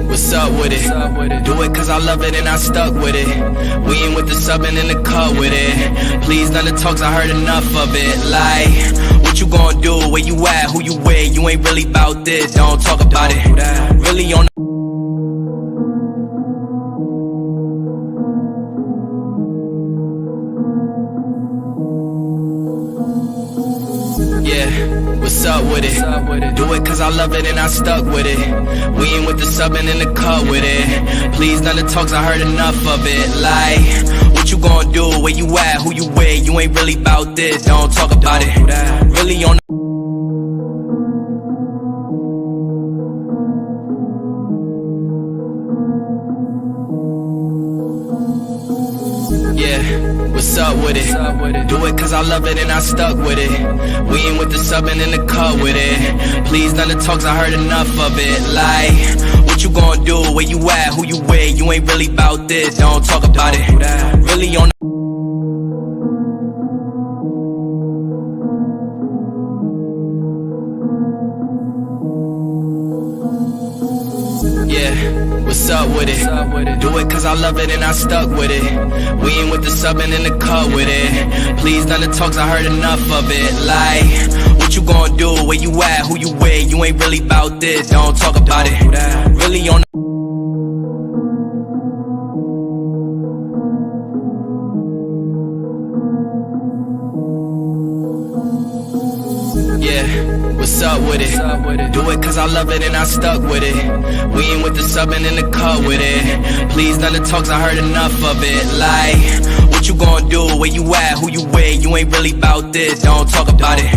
what's up with it? Do it cause I love it and I stuck with it. We ain't with the subbing in the cut with it. Please none of the talks, I heard enough of it. Like, what you gon' do? Where you at? Who you with? You ain't really bout this, don't talk about it. Really on what's up with it? Do it cause I love it and I stuck with it. We ain't with the subbing in the cut with it. Please none of the talks, I heard enough of it. Like, what you gon' do? Where you at? Who you with? You ain't really bout this, don't talk about it. Really on what's up with it? Do it cause I love it and I stuck with it. We ain't with the subbing in the cut with it. Please none of the talks, I heard enough of it. Like, what you gon' do? Where you at? Who you with? You ain't really bout this, don't talk about it. Really on what's up with it? Do it cause I love it and I stuck with it. We ain't with the subbing in the cut with it. Please none of the talks, I heard enough of it. Like, what you gon' do? Where you at? Who you with? You ain't really bout this, don't talk about it. Really on what's up with it? Do it cause I love it and I stuck with it. We ain't with the subbing in the cut with it. Please none of the talks, I heard enough of it. Like, what you gon' do? Where you at? Who you with? You ain't really bout this, don't talk about it.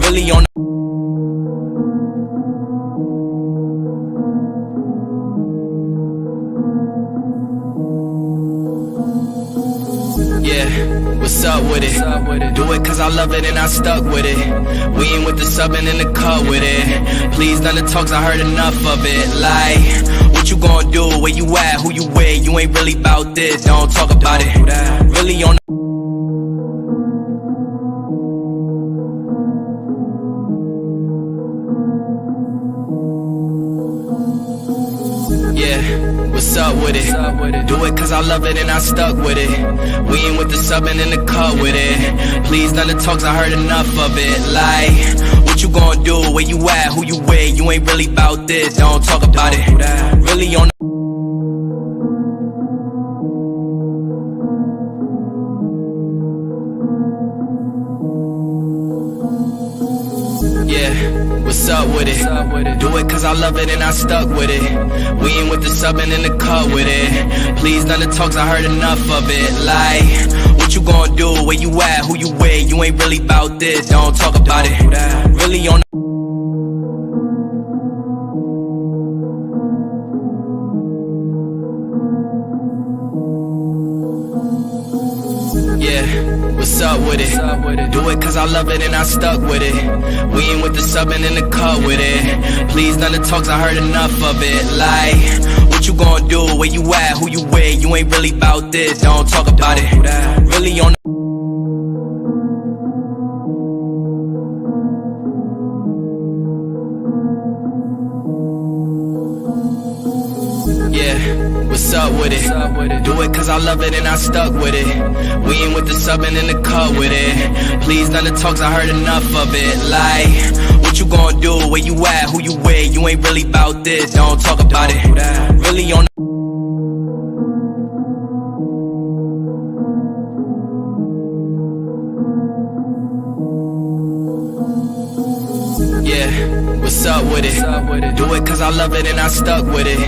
Really on what's up with it? Do it cause I love it and I stuck with it. We ain't with the subbing in the cut with it. Please none of the talks, I heard enough of it. Like, what you gon' do? Where you at? Who you with? You ain't really bout this, don't talk about it. Really on what's up with it? Do it cause I love it and I stuck with it. We ain't with the subbing in the cut with it. Please none of the talks, I heard enough of it. Like, what you gon' do? Where you at? Who you with? You ain't really bout this, don't talk about it. Really on what's up with it? Do it cause I love it and I stuck with it. We ain't with the subbing in the cut with it. Please none of the talks, I heard enough of it. Like, what you gon' do? Where you at? Who you with? You ain't really bout this, don't talk about it. Really on what's up with it? Do it cause I love it and I stuck with it. We ain't with the subbing in the cut with it. Please none of the talks, I heard enough of it. Like, what you gon' do? Where you at? Who you with? You ain't really bout this, don't talk about it. Really on what's up with it? Do it cause I love it and I stuck with it. We ain't with the subbing in the cut with it. Please none of the talks, I heard enough of it. Like, what you gon' do? Where you at? Who you with? You ain't really bout this, don't talk about it. Really on what's up with it? Do it cause I love it and I stuck with it.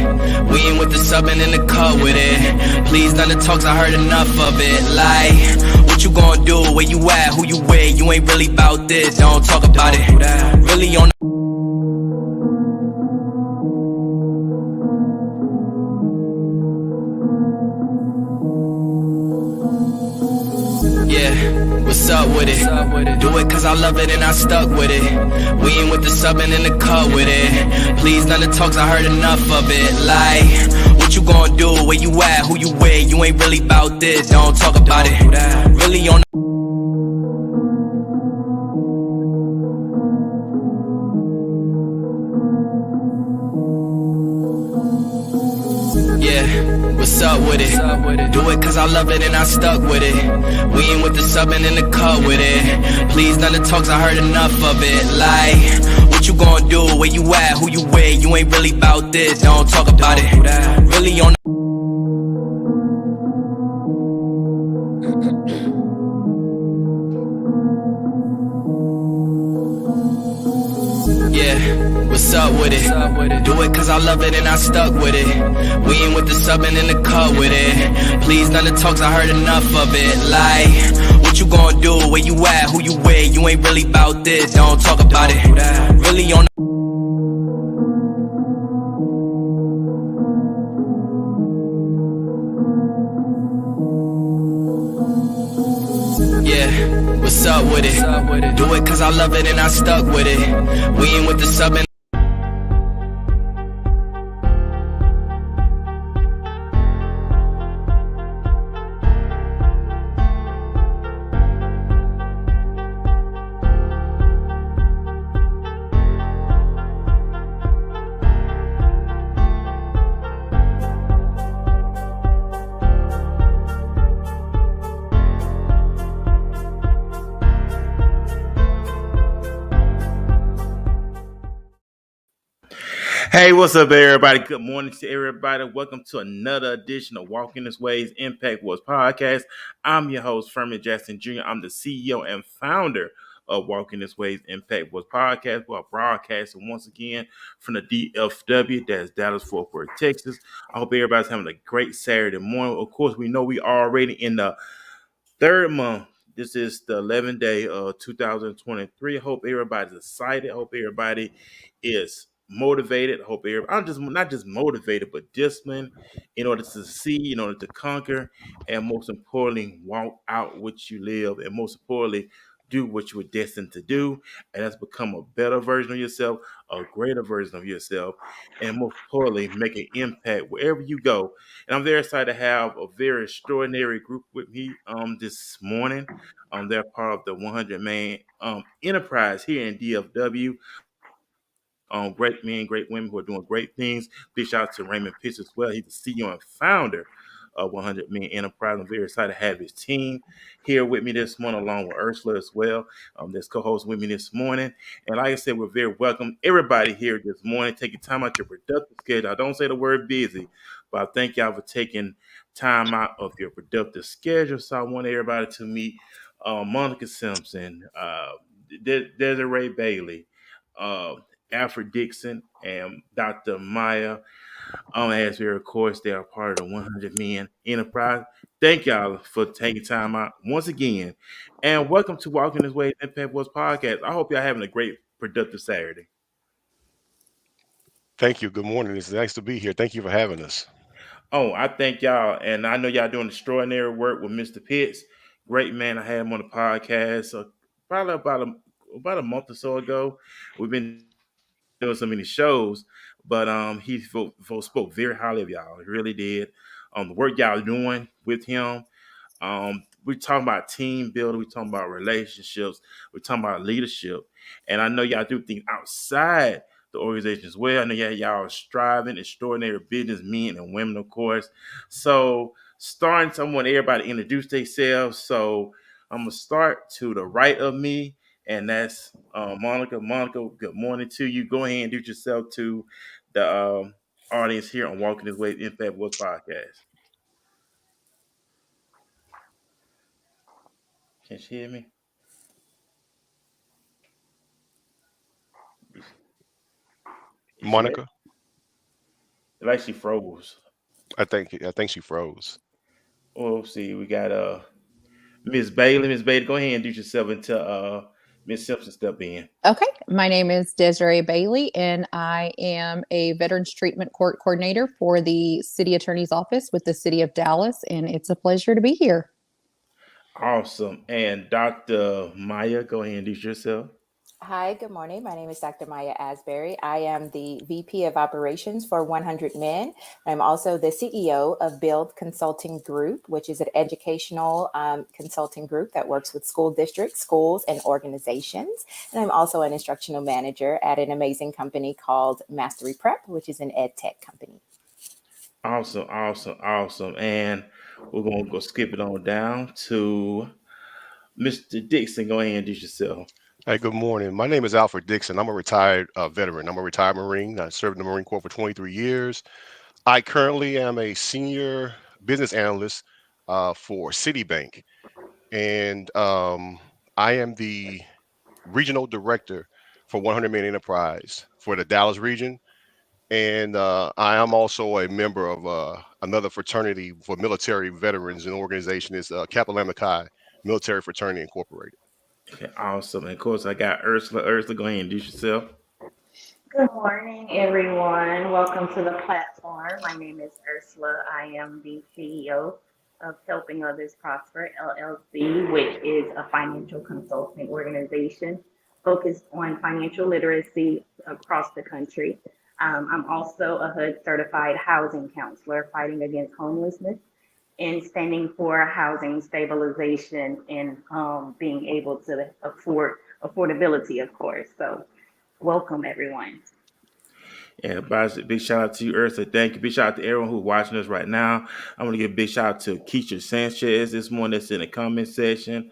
We ain't with the subbing in the cut with it. Please none of the talks, I heard enough of it. Like, what you gon' do? Where you at? Who you with? You ain't really bout this, don't talk about it. Really on what's up with it? Do it cause I love it and I stuck with it. We ain't with the subbing in the cut with it. Please none of the talks, I heard enough of it. Like, what you gon' do? Where you at? Who you with? You ain't really bout this, don't talk about it. Really on Yeah, what's up with it? Do it cause I love it and I stuck with it. We ain't with the subbing in the cut with it. Please none of the talks, I heard enough of it. Like, what you gonna do? Where you at? Who you with? You ain't really about this, don't talk about it. Really on Yeah, what's up with it? Do it cause I love it and I stuck with it. We ain't with the subbing in the cut with it. Please none of the talks, I heard enough of it. Like, what you gonna do? Where you at? Who you with? You ain't really about this, don't talk about it. Really on Yeah, what's up with it? Do it cause I love it and I stuck with it. We ain't with the subbing. Hey, what's up, everybody? Good morning to everybody. Welcome to another edition of Walking This Way's Impact Wars podcast. I'm your host, Furman Jackson Jr. I'm the CEO and founder of Walking This Way's Impact Wars podcast. We're broadcasting once again from the DFW, that's Dallas Fort Worth, Texas. I hope everybody's having a great Saturday morning. Of course, we know we are already in the third month. This is the 11th day of 2023. I hope everybody's excited. I hope everybody is motivated. I hope everybody, I'm just not just motivated, but disciplined in order to succeed, in order to conquer, and most importantly, walk out what you live, and most importantly, do what you were destined to do, and that's become a better version of yourself, a greater version of yourself, and most importantly, make an impact wherever you go. And I'm very excited to have a very extraordinary group with me this morning. They're part of the 100 Man Enterprise here in DFW. Great men, great women who are doing great things. Big shout out to Raymond Pitts as well. He's the CEO and founder of 100 Men Enterprise. I'm very excited to have his team here with me this morning, along with Ursula as well. That's co-host with me this morning. And like I said, we're very welcome everybody here this morning. Taking time out your productive schedule. I don't say the word busy, but I thank y'all for taking time out of your productive schedule. So I want everybody to meet Monica Simpson, Desiree Bailey, uh, Alfred Dixion, and Dr. Mya Asberry. Of course, they are part of the 100 Men Enterprise. Thank y'all for taking time out once again. And welcome to Walking This Way Impact Wars podcast. I hope y'all having a great, productive Saturday. Thank you. Good morning. It's nice to be here. Thank you for having us. Oh, I thank y'all. And I know y'all doing extraordinary work with Mr. Pitts. Great man. I had him on the podcast probably about a month or so ago. We've been doing so many shows, but he spoke very highly of y'all. He really did. The work y'all doing with him. We're talking about team building. We're talking about relationships. We're talking about leadership. And I know y'all do things outside the organization as well. I know y'all are striving, extraordinary business men and women, of course. So starting, I want everybody to introduce themselves. So I'm going to start to the right of me, and that's Monica. Monica, good morning to you. Go ahead and introduce yourself to the audience here on Walking This Way Impact Wars podcast. Can she hear me? Is she there? Monica, Like she froze. I think she froze. Oh, see, we got Miss Bailey. Miss Bailey, go ahead and introduce yourself until Miss Simpson step in. Okay, my name is Desiree Bailey, and I am a Veterans Treatment Court Coordinator for the City Attorney's Office with the City of Dallas, and it's a pleasure to be here. Awesome. And Dr. Mya, go ahead and introduce yourself. Hi, good morning. My name is Dr. Mya Asberry. I am the VP of Operations for 100 Men. I'm also the CEO of Build Consulting Group, which is an educational consulting group that works with school districts, schools, and organizations. And I'm also an instructional manager at an amazing company called Mastery Prep, which is an ed tech company. Awesome. And we're gonna go skip it on down to Mr. Dixon. Go ahead and introduce yourself. Hey, good morning. My name is Alfred Dixion. I'm a retired veteran. I'm a retired Marine. I served in the Marine Corps for 23 years. I currently am a senior business analyst for Citibank, and I am the regional director for 100 Man Enterprise for the Dallas region. And I am also a member of another fraternity for military veterans. An organization is Kappa Lambda Chi Military Fraternity Incorporated. Okay, awesome. And of course, I got Ursula. Ursula, go ahead and introduce yourself. Good morning, everyone. Welcome to the platform. My name is Ursula. I am the CEO of Helping Others Prosper, LLC, which is a financial consulting organization focused on financial literacy across the country. I'm also a HUD certified housing counselor fighting against homelessness and standing for housing stabilization and being able to afford affordability, of course. So, welcome, everyone. And big shout out to you, Ursula. Thank you. Big shout out to everyone who's watching us right now. I'm gonna give a big shout out to Keisha Sanchez this morning. That's in the comment section.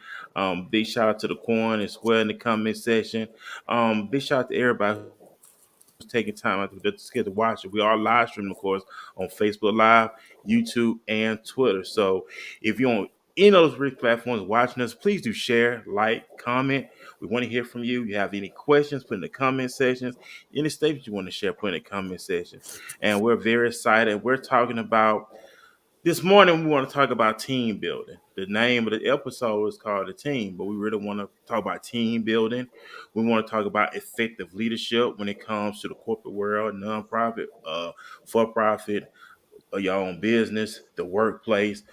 Big shout out to the Corn as well in the comment section. Big shout out to everybody who's taking time out to watch it. We are live streaming, of course, on Facebook Live, YouTube, and Twitter. So if you're on any of those rich platforms watching us, please do share, like, comment. We want to hear from you. If you have any questions, put in the comment sections. Any statements you want to share, put in the comment section. And we're very excited. We're talking about this morning. We want to talk about team building. The name of the episode is called The Team, but we really want to talk about team building. We want to talk about effective leadership when it comes to the corporate world, nonprofit, for profit, or your own business, the workplace,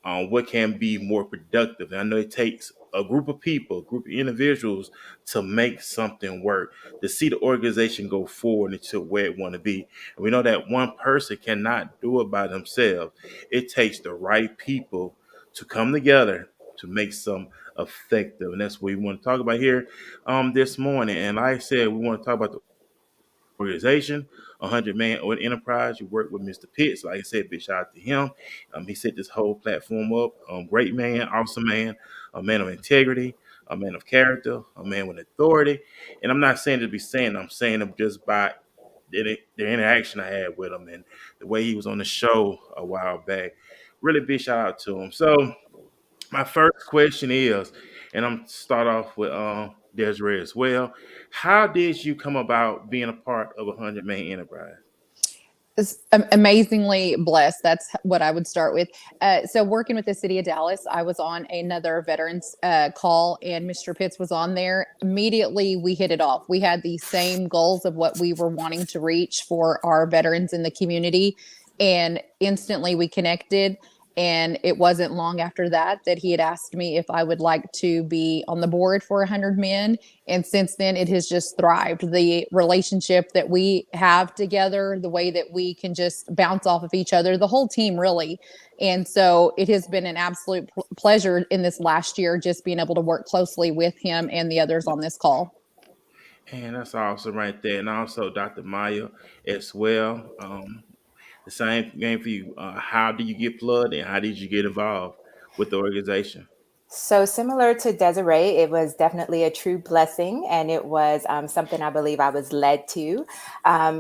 what can be more productive. And I know it takes a group of people, a group of individuals to make something work, to see the organization go forward into where it want to be. And we know that one person cannot do it by themselves. It takes the right people to come together to make some effective. And that's what we want to talk about here this morning. And like I said, we want to talk about the organization, 100 Man or Enterprise. You work with Mr. Pitts. Like I said, big shout out to him. He set this whole platform up. Great man, awesome man, a man of integrity, a man of character, a man with authority. And I'm not saying to be saying, I'm saying it just by the interaction I had with him and the way he was on the show a while back. Really big shout out to him. So my first question is, and I'm start off with Desiree as well. How did you come about being a part of 100 Man Enterprise? Amazingly blessed. That's what I would start with. So working with the city of Dallas, I was on another veterans call and Mr. Pitts was on there. Immediately we hit it off. We had the same goals of what we were wanting to reach for our veterans in the community. And instantly we connected. And it wasn't long after that he had asked me if I would like to be on the board for 100 Men. And since then, it has just thrived. The relationship that we have together, the way that we can just bounce off of each other, the whole team really. And so it has been an absolute pleasure in this last year, just being able to work closely with him and the others on this call. And that's awesome right there. And also Dr. Mya as well. The same game for you. How do you get plugged and how did you get involved with the organization? So similar to Desiree, it was definitely a true blessing, and it was something I believe I was led to.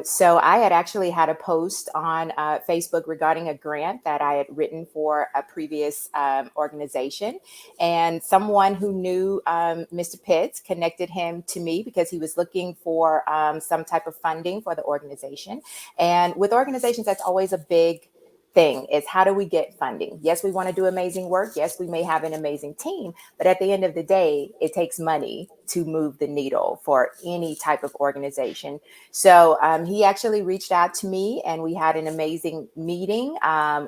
So I had actually had a post on Facebook regarding a grant that I had written for a previous organization, and someone who knew Mr. Pitts connected him to me because he was looking for some type of funding for the organization. And with organizations, that's always a big thing is how do we get funding? Yes, we want to do amazing work. Yes, we may have an amazing team, but at the end of the day, it takes money to move the needle for any type of organization. So he actually reached out to me and we had an amazing meeting.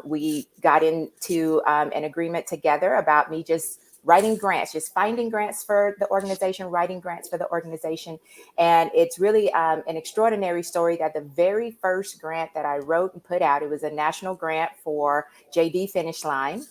We got into an agreement together about me just writing grants, just finding grants for the organization, writing grants for the organization. And it's really an extraordinary story that the very first grant that I wrote and put out, it was a national grant for JD Finish Line.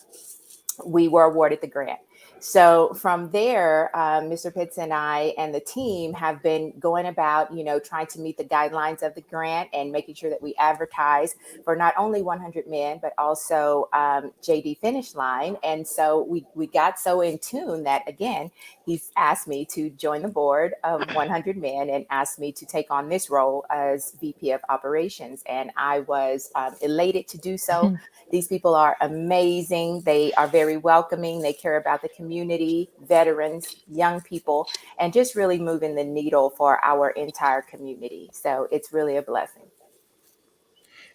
We were awarded the grant. So from there, Mr. Pitts and I and the team have been going about, trying to meet the guidelines of the grant and making sure that we advertise for not only 100 Men, but also JD Finish Line. And so we got so in tune that, again, he's asked me to join the board of 100 Men and asked me to take on this role as VP of Operations. And I was elated to do so. These people are amazing. They are very welcoming. They care about the community, veterans, young people, and just really moving the needle for our entire community. So it's really a blessing.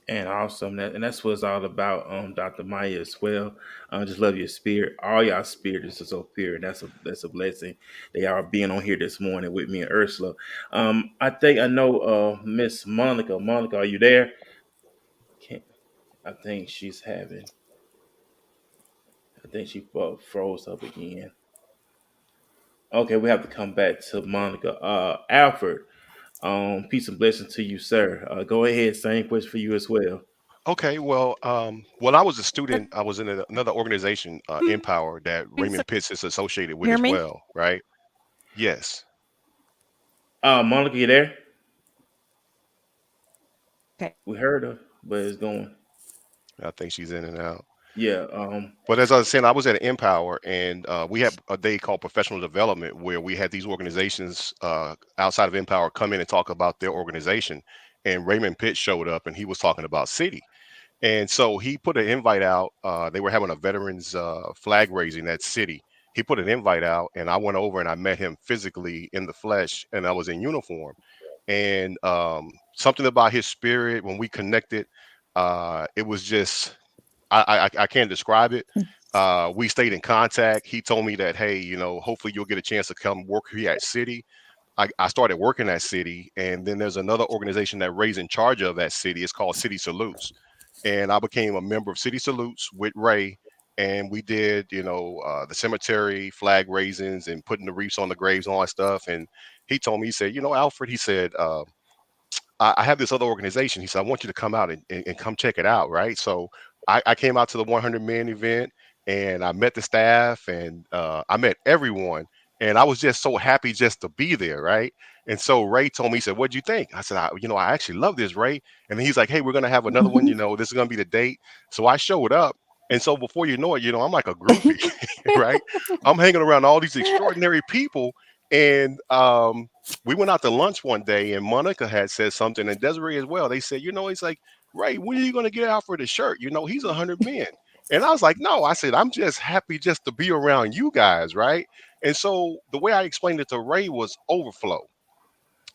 And awesome. That's what it's all about, Dr. Mya as well. Just love your spirit. All y'all spirit is so pure. That's a blessing. They are being on here this morning with me and Ursula. I know Miss Monica. Monica, are you there? Can't, I think she's having I think she froze up again. Okay, we have to come back to Monica. Alfred, peace and blessings to you, sir. Go ahead, same question for you as well. Okay, well, when I was a student, I was in another organization, Empower, that Raymond Pitts is associated with Hear as me? well, right? Yes. Monica, you there? Okay. We heard her, but it's going. I think she's in and out. Yeah. But as I was saying, I was at Empower, and we had a day called professional development where we had these organizations outside of Empower come in and talk about their organization. And Raymond Pitt showed up, and he was talking about City. And so he put an invite out. They were having a veterans flag raising at City. He put an invite out, and I went over and I met him physically in the flesh, and I was in uniform. And something about his spirit when we connected, it was just I can't describe it. We stayed in contact. He told me that, hey, hopefully you'll get a chance to come work here at City. I started working at City, and then there's another organization that Ray's in charge of at City. It's called City Salutes, and I became a member of City Salutes with Ray, and we did, the cemetery flag raisins and putting the wreaths on the graves and all that stuff. And he told me, he said, Alfred, he said, I have this other organization. He said, I want you to come out and come check it out, right? So I came out to the 100 Men event, and I met the staff, and I met everyone. And I was just so happy just to be there, right? And so Ray told me, he said, what'd you think? I said, I actually love this, Ray. And then he's like, hey, we're going to have another one. This is going to be the date. So I showed up. And so before you know it, I'm like a groupie, right? I'm hanging around all these extraordinary people. And we went out to lunch one day, and Monica had said something, and Desiree as well. They said, he's like, Ray, when are you going to get out for the shirt? He's 100 Men. And I was like, no, I said, I'm just happy just to be around you guys, right? And so the way I explained it to Ray was overflow.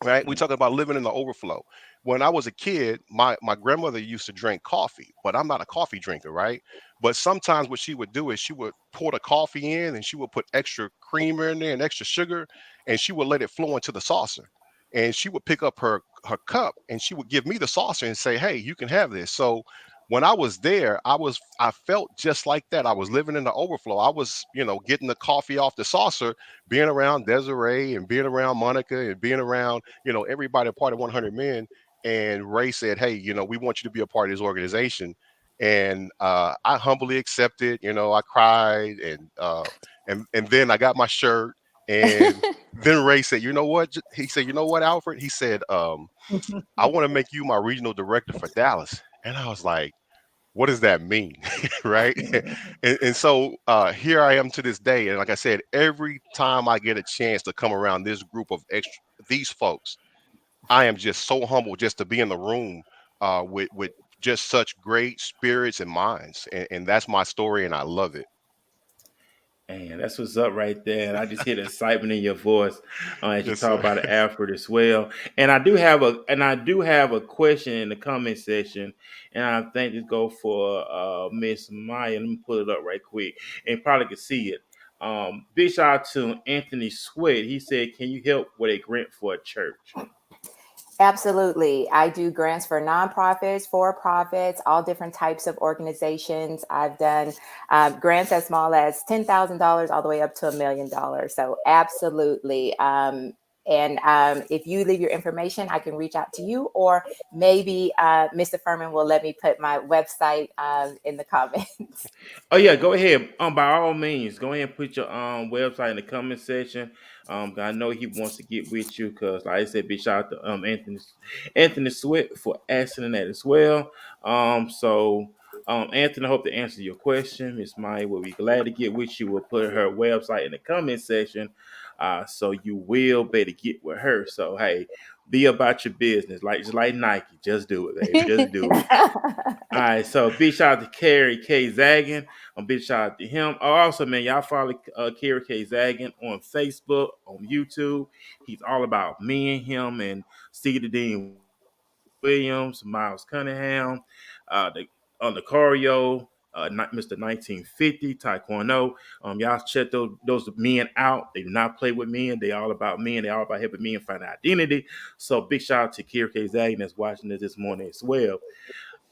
Right, we talking about living in the overflow. When I was a kid, my grandmother used to drink coffee, but I'm not a coffee drinker, right? But sometimes what she would do is she would pour the coffee in, and she would put extra creamer in there and extra sugar, and she would let it flow into the saucer. And she would pick up her cup, and she would give me the saucer and say, hey, you can have this. So when I was there, I felt just like that. I was living in the overflow. I was, getting the coffee off the saucer, being around Desiree and being around Monica and being around, everybody a part of 100 Men. And Ray said, hey, we want you to be a part of this organization. And I humbly accepted. I cried, and then I got my shirt. And then Ray said, you know what? He said, you know what, Alfred? He said, I want to make you my regional director for Dallas. And I was like, what does that mean? Right. And so here I am to this day. And like I said, every time I get a chance to come around this group of these folks, I am just so humble just to be in the room with just such great spirits and minds. And that's my story, and I love it. And that's what's up right there. And I just hear the excitement in your voice as you Yes, talk sir. about Alfred as well. And I do have a question in the comment section, and I think this go for Miss Maya. Let me pull it up right quick, and probably can see it. Big shout out to Anthony Sweat. He said, "Can you help with a grant for a church?" Absolutely. I do grants for nonprofits, for profits, all different types of organizations. I've done grants as small as $10,000 all the way up to $1 million. So absolutely. And if you leave your information, I can reach out to you, or maybe Mr. Furman will let me put my website in the comments. Oh yeah, go ahead. By all means, go ahead and put your website in the comment section. 'Cause I know he wants to get with you. Cause like I said, big shout out to Anthony Sweat for asking that as well. Anthony, I hope to answer your question. Miss Maya will be glad to get with you. We'll put her website in the comment section. So you will be able to get with her. So hey, be about your business, like just like Nike. Just do it, baby. Just do it. All right, so big shout out to Kerry K. Zaggin. Big shout out to him. Oh, also, man, y'all follow Kerry K. Zaggin on Facebook, on YouTube. He's all about me and him and Cedar Dean Williams, Miles Cunningham, the on the Cario, Mr. 1950, Taekwondo. Y'all check those men out. They do not play with men. They all about men. They all about helping men find identity. So big shout out to Kerry K. Zaggin that's watching this morning as well.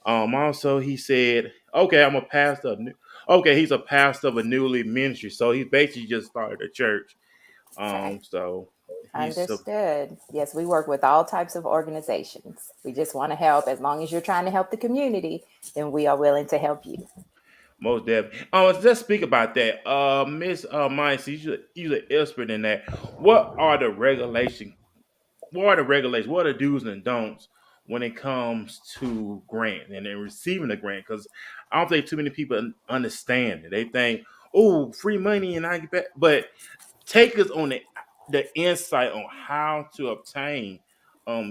Also, he said, "Okay, I'm a pastor. Okay, he's a pastor of a newly ministry, so he basically just started a church. Okay. So he's Understood. Yes, we work with all types of organizations. We just want to help. As long as you're trying to help the community, then we are willing to help you. most definitely. Let's speak about that. Miss Mines, you're an expert in that. What are the regulations? What are the regulations? What are the do's and don'ts when it comes to grant and then receiving a grant? Because I don't think too many people understand it. They think, "Oh, free money and I get back," but take us on the insight on how to obtain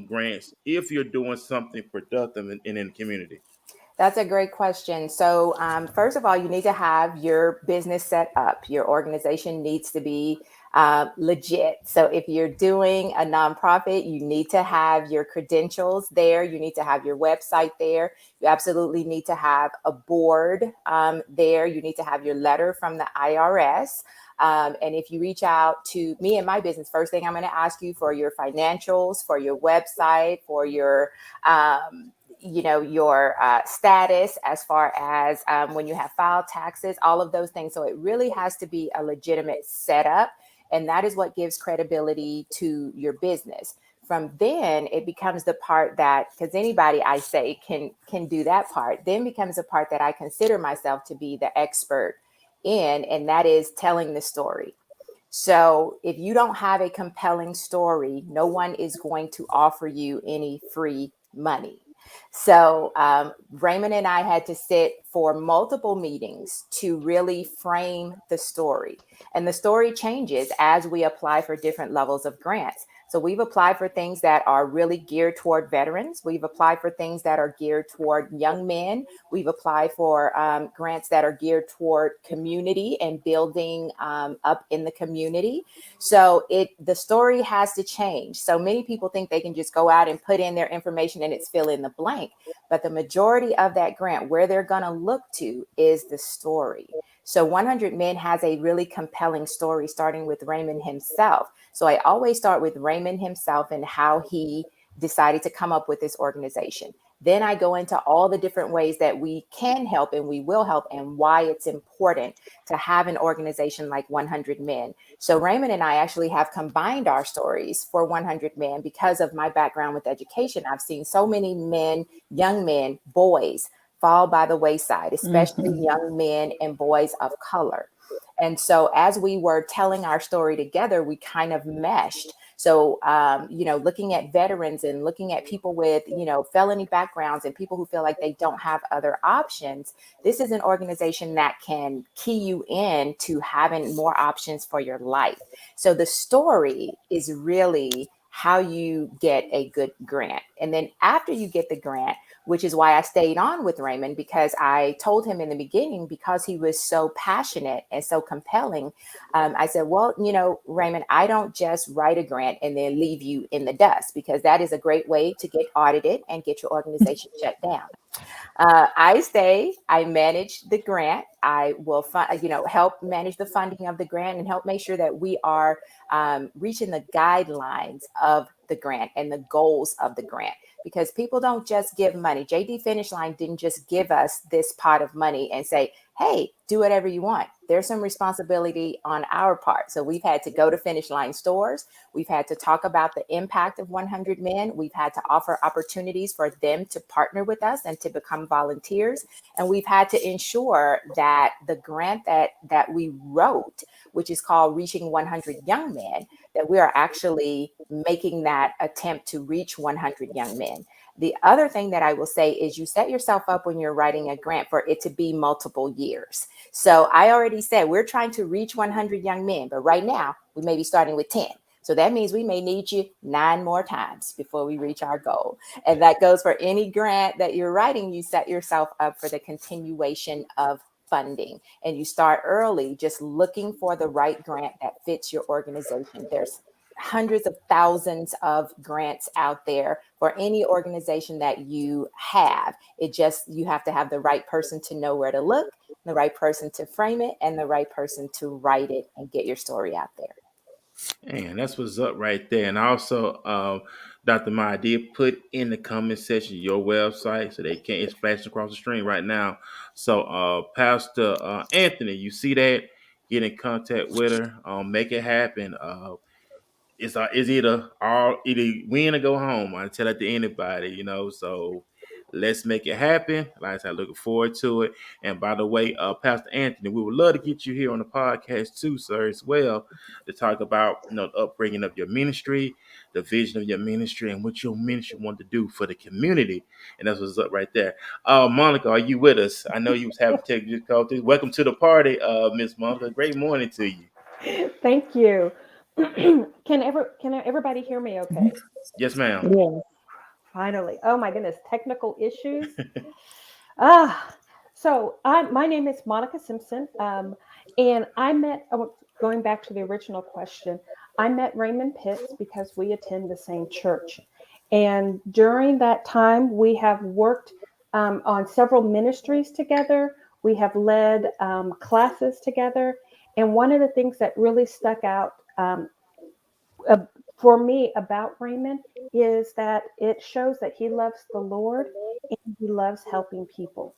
grants if you're doing something productive in the community. That's a great question. So, first of all, you need to have your business set up. Your organization needs to be legit. So, if you're doing a nonprofit, you need to have your credentials there. You need to have your website there. You absolutely need to have a board there. You need to have your letter from the IRS. And if you reach out to me and my business, first thing I'm going to ask you for your financials, for your website, for your your status as far as when you have filed taxes, all of those things. So it really has to be a legitimate setup. And that is what gives credibility to your business. From then it becomes the part that, because anybody I say can do that part, then becomes a part that I consider myself to be the expert in, and that is telling the story. So if you don't have a compelling story, no one is going to offer you any free money. So Raymond and I had to sit for multiple meetings to really frame the story. And the story changes as we apply for different levels of grants. So we've applied for things that are really geared toward veterans. We've applied for things that are geared toward young men. We've applied for grants that are geared toward community and building up in the community. So the story has to change. So many people think they can just go out and put in their information and it's fill in the blank. But the majority of that grant, where they're going to look to is the story. So 100 Men has a really compelling story, starting with Raymond himself. So I always start with Raymond himself and how he decided to come up with this organization. Then I go into all the different ways that we can help and we will help, and why it's important to have an organization like 100 Men. So Raymond and I actually have combined our stories for 100 Men because of my background with education. I've seen so many men, young men, boys fall by the wayside, especially young men and boys of color. And so as we were telling our story together, we kind of meshed. So, looking at veterans and looking at people with, felony backgrounds and people who feel like they don't have other options, this is an organization that can key you in to having more options for your life. So the story is really how you get a good grant. And then after you get the grant, which is why I stayed on with Raymond, because I told him in the beginning, because he was so passionate and so compelling, I said, well, Raymond, I don't just write a grant and then leave you in the dust, because that is a great way to get audited and get your organization shut down. I stay, I manage the grant. I will help manage the funding of the grant and help make sure that we are reaching the guidelines of the grant and the goals of the grant. Because people don't just give money. JD Finish Line didn't just give us this pot of money and say, hey, do whatever you want. there's some responsibility on our part. So we've had to go to finish line stores. We've had to talk about the impact of 100 Men. We've had to offer opportunities for them to partner with us and to become volunteers. And we've had to ensure that the grant that we wrote, which is called Reaching 100 Young Men, that we are actually making that attempt to reach 100 young men. The other thing that I will say is you set yourself up when you're writing a grant for it to be multiple years. So I already said we're trying to reach 100 young men, but right now we may be starting with 10. So that means we may need you 9 more times before we reach our goal. And that goes for any grant that you're writing. You set yourself up for the continuation of funding, and you start early just looking for the right grant that fits your organization. There's hundreds of thousands of grants out there for any organization that you have. You have to have the right person to know where to look, the right person to frame it, and the right person to write it and get your story out there. And that's what's up right there. And also, Dr. Maya did put in the comment section your website, so they can't. It's flashing across the screen right now. So, Pastor Anthony, you see that? Get in contact with her. Make it happen. It's either win or go home. I tell it to anybody, So let's make it happen. Like I said, looking forward to it. And by the way, Pastor Anthony, we would love to get you here on the podcast too, sir, as well, to talk about the upbringing of your ministry, the vision of your ministry, and what your ministry want to do for the community. And that's what's up right there. Monica, are you with us? I know you was having technical difficulties. Welcome to the party, Miss Monica. Great morning to you. Thank you. Can everybody hear me okay? Yes, ma'am. Yeah. Finally. Oh my goodness, technical issues. So my name is Monica Simpson. And I met, going back to the original question, I met Raymond Pitts because we attend the same church. And during that time, we have worked on several ministries together. We have led classes together. And one of the things that really stuck out for me about Raymond is that it shows that he loves the Lord and he loves helping people.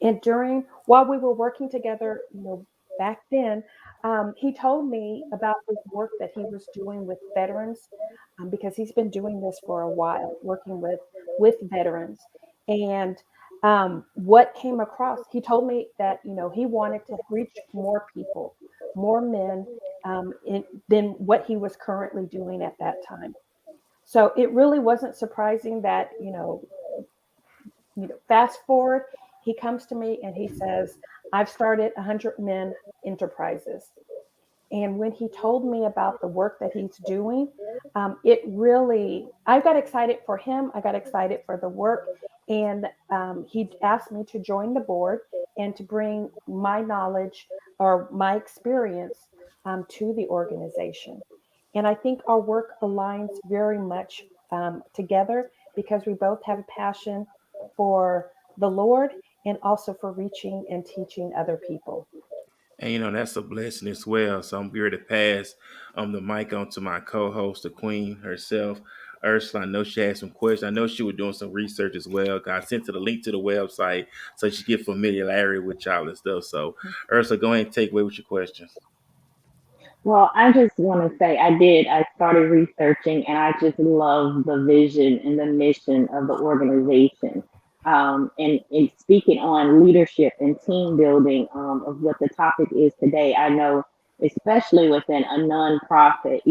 And while we were working together, back then, he told me about his work that he was doing with veterans, because he's been doing this for a while, working with veterans. And what came across, he told me that, he wanted to reach more people, more men, than what he was currently doing at that time. So it really wasn't surprising that, fast forward, he comes to me and he says, I've started 100 Men Enterprises. And when he told me about the work that he's doing, I got excited for him. I got excited for the work. And he asked me to join the board and to bring my knowledge or my experience to the organization. And I think our work aligns very much together because we both have a passion for the Lord and also for reaching and teaching other people. And that's a blessing as well. So I'm here to pass the mic on to my co-host, the Queen herself, Ursula. I know she had some questions. I know she was doing some research as well. I sent her the link to the website so she get familiarity with y'all and stuff. So Ursula, go ahead and take away with your questions. Well, I just want to say I started researching and I just love the vision and the mission of the organization. And speaking on leadership and team building of what the topic is today, I know, especially within a nonprofit,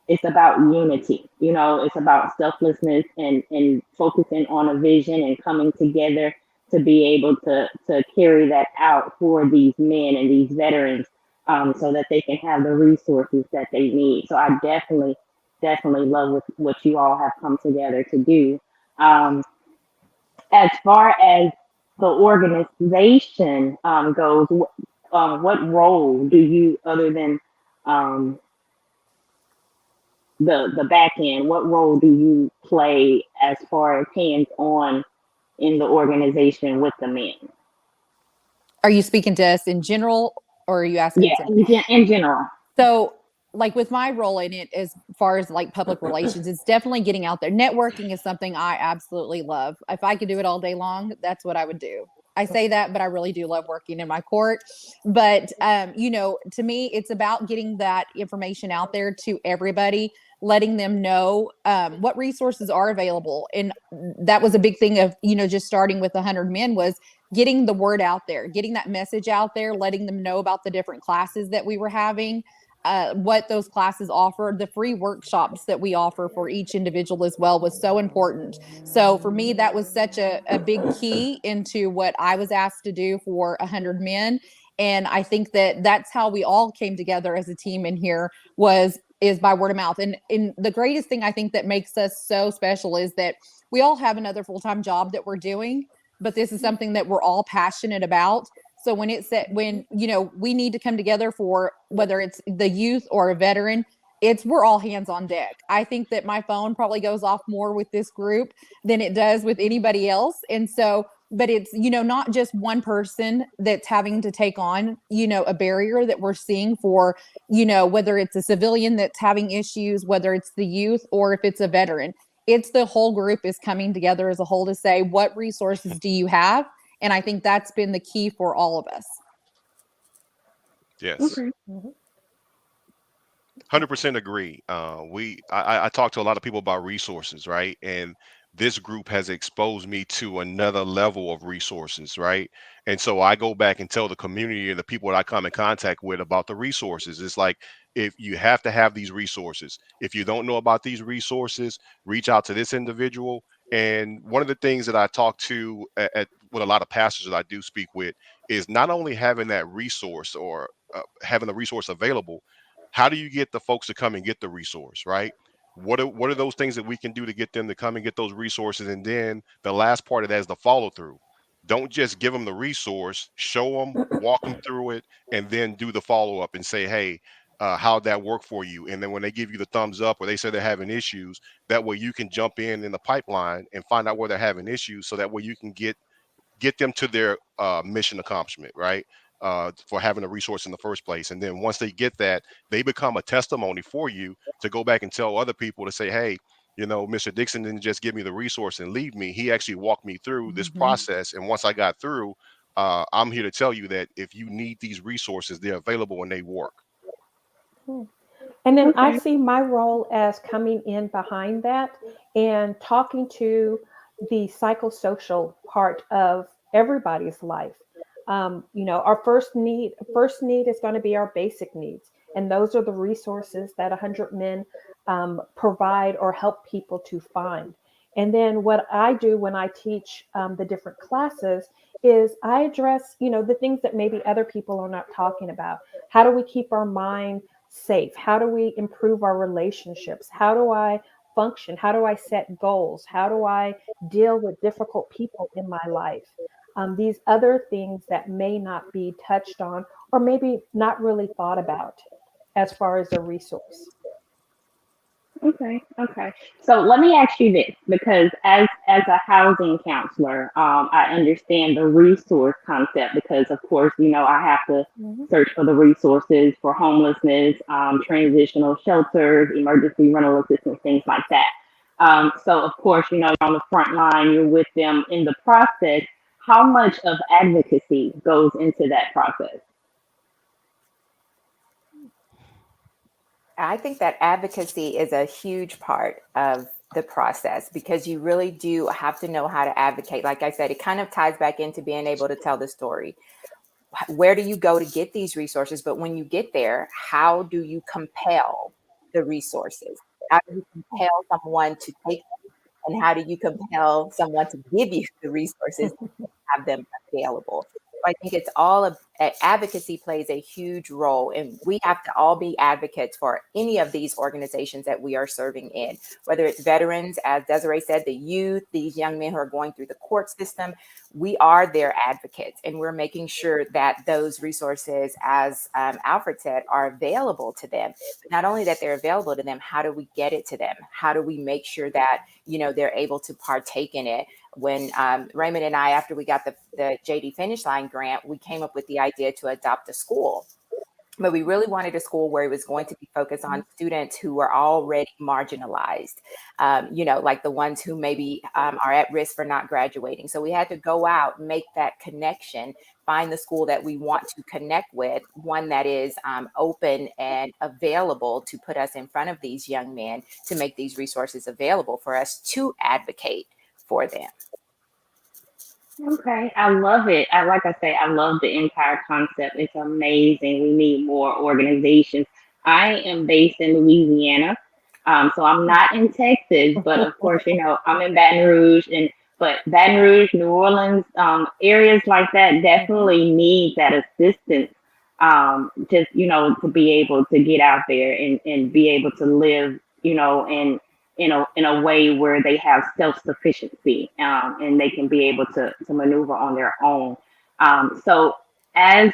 it's about unity, it's about selflessness and focusing on a vision and coming together to be able to carry that out for these men and these veterans. So that they can have the resources that they need. So I definitely love what you all have come together to do. As far as the organization goes, what role do you, other than the back end, what role do you play as far as hands-on in the organization with the men? Are you speaking to us in general, or are you asking? Yeah, in general. So, like with my role in it, as far as like public relations, it's definitely getting out there. Networking is something I absolutely love. If I could do it all day long, that's what I would do. I say that, but I really do love working in my court. But, to me, it's about getting that information out there to everybody, letting them know what resources are available. And that was a big thing of, just starting with 100 Men was getting the word out there, getting that message out there, letting them know about the different classes that we were having, what those classes offer, the free workshops that we offer for each individual as well was so important. So for me, that was such a big key into what I was asked to do for 100 Men. And I think that that's how we all came together as a team in here is by word of mouth. And the greatest thing I think that makes us so special is that we all have another full-time job that we're doing, but this is something that we're all passionate about. So when we need to come together for whether it's the youth or a veteran, we're all hands on deck. I think that my phone probably goes off more with this group than it does with anybody else. And so, but it's, not just one person that's having to take on, a barrier that we're seeing for, whether it's a civilian that's having issues, whether it's the youth or if it's a veteran, it's the whole group is coming together as a whole to say, what resources do you have? And I think that's been the key for all of us. Yes. Okay. 100% agree. I talk to a lot of people about resources, right? And this group has exposed me to another level of resources, right? And so I go back and tell the community and the people that I come in contact with about the resources. It's like, if you have to have these resources, if you don't know about these resources, reach out to this individual. And one of the things that I talk to with a lot of pastors that I do speak with is not only having that resource or having the resource available. How do you get the folks to come and get the resource, right? What are those things that we can do to get them to come and get those resources? And then the last part of that is the follow through. Don't just give them the resource, show them, walk them through it, and then do the follow up and say, hey, how'd that work for you? And then when they give you the thumbs up or they say they're having issues, that way you can jump in the pipeline and find out where they're having issues, so that way you can get them to their mission accomplishment, right? For having a resource in the first place. And then once they get that, they become a testimony for you to go back and tell other people to say, hey, Mr. Dixion didn't just give me the resource and leave me. He actually walked me through this process. And once I got through, I'm here to tell you that if you need these resources, they're available and they work. And then I see my role as coming in behind that and talking to the psychosocial part of everybody's life. Our first need is going to be our basic needs. And those are the resources that 100 Men provide or help people to find. And then what I do when I teach the different classes is I address, the things that maybe other people are not talking about. How do we keep our mind safe? How do we improve our relationships? How do I function? How do I set goals? How do I deal with difficult people in my life? These other things that may not be touched on or maybe not really thought about as far as a resource. Okay. So let me ask you this, because as a housing counselor, I understand the resource concept, because of course, I have to search for the resources for homelessness, transitional shelters, emergency rental assistance, things like that. So of course, you're on the front line, you're with them in the process. How much of advocacy goes into that process? I think that advocacy is a huge part of the process, because you really do have to know how to advocate. Like I said, it kind of ties back into being able to tell the story. Where do you go to get these resources? But when you get there, how do you compel the resources? How do you compel someone to take them? And how do you compel someone to give you the resources and have them available? I think it's all advocacy plays a huge role, and we have to all be advocates for any of these organizations that we are serving in, whether it's veterans, as Desiree said, the youth, these young men who are going through the court system. We are their advocates, and we're making sure that those resources, as Alfred said, are available to them. But not only that they're available to them, how do we get it to them? How do we make sure that, they're able to partake in it? When Raymond and I, after we got the JD Finish Line grant, we came up with the idea to adopt a school. But we really wanted a school where it was going to be focused on students who were already marginalized, like the ones who maybe are at risk for not graduating. So we had to go out, make that connection, find the school that we want to connect with, one that is open and available to put us in front of these young men, to make these resources available for us to advocate for them. Okay, I love it. Like I say, I love the entire concept. It's amazing. We need more organizations. I am based in Louisiana, so I'm not in Texas, but of course, I'm in Baton Rouge, but Baton Rouge, New Orleans, areas like that definitely need that assistance. Just to be able to get out there and be able to live, in a way where they have self-sufficiency, and they can be able to maneuver on their own. So as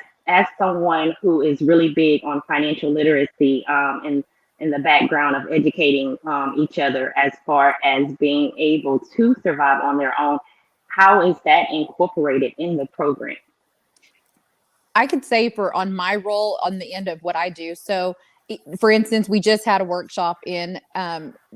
someone who is really big on financial literacy, and in the background of educating each other as far as being able to survive on their own, how is that incorporated in the program? I could say on my role on the end of what I do. So for instance, we just had a workshop in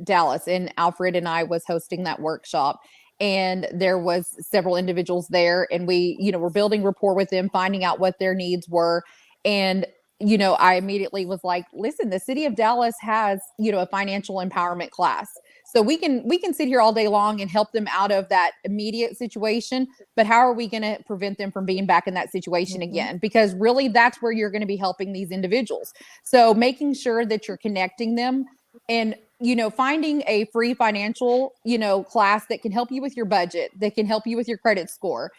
Dallas, and Alfred and I was hosting that workshop, and there was several individuals there, and we, were building rapport with them, finding out what their needs were. And I immediately was like, listen, the city of Dallas has, a financial empowerment class. So we can sit here all day long and help them out of that immediate situation, but how are we going to prevent them from being back in that situation again? Because really that's where you're going to be helping these individuals. So making sure that you're connecting them, and finding a free financial, class that can help you with your budget, that can help you with your credit score.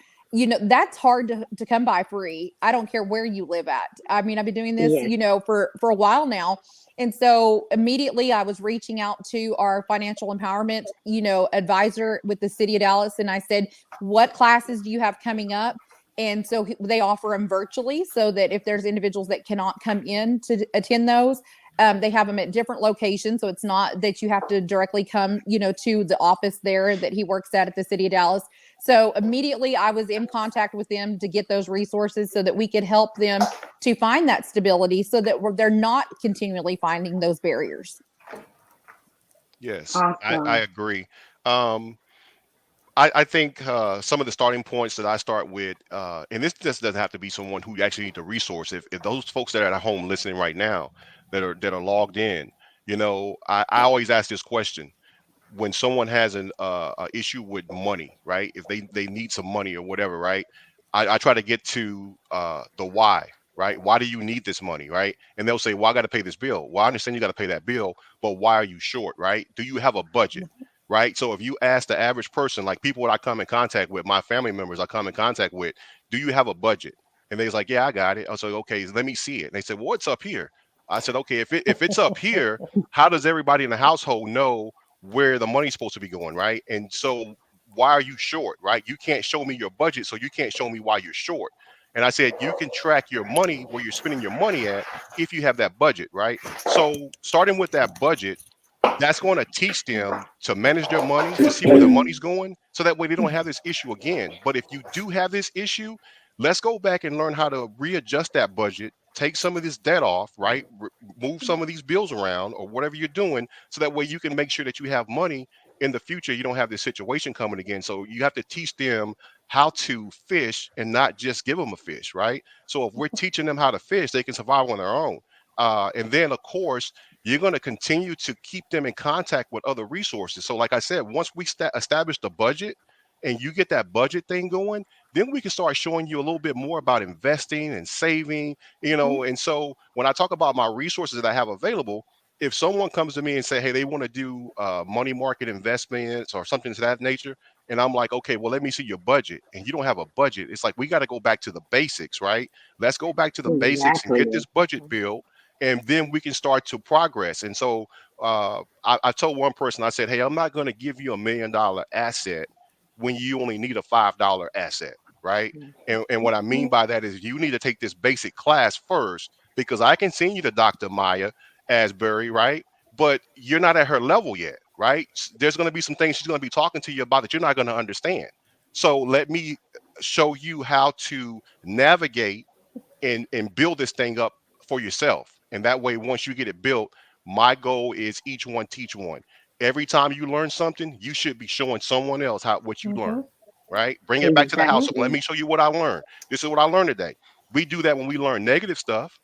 That's hard to come by free. I don't care where you live at. I mean, I've been doing this, Yes. for a while now. And so immediately I was reaching out to our financial empowerment, advisor with the city of Dallas. And I said, what classes do you have coming up? And so they offer them virtually, so that if there's individuals that cannot come in to attend those, they have them at different locations. So it's not that you have to directly come, to the office there that he works at the city of Dallas. So immediately I was in contact with them to get those resources so that we could help them to find that stability, so that they're not continually finding those barriers. Yes, I Awesome. agree. Um, I think some of the starting points that I start with, and this just doesn't have to be someone who actually need the resource. If those folks that are at home listening right now, that are logged in, I always ask this question: when someone has a issue with money, right? If they need some money or whatever, right? I try to get to the why, right? Why do you need this money, right? And they'll say, well, I got to pay this bill. Well, I understand you got to pay that bill, but why are you short, right? Do you have a budget? Right. So if you ask the average person, like people that I come in contact with, my family members I come in contact with, do you have a budget? And they's like, yeah, I got it. I was like, okay, let me see it. And they said, well, what's up here? I said, okay, if it's up here, how does everybody in the household know where the money's supposed to be going, right? And so why are you short, right? You can't show me your budget, so you can't show me why you're short. And I said, you can track your money, where you're spending your money at, if you have that budget, right? So starting with that budget, that's going to teach them to manage their money, to see where the money's going, so that way they don't have this issue again. But if you do have this issue, let's go back and learn how to readjust that budget, take some of this debt off, right? Move some of these bills around or whatever you're doing, so that way you can make sure that you have money in the future. You don't have this situation coming again. So you have to teach them how to fish and not just give them a fish, right? So if we're teaching them how to fish, they can survive on their own. And then, of course, you're going to continue to keep them in contact with other resources. So, like I said, once we establish the budget and you get that budget thing going, then we can start showing you a little bit more about investing and saving, And so, when I talk about my resources that I have available, if someone comes to me and say, hey, they want to do money market investments or something to that nature, and I'm like, okay, well, let me see your budget, and you don't have a budget, it's like we got to go back to the basics, right? Let's go back to the basics and get Exactly. this budget bill, and then we can start to progress. And so I told one person, I said, hey, I'm not going to give you $1 million asset when you only need a $5 asset, right? And what I mean by that is you need to take this basic class first, because I can send you to Dr. Mya Asberry, right? But you're not at her level yet, right? There's going to be some things she's going to be talking to you about that you're not going to understand. So let me show you how to navigate and build this thing up for yourself. And that way, once you get it built, my goal is each one teach one. Every time you learn something, you should be showing someone else what you learned, Mhm. right? Bring it back to the house. Let Exactly. me show you what I learned. This is what I learned today. We do that when we learn negative stuff,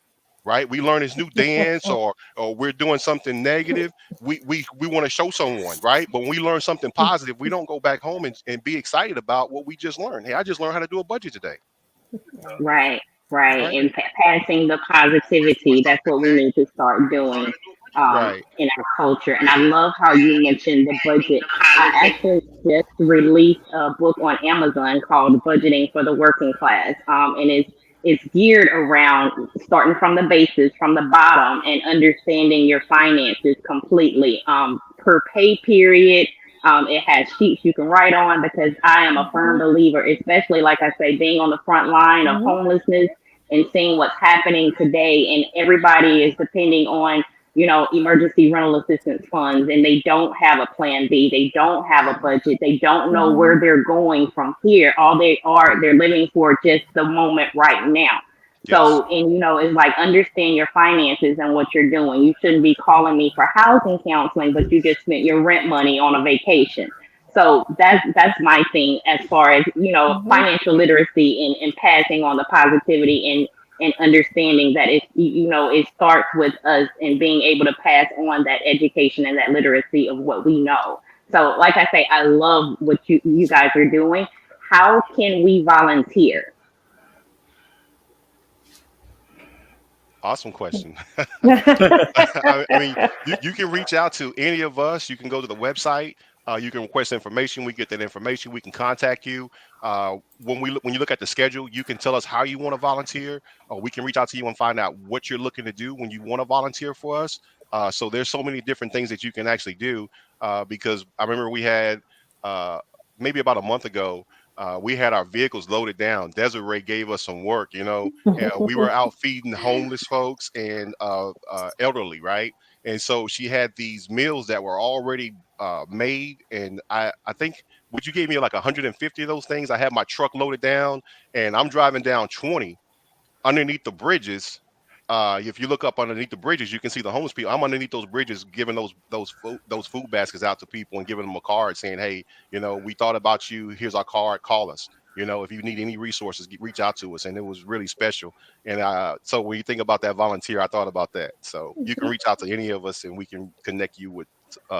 right? We learn this new dance, or we're doing something negative. We want to show someone, right? But when we learn something positive, we don't go back home and be excited about what we just learned. Hey, I just learned how to do a budget today, Yeah. Right, right. right? And passing the positivity, that's what we need to start doing Right. in our culture. And I love how you mentioned the budget. I actually just released a book on Amazon called Budgeting for the Working Class. And it's geared around starting from the basis, from the bottom, and understanding your finances completely. Per pay period, it has sheets you can write on because I am a firm Mhm. believer, especially like I say, being on the front line of Mhm. homelessness and seeing what's happening today. And everybody is depending on, emergency rental assistance funds, and they don't have a plan B. They don't have a budget. They don't know where Mhm. they're going from here. All they're living for just the moment right now. Yes. So, and it's like understand your finances and what you're doing. You shouldn't be calling me for housing counseling, but you just spent your rent money on a vacation. So that's my thing as far as Mhm. financial literacy and passing on the positivity and understanding that it starts with us and being able to pass on that education and that literacy of what we know. So, like I say, I love what you guys are doing. How can we volunteer? Awesome question. I mean, you can reach out to any of us. You can go to the website. You can request information. We get that information. We can contact you. When you look at the schedule, you can tell us how you want to volunteer, or we can reach out to you and find out what you're looking to do when you want to volunteer for us. So there's so many different things that you can actually do. Because I remember we had uh, maybe about a month ago. We had our vehicles loaded down. Desiree gave us some work, we were out feeding homeless folks and elderly, right? And so she had these meals that were already made, and I think would you gave me like 150 of those things. I had my truck loaded down, and I'm driving down 20 underneath the bridges. If you look up underneath the bridges, you can see the homeless people. I'm underneath those bridges, giving those food baskets out to people and giving them a card saying, "Hey, we thought about you. Here's our card. Call us. If you need any resources, reach out to us." And it was really special. And so when you think about that volunteer, I thought about that. So you can reach out to any of us, and we can connect you with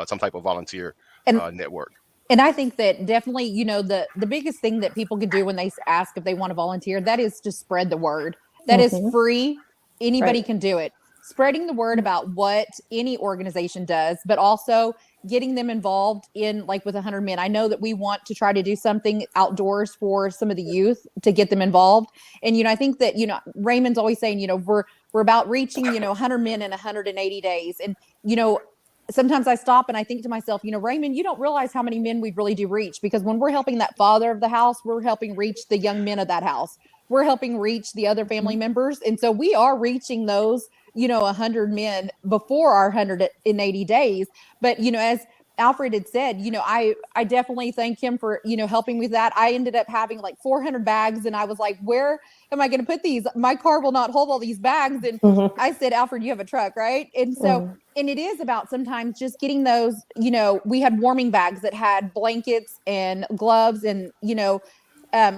some type of volunteer And network. and I think that definitely, the biggest thing that people can do when they ask if they want to volunteer, that is to spread the word. That is Mhm. free. Anybody Right. can do it. Spreading the word about what any organization does, but also getting them involved in, like, with 100 Men. I know that we want to try to do something outdoors for some of the youth to get them involved. And I think that Raymond's always saying, we're about reaching 100 men in 180 days. And sometimes I stop and I think to myself, Raymond, you don't realize how many men we really do reach, because when we're helping that father of the house, we're helping reach the young men of that house. We're helping reach the other family Mhm. members. And so we are reaching those, 100 men before our 180 days. But, as Alfred had said, I definitely thank him for, helping with that. I ended up having like 400 bags, and I was like, where am I going to put these? My car will not hold all these bags. And Mhm. I said, Alfred, you have a truck, right? And so, Mhm. and it is about sometimes just getting those, we had warming bags that had blankets and gloves and,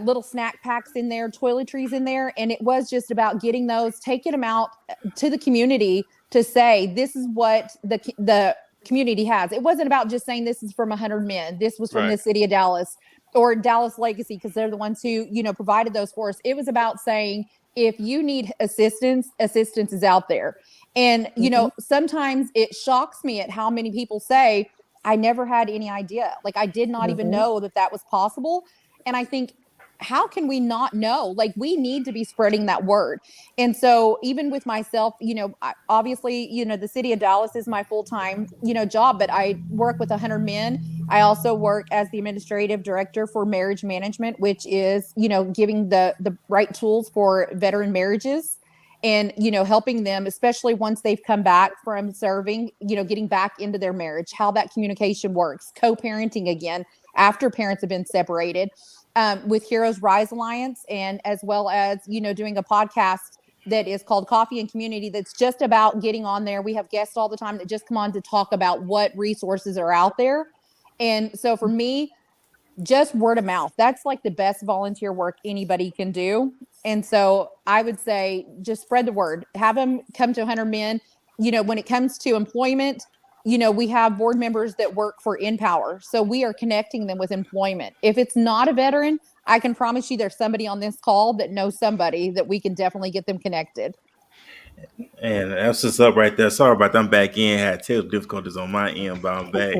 little snack packs in there, toiletries in there. And it was just about getting those, taking them out to the community to say, this is what the community has. It wasn't about just saying this is from 100 Men. This was from Right. the city of Dallas or Dallas Legacy, because they're the ones who, provided those for us. It was about saying, if you need assistance is out there. And, Mhm. sometimes it shocks me at how many people say, I never had any idea. Like, I did not even Mhm. know that was possible. And I think, how can we not know? Like, we need to be spreading that word. And so, even with myself, obviously, the city of Dallas is my full time, job, but I work with 100 Men. I also work as the administrative director for marriage management, which is, giving the right tools for veteran marriages and, helping them, especially once they've come back from serving, getting back into their marriage, how that communication works, co-parenting again after parents have been separated, with Heroes Rise Alliance, and as well as, doing a podcast that is called Coffee and Community, that's just about getting on there. We have guests all the time that just come on to talk about what resources are out there. And so for me, just word of mouth, that's like the best volunteer work anybody can do. And so I would say just spread the word, have them come to 100 Men. When it comes to employment, we have board members that work for Empower, so we are connecting them with employment. If it's not a veteran, I can promise you there's somebody on this call that knows somebody that we can definitely get them connected. And that's what's up right there. Sorry about that. I'm back in. Had technical difficulties on my end, but I'm back.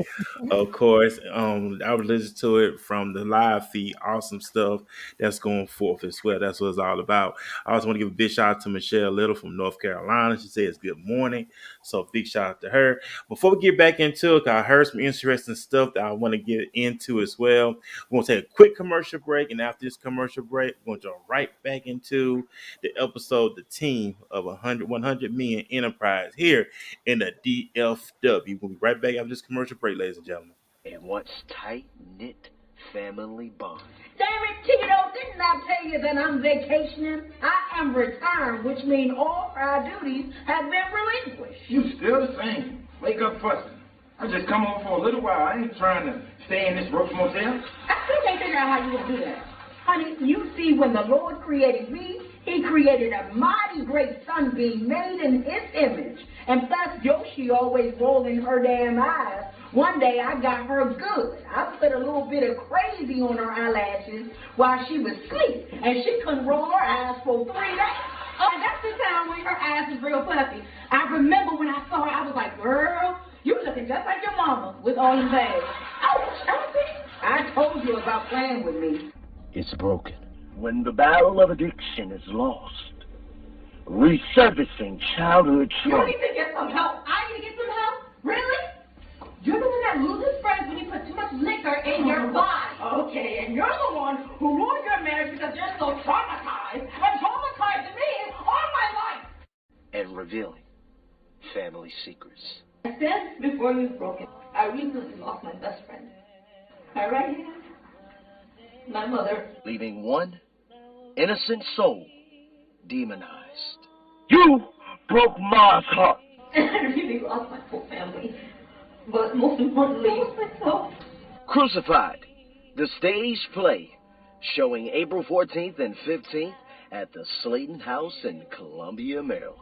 Of course, I was listening to it from the live feed. Awesome stuff that's going forth as well. That's what it's all about. I also want to give a big shout out to Michelle Little from North Carolina. She says good morning. So big shout out to her. Before we get back into it, I heard some interesting stuff that I want to get into as well. We're going to take a quick commercial break. And after this commercial break, we're going to jump right back into the episode, the team of 100 Men Enterprise here in the DFW. We'll be right back after this commercial break, ladies and gentlemen. And what's tight-knit family bond? Damn it, Tito, didn't I tell you that I'm vacationing? I am retired, which means all prior duties have been relinquished. You still the same. Wake up fussing. I just come over for a little while. I ain't trying to stay in this Roach Motel. I still can't figure out how you would do that. Honey, you see, when the Lord created me, he created a mighty great sunbeam made in his image. And plus, Yoshi always rolling her damn eyes. One day, I got her good. I put a little bit of crazy on her eyelashes while she was asleep. And she couldn't roll her eyes for 3 days. Oh, and that's the time when her eyes was real puffy. I remember when I saw her, I was like, girl, you looking just like your mama with all them bags. I told you about playing with me. It's broken. When the battle of addiction is lost, resurfacing childhood You trauma. need to get some help. I need to get some help? Really? You're the one that loses friends when you put too much liquor in your body. Okay, and you're the one who ruined your marriage because you're so traumatized and traumatized me all my life. And revealing family secrets. I said before you broke it, I recently lost my best friend. My right hand, my mother. Leaving one innocent soul demonized. You broke Ma's heart. And I really lost my whole family. But most importantly, I lost myself. Crucified, the stage play, showing April 14th and 15th at the Slayton House in Columbia, Maryland.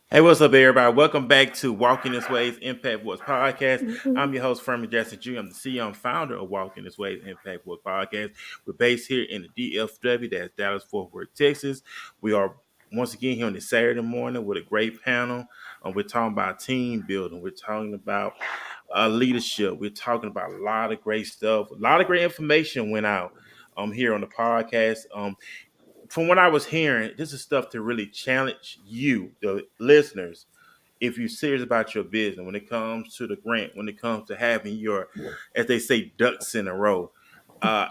Hey, what's up, everybody? Welcome back to Walking This Way's Impact Voice Podcast. I'm your host, Furman Jackson Jr. I'm the CEO and founder of Walking This Way's Impact Voice Podcast. We're based here in the DFW, that's Dallas, Fort Worth, Texas. We are once again here on this Saturday morning with a great panel. We're talking about team building. We're talking about leadership. We're talking about a lot of great stuff. A lot of great information went out here on the podcast. From what I was hearing, this is stuff to really challenge you, the listeners, if you're serious about your business, when it comes to the grant, when it comes to having your, as they say, ducks in a row.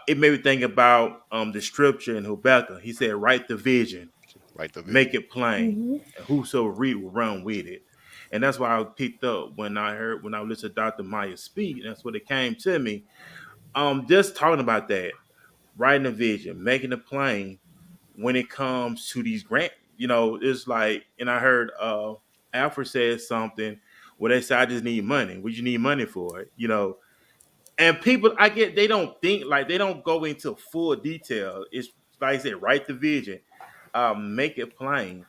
It made me think about the scripture in Habakkuk. He said, write the vision, Right. make it plain, and whoso read will run with it. And that's why I picked up when I listened to Dr. Mya speak. That's what it came to me. Just talking about that, writing a vision, making it plain, when it comes to these grants, it's like, and I heard Alfred said something where they say, I just need money. What you need money for? And people, I get, they don't think, like, they don't go into full detail. It's like I said, write the vision, make it plain.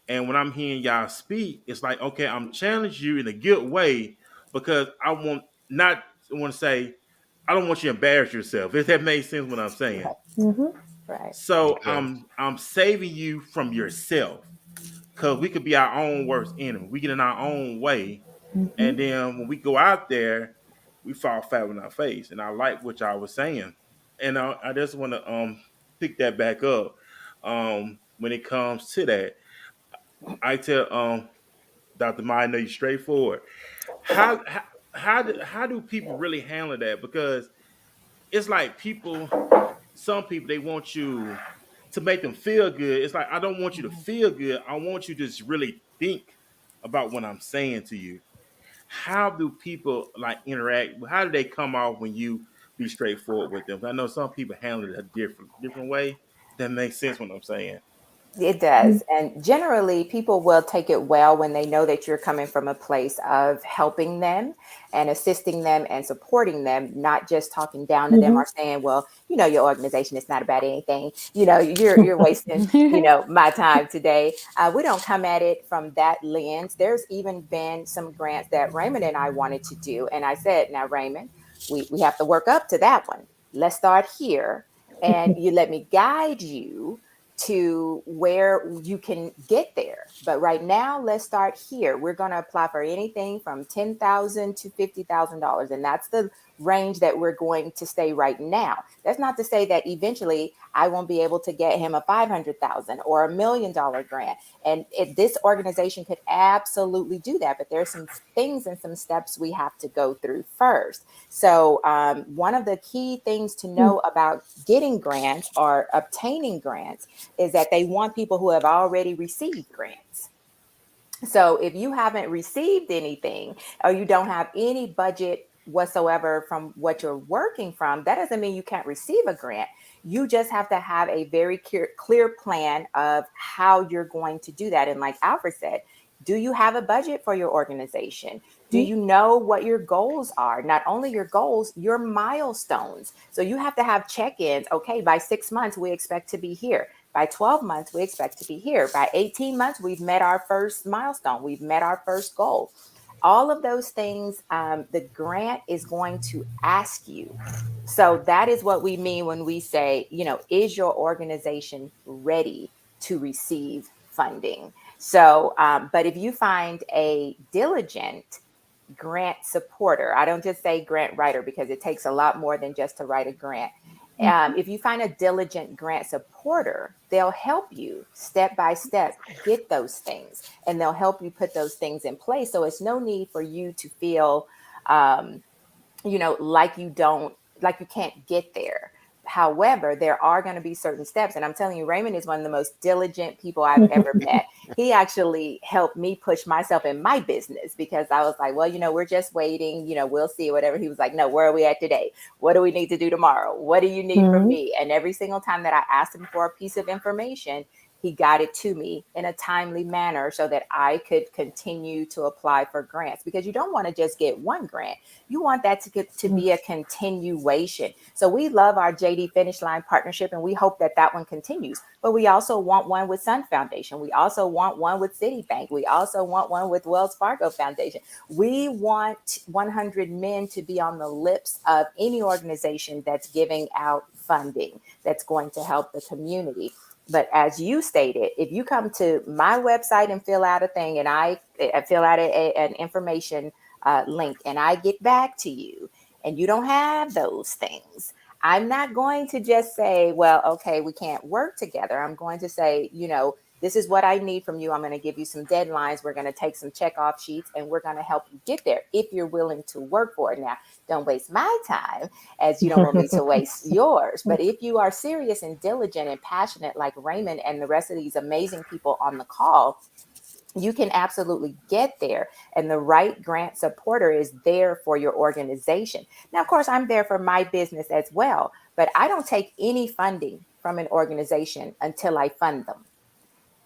And when I'm hearing y'all speak, it's like, okay, I'm challenging you in a good way because I want to say, I don't want you to embarrass yourself. If that makes sense what I'm saying. Right. So Yeah. I'm saving you from yourself because we could be our own worst enemy. We get in our own way, and then when we go out there, we fall flat on our face. And I like what y'all was saying, and I just want to pick that back up. When it comes to that, I tell Dr. Maya, I know you're straightforward. How do people really handle that? Because it's like some people, they want you to make them feel good. It's like, I don't want you to feel good. I want you to just really think about what I'm saying to you. How do people like interact? How do they come off when you be straightforward with them? I know some people handle it a different way. That makes sense what I'm saying. It does. And generally, people will take it well when they know that you're coming from a place of helping them and assisting them and supporting them, not just talking down to them or saying, well, your organization is not about anything. You're wasting, my time today. We don't come at it from that lens. There's even been some grants that Raymond and I wanted to do. And I said, now, Raymond, we have to work up to that one. Let's start here. And you let me guide you to where you can get there. But right now, let's start here. We're going to apply for anything from $10,000 to $50,000, and that's the range that we're going to stay right now. That's not to say that eventually I won't be able to get him a $500,000 or $1 million grant. And this organization could absolutely do that, but there's some things and some steps we have to go through first. So one of the key things to know about getting grants or obtaining grants is that they want people who have already received grants. So if you haven't received anything or you don't have any budget whatsoever from what you're working from, that doesn't mean you can't receive a grant. You just have to have a very clear plan of how you're going to do that. And like Alfred said, do you have a budget for your organization? Do you know what your goals are? Not only your goals, your milestones. So you have to have check-ins. Okay, by 6 months, we expect to be here. By 12 months, we expect to be here. By 18 months, we've met our first milestone. We've met our first goal. All of those things, the grant is going to ask you. So that is what we mean when we say, is your organization ready to receive funding? So, but if you find a diligent grant supporter, I don't just say grant writer because it takes a lot more than just to write a grant. If you find a diligent grant supporter, they'll help you step by step get those things, and they'll help you put those things in place. So it's no need for you to feel, like you can't get there. However, there are going to be certain steps. And I'm telling you, Raymond is one of the most diligent people I've ever met. He actually helped me push myself in my business because I was like, well, we're just waiting, we'll see, whatever. He was like, no, where are we at today? What do we need to do tomorrow? What do you need from me? And every single time that I asked him for a piece of information, he got it to me in a timely manner so that I could continue to apply for grants, because you don't want to just get one grant. You want that to be a continuation. So we love our JD Finish Line partnership, and we hope that that one continues. But we also want one with Sun Foundation. We also want one with Citibank. We also want one with Wells Fargo Foundation. We want 100 Men to be on the lips of any organization that's giving out funding that's going to help the community. But as you stated, if you come to my website and fill out a thing, and I fill out an information link, and I get back to you, and you don't have those things, I'm not going to just say, well, okay, we can't work together. I'm going to say, this is what I need from you. I'm going to give you some deadlines. We're going to take some checkoff sheets, and we're going to help you get there if you're willing to work for it. Now, don't waste my time, as you don't want me to waste yours. But if you are serious and diligent and passionate like Raymond and the rest of these amazing people on the call, you can absolutely get there. And the right grant supporter is there for your organization. Now, of course, I'm there for my business as well, but I don't take any funding from an organization until I fund them.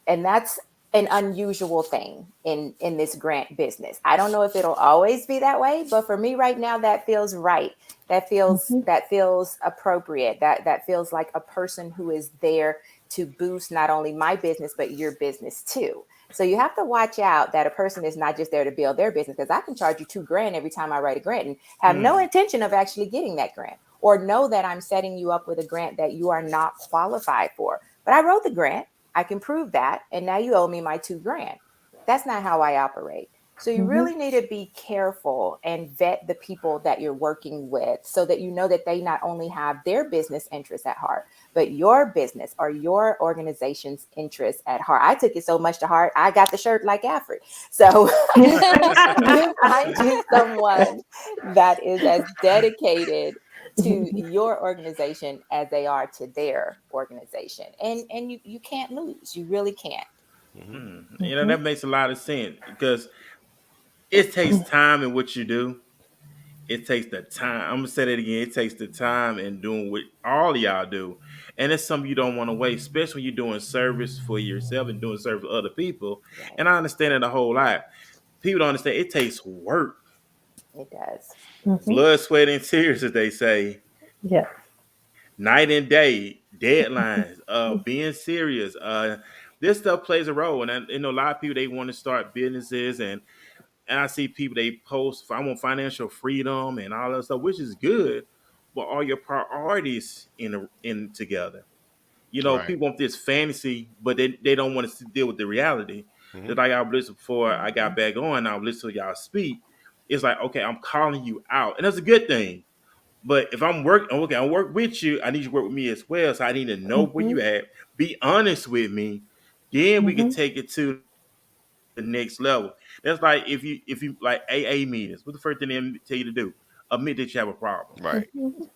And that's an unusual thing in this grant business. I don't know if it'll always be that way, but for me right now, that feels right. That feels appropriate. That feels like a person who is there to boost not only my business, but your business too. So you have to watch out that a person is not just there to build their business, because I can charge you $2,000 every time I write a grant and have no intention of actually getting that grant, or know that I'm setting you up with a grant that you are not qualified for. But I wrote the grant. I can prove that. And now you owe me my $2,000. That's not how I operate. So you really need to be careful and vet the people that you're working with, so that you know that they not only have their business interests at heart, but your business or your organization's interests at heart. I took it so much to heart, I got the shirt like Alfred. So I need someone that is as dedicated to your organization as they are to their organization. And you can't lose. You really can't. That makes a lot of sense, because it takes time in what you do. it takes the time. I'm gonna say that again. It takes the time and doing what all of y'all do, and it's something you don't want to waste, especially when you're doing service for yourself and doing service for other people. Right. And I understand it a whole lot. People don't understand. It takes work, It does. Mhm. blood, sweat, and tears, as they say, Yes. night and day, deadlines, being serious. This stuff plays a role, and a lot of people they want to start businesses and I see people they post, I want financial freedom and all that stuff, which is good, but are your priorities in together? Right. People want this fantasy, but they don't want to deal with the reality. Hmm. Just like I was listening before I got Mhm. back on, I was listening to y'all speak. It's like, okay, I'm calling you out, and that's a good thing. But if I'm working, okay, I work with you. I need you to work with me as well. So I need to know where Mhm. you at. Be honest with me. Then we can Mhm. take it to the next level. That's like if you like AA meetings. What the first thing they tell you to do? Admit that you have a problem. Right. Mhm.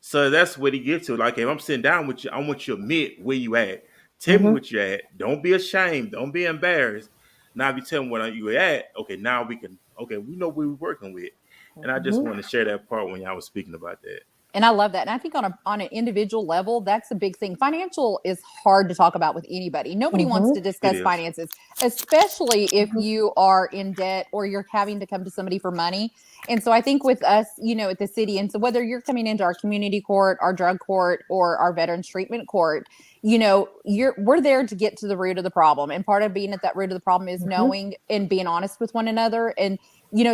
So that's what he gets to. Like if I'm sitting down with you, I want you to admit where you at. Tell me Mhm. what you at. Don't be ashamed. Don't be embarrassed. Now if you tell me what you at, okay, now we can we know what we're working with. And I just Mhm. want to share that part when y'all was speaking about that. And I love that. And I think on an individual level, that's a big thing. Financial is hard to talk about with anybody. Nobody wants Mhm. to It discuss is. finances, especially if Mhm. you are in debt or you're having to come to somebody for money. And so I think with us, at the city, and so whether you're coming into our community court, our drug court, or our veterans treatment court, we're there to get to the root of the problem. And part of being at that root of the problem is Mhm. knowing and being honest with one another and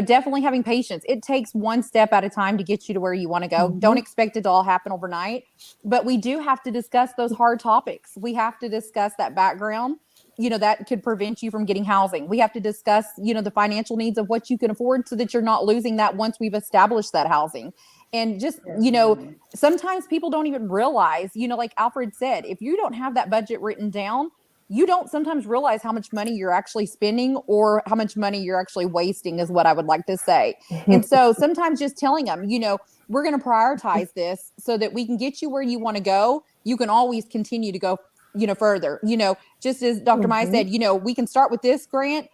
definitely having patience. It takes one step at a time to get you to where you want to go. Don't Mhm. expect it to all happen overnight, but we do have to discuss those hard topics. We have to discuss that background, that could prevent you from getting housing. We have to discuss, the financial needs of what you can afford so that you're not losing that once we've established that housing. And just, Yes, ma'am. sometimes people don't even realize, like Alfred said, if you don't have that budget written down, you don't sometimes realize how much money you're actually spending or how much money you're actually wasting, is what I would like to say. And so sometimes just telling them, we're going to prioritize this so that we can get you where you want to go. You can always continue to go, further, just as Dr. Maya Mhm. said, we can start with this grant,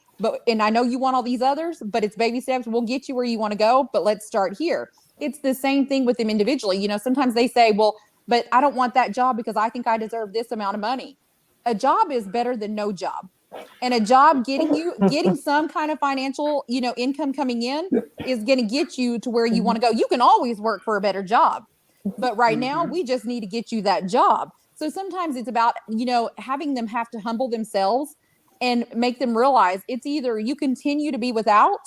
and I know you want all these others, but it's baby steps. We'll get you where you want to go, but let's start here. It's the same thing with them individually. Sometimes they say, well, but I don't want that job because I think I deserve this amount of money. A job is better than no job, and a job getting some kind of financial income coming in is going to get you to where you want to go. You can always work for a better job, but right now Mm-hmm. we just need to get you that job. So sometimes it's about having them have to humble themselves and make them realize it's either you continue to be without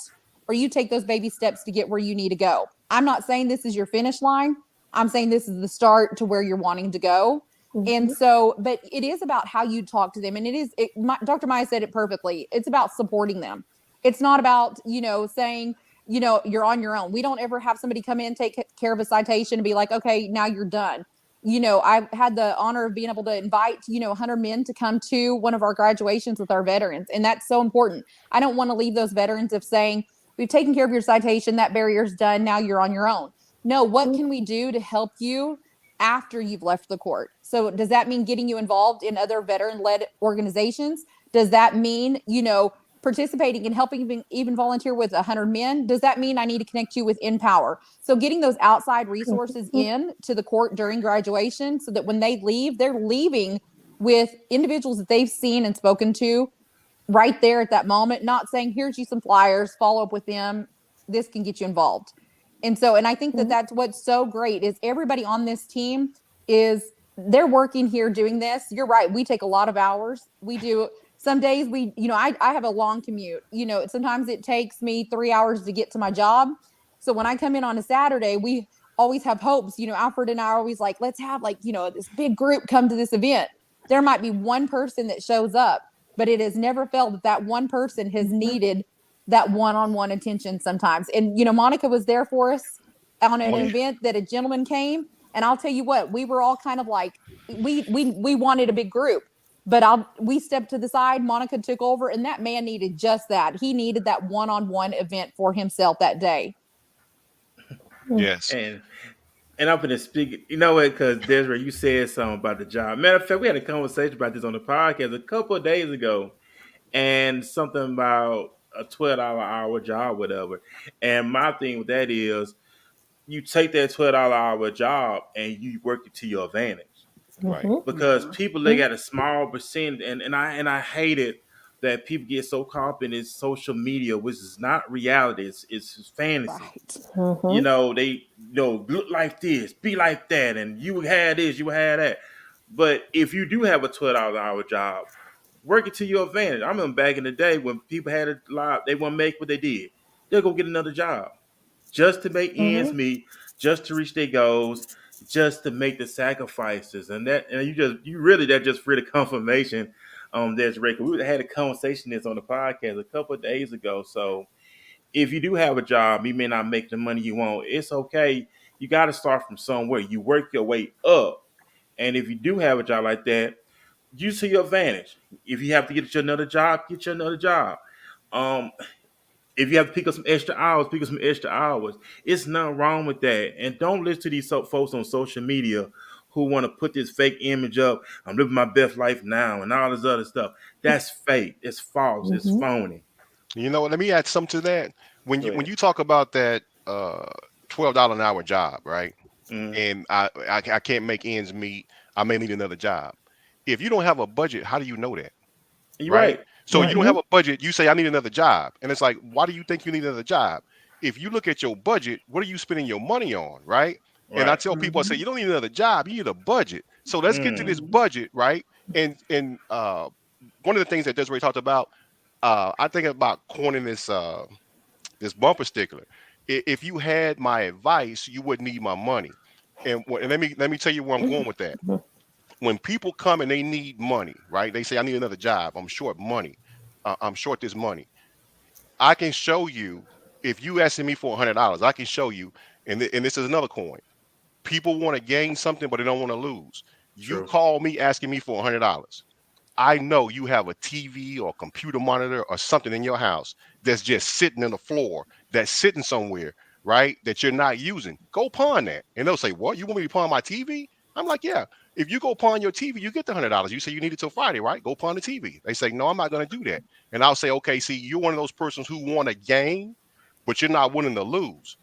or you take those baby steps to get where you need to go. I'm not saying this is your finish line. I'm saying this is the start to where you're wanting to go. And Mhm. so, but it is about how you talk to them. And Dr. Maya said it perfectly. It's about supporting them. It's not about, saying, you're on your own. We don't ever have somebody come in, take care of a citation and be like, okay, now you're done. I've had the honor of being able to invite, 100 men to come to one of our graduations with our veterans. And that's so important. I don't want to leave those veterans of saying, we've taken care of your citation, that barrier's done, now you're on your own. No, what can we do to help you after you've left the court? So does that mean getting you involved in other veteran-led organizations? Does that mean, participating and helping even volunteer with 100 men? Does that mean I need to connect you with Empower? So getting those outside resources Mhm. in to the court during graduation so that when they leave, they're leaving with individuals that they've seen and spoken to right there at that moment, not saying, here's you some flyers, follow up with them. This can get you involved. And I think that Mhm. that's what's so great is everybody on this team is they're working here doing this. You're right. We take a lot of hours. We do some days I have a long commute. Sometimes it takes me 3 hours to get to my job. So when I come in on a Saturday, we always have hopes. Alfred and I are always like, let's have this big group come to this event. There might be one person that shows up, but it has never felt that that one person has Mhm. needed that one-on-one attention sometimes. And Monica was there for us on an Oh yeah. event that a gentleman came, and I'll tell you what, we were all kind of like we wanted a big group, but we stepped to the side. Monica took over, and that man needed just that. He needed that one-on-one event for himself that day. Yes. And I'm gonna speak. You know what? Because Desiree, you said something about the job. Matter of fact, we had a conversation about this on the podcast a couple of days ago, and something about a $12 hour job, whatever. And my thing with that is, you take that $12 job and you work it to your advantage. Right. Because people look at a small percent, and I hate it that people get so caught up in this social media, which is not reality. It's fantasy. Right. They look like this, be like that, and you would have this, you would have that. But if you do have a $12 job, work it to your advantage. I remember back in the day when people had a lot, they wouldn't make what they did. They'll go get another job just to make ends meet, just to reach their goals, just to make the sacrifices. And you really that just for the confirmation. There's Rick. We had a conversation this on the podcast a couple of days ago. So if you do have a job, you may not make the money you want. It's okay. You got to start from somewhere. You work your way up. And if you do have a job like that, use to your advantage. If you have to get you another job, get you another job. Um, if you have to pick up some extra hours, pick up some extra hours. It's nothing wrong with that. And don't listen to these folks on social media who want to put this fake image up. I'm living my best life now and all this other stuff. That's fake. It's false. It's phony. You know what? Let me add something to that. When Go you when ahead. you talk about that $12 an hour job, right? Mm. And I can't make ends meet. I may need another job. If you don't have a budget, how do you know that? You're Right? right. So you Right. don't have a budget. You say I need another job, and it's like, why do you think you need another job? If you look at your budget, what are you spending your money on, right? And I Right. tell people, I say you don't need another job. You need a budget. So let's get to this Mm. budget, right? And one of the things that Desiree talked about, I think about coining this bumper sticker. If you had my advice, you wouldn't need my money. And let me tell you where I'm going with that. When people come and they need money, right? They say I need another job. I'm short money. I'm short this money. I can show you if you asking me for $100. I can show you, and this is another coin. People want to gain something, but they don't want to lose. You True. call me asking me for $100. I know you have a TV or computer monitor or something in your house that's just sitting on the floor, that's sitting somewhere, right? That you're not using. Go pawn that. And they'll say, what? You want me to pawn my TV? I'm like, yeah. If you go pawn your TV, you get the $100. You say you need it till Friday, right? Go pawn the TV. They say, no, I'm not going to do that. And I'll say, okay, see, you're one of those persons who want to gain, but you're not willing to lose.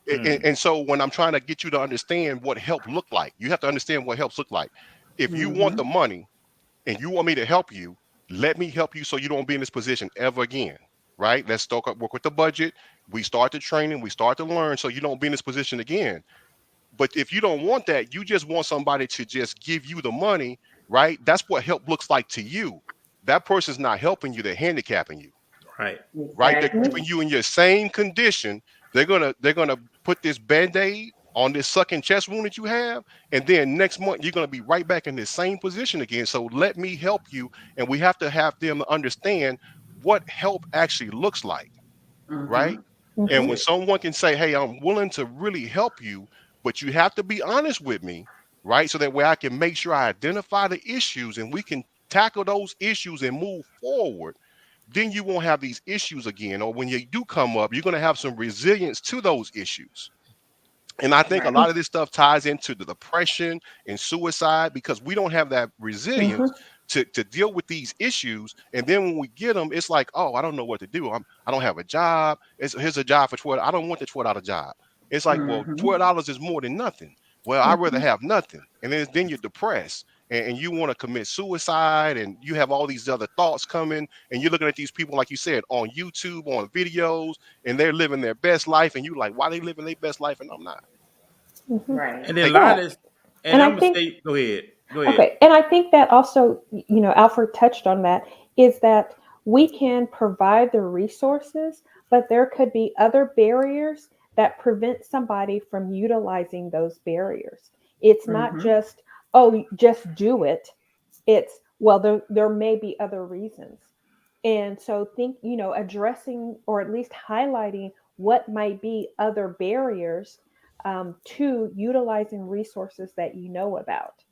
Mm. And so when I'm trying to get you to understand what help look like, you have to understand what helps look like. If you want the money, and you want me to help you, let me help you so you don't be in this position ever again, right? Let's work with the budget. We start the training, we start to learn so you don't be in this position again. But if you don't want that, you just want somebody to just give you the money, right? That's what help looks like to you. That person's not helping you, they're handicapping you, Right. right? They're Exactly. keeping you in your same condition. They're gonna put this band-aid on this sucking chest wound that you have, and then next month you're gonna be right back in this same position again. So let me help you, and we have to have them understand what help actually looks like, right? And when someone can say, "Hey, I'm willing to really help you, but you have to be honest with me," right? So that way I can make sure I identify the issues and we can tackle those issues and move forward, then you won't have these issues again. Or when you do come up, you're going to have some resilience to those issues. And I think a Right. lot of this stuff ties into the depression and suicide because we don't have that resilience to deal with these issues. And then when we get them, it's like, oh, I don't know what to do. I don't have a job. Here's a job for 12. I don't want the $12 job. It's like, well, $12 is more than nothing. Well, I'd rather have nothing. And then you're depressed and you want to commit suicide and you have all these other thoughts coming and you're looking at these people, like you said, on YouTube, on videos, and they're living their best life. And you like, why they living their best life and I'm not? Right. And then a Hey, lot Yeah. of this, and And I I'm gonna think say, go ahead. Go ahead. Okay, and I think that also, Alfred touched on that, is that we can provide the resources, but there could be other barriers that prevent somebody from utilizing those barriers. It's not just, oh, just do it. It's, well, there may be other reasons. And so think, addressing or at least highlighting what might be other barriers to utilizing resources that you know about.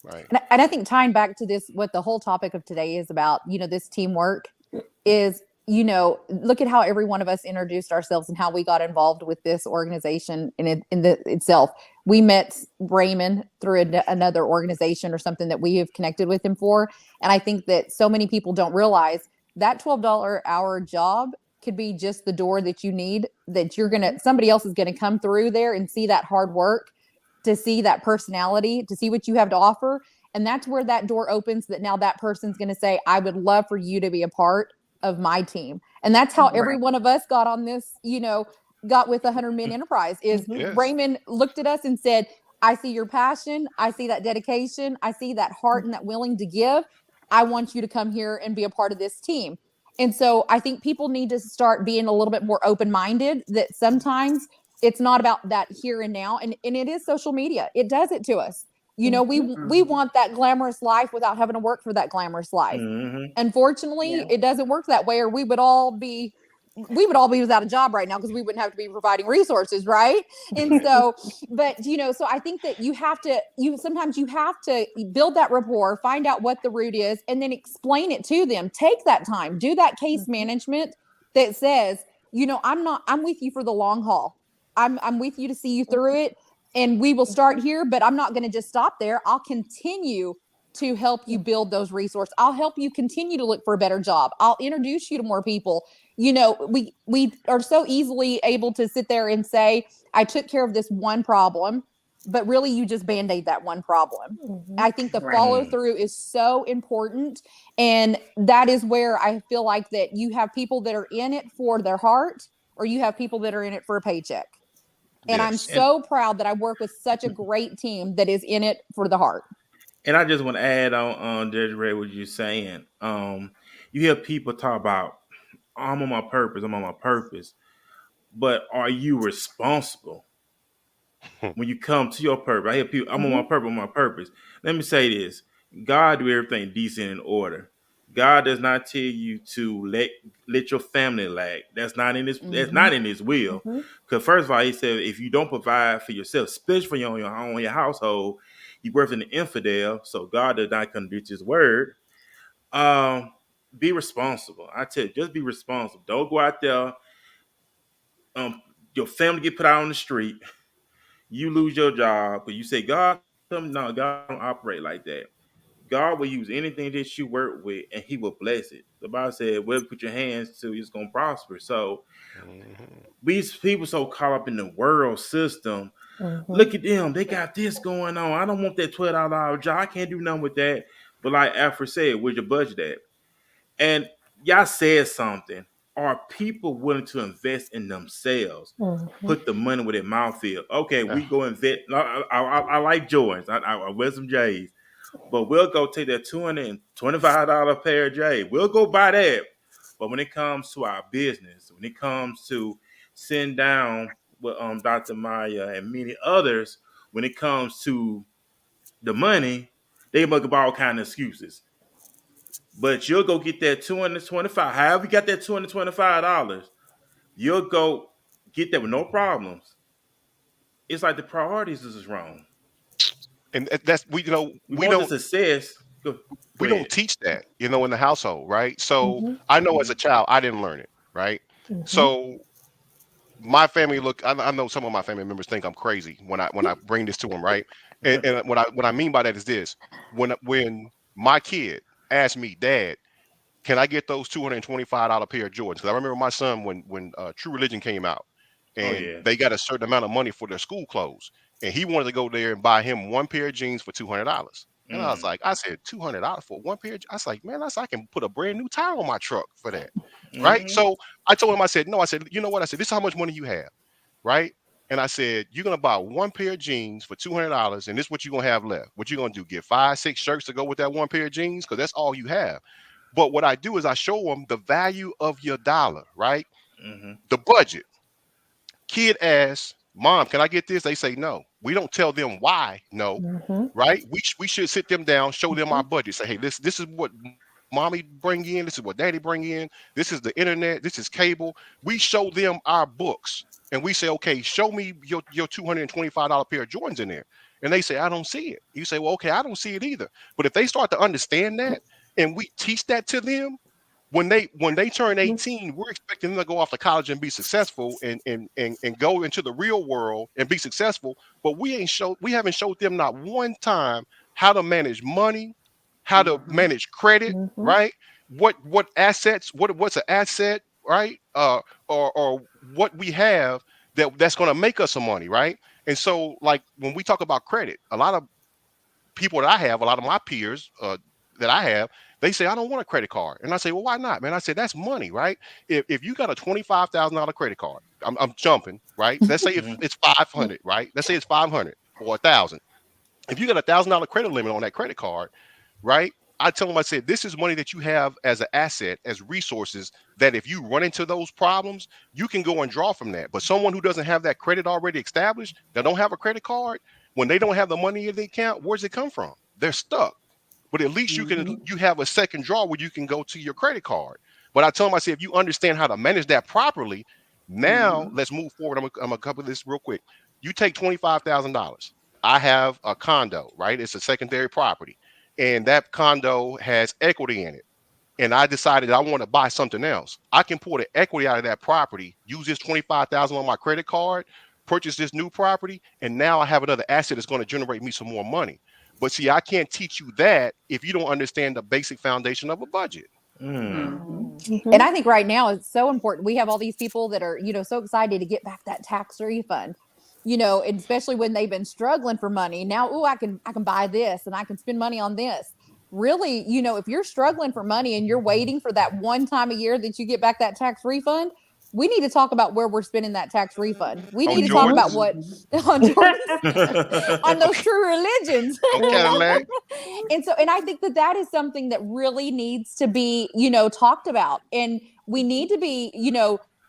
right. And I think tying back to this, what the whole topic of today is about, this teamwork is, look at how every one of us introduced ourselves and how we got involved with this organization itself. We met Raymond through another organization or something that we have connected with him for. And I think that so many people don't realize that $12 hour job could be just the door that you need, that somebody else is going to come through there and see that hard work, to see that personality, to see what you have to offer. And that's where that door opens, that now that person's going to say, I would love for you to be a part of my team. And that's how every one of us got on this, got with 100 Men Enterprise, is Raymond looked at us and said, I see your passion. I see that dedication. I see that heart and that willing to give. I want you to come here and be a part of this team. And so I think people need to start being a little bit more open-minded, that sometimes it's not about that here and now. And it is social media. It does it to us. We want that glamorous life without having to work for that glamorous life. Unfortunately, it doesn't work that way, or we would all be without a job right now, because we wouldn't have to be providing resources, right? And so, but so I think that sometimes you have to build that rapport, find out what the route is, and then explain it to them. Take that time, do that case management that says, I'm with you for the long haul. I'm with you to see you through it. And we will start here, but I'm not going to just stop there. I'll continue to help you build those resources. I'll help you continue to look for a better job. I'll introduce you to more people. We are so easily able to sit there and say, I took care of this one problem, but really you just Band-Aid that one problem. I think the follow through is so important. And that is where I feel like that you have people that are in it for their heart, or you have people that are in it for a paycheck. And I'm so proud that I work with such a great team that is in it for the heart. And I just want to add on Desiree, what you're saying. You hear people talk about, I'm on my purpose. But are you responsible when you come to your purpose? I hear people, I'm on my purpose. Let me say this. God do everything decent and in order. God does not tell you to let your family lag. That's not in his that's not in his will. Because first of all, he said, if you don't provide for yourself, especially for your own your household, you're worth an infidel. So God does not contradict his word. Be responsible. I tell you, just be responsible. Don't go out there. Your family get put out on the street. You lose your job, but you say, God, no, God don't operate like that. God will use anything that you work with, and he will bless it. The Bible said, whatever you put your hands to, it's going to prosper. So these people so caught up in the world system. Look at them. They got this going on. I don't want that $12 job. I can't do nothing with that. But like Alfred said, where's your budget at? And y'all said something. Are people willing to invest in themselves? Put the money where their mouth is. Okay, we go invest. I like Jordans. I wear some J's. But we'll go take that $225 pair of J's. We'll go buy that. But when it comes to our business, when it comes to sitting down with Dr. Mya and many others, when it comes to the money, they make up all kind of excuses. But you'll go get that $225. However you got that $225, you'll go get that with no problems. It's like the priorities is wrong. And that's we want don't the success. We don't teach that, in the household, right? So I know as a child I didn't learn it, right? So my family I know some of my family members think I'm crazy when I bring this to them, right? And what I mean by that is this: when my kid asked me, Dad, can I get those $225 pair of Jordans? Because I remember my son when True Religion came out, and they got a certain amount of money for their school clothes, and he wanted to go there and buy him one pair of jeans for $200. And I said $200 for one pair. I was like, man, I can put a brand new tire on my truck for that, right? So I told him, I said, no, I said, you know what? I said, this is how much money you have, right? And I said, you're gonna buy one pair of jeans for $200, and this is what you're gonna have left. What you gonna do? Get 5, 6 shirts to go with that one pair of jeans, because that's all you have. But what I do is I show them the value of your dollar, right? The budget. Kid asks, Mom, can I get this? They say no. We don't tell them why no, right? We should sit them down, show them our budget. Say, hey, this is what mommy bring in. This is what daddy bring in. This is the internet. This is cable. We show them our books. And we say, okay, show me your $225 pair of Jordans in there. And they say, I don't see it. You say, well, okay, I don't see it either. But if they start to understand that, and we teach that to them, when they turn 18, we're expecting them to go off to college and be successful and go into the real world and be successful. But we haven't showed them not one time how to manage money, how to manage credit, right? What assets, what's an asset, right? Or what we have that's going to make us some money, right? And so, like when we talk about credit, a lot of people that I have, a lot of my peers that I have, they say I don't want a credit card, and I say, well, why not, man? I said that's money, right? If you got a $25,000 credit card, I'm jumping, right? Let's say if it's 500, right? Let's say it's 500 or 1,000. If you got $1,000 credit limit on that credit card, right? I tell them, I said, this is money that you have as an asset, as resources that if you run into those problems, you can go and draw from that. But someone who doesn't have that credit already established, that don't have a credit card, when they don't have the money in the account, where's it come from? They're stuck. But at least you have a second draw where you can go to your credit card. But I tell them, I say, if you understand how to manage that properly, now let's move forward. I'm gonna cover this real quick. You take $25,000. I have a condo, right? It's a secondary property, and that condo has equity in it. And I decided I want to buy something else. I can pull the equity out of that property, use this 25,000 on my credit card, purchase this new property, and now I have another asset that's going to generate me some more money. But see, I can't teach you that if you don't understand the basic foundation of a budget. And I think right now it's so important. We have all these people that are, so excited to get back that tax refund, and especially when they've been struggling for money. Now, I can buy this and I can spend money on this. Really, if you're struggling for money and you're waiting for that one time a year that you get back that tax refund, we need to talk about where we're spending that tax refund. We need to talk about what on Jordans, on those true religions. On Cadillac. And I think that is something that really needs to be, talked about. And we need to be,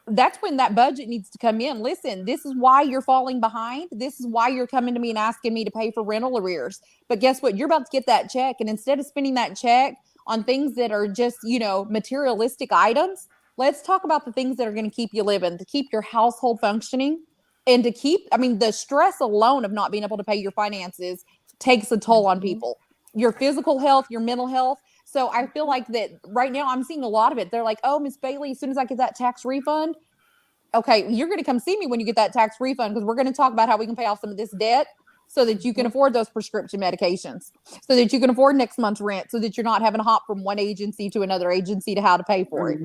that's when that budget needs to come in. Listen, this is why you're falling behind. This is why you're coming to me and asking me to pay for rental arrears. But guess what? You're about to get that check. And instead of spending that check on things that are just, materialistic items, let's talk about the things that are going to keep you living, to keep your household functioning, and to keep, the stress alone of not being able to pay your finances takes a toll on people. Your physical health, your mental health. So I feel like that right now I'm seeing a lot of it. They're like, oh, Miss Bailey, as soon as I get that tax refund, okay, you're going to come see me when you get that tax refund, because we're going to talk about how we can pay off some of this debt so that you can afford those prescription medications, so that you can afford next month's rent, so that you're not having to hop from one agency to another agency to how to pay for it.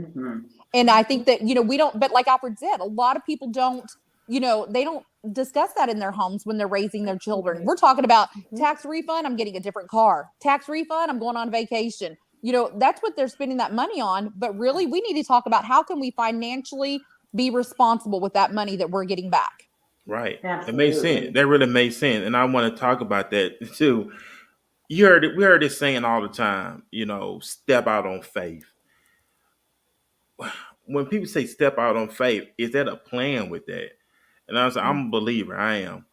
And I think that, we don't, but like Alfred said, a lot of people don't, they don't discuss that in their homes when they're raising their children. We're talking about tax refund, I'm getting a different car. Tax refund, I'm going on vacation. That's what they're spending that money on. But really, we need to talk about how can we financially be responsible with that money that we're getting back. Right. Absolutely. It makes sense. That really makes sense. And I want to talk about that too. We heard this saying all the time, step out on faith. When people say step out on faith, is that a plan with that? And I was like, I'm a believer, I am.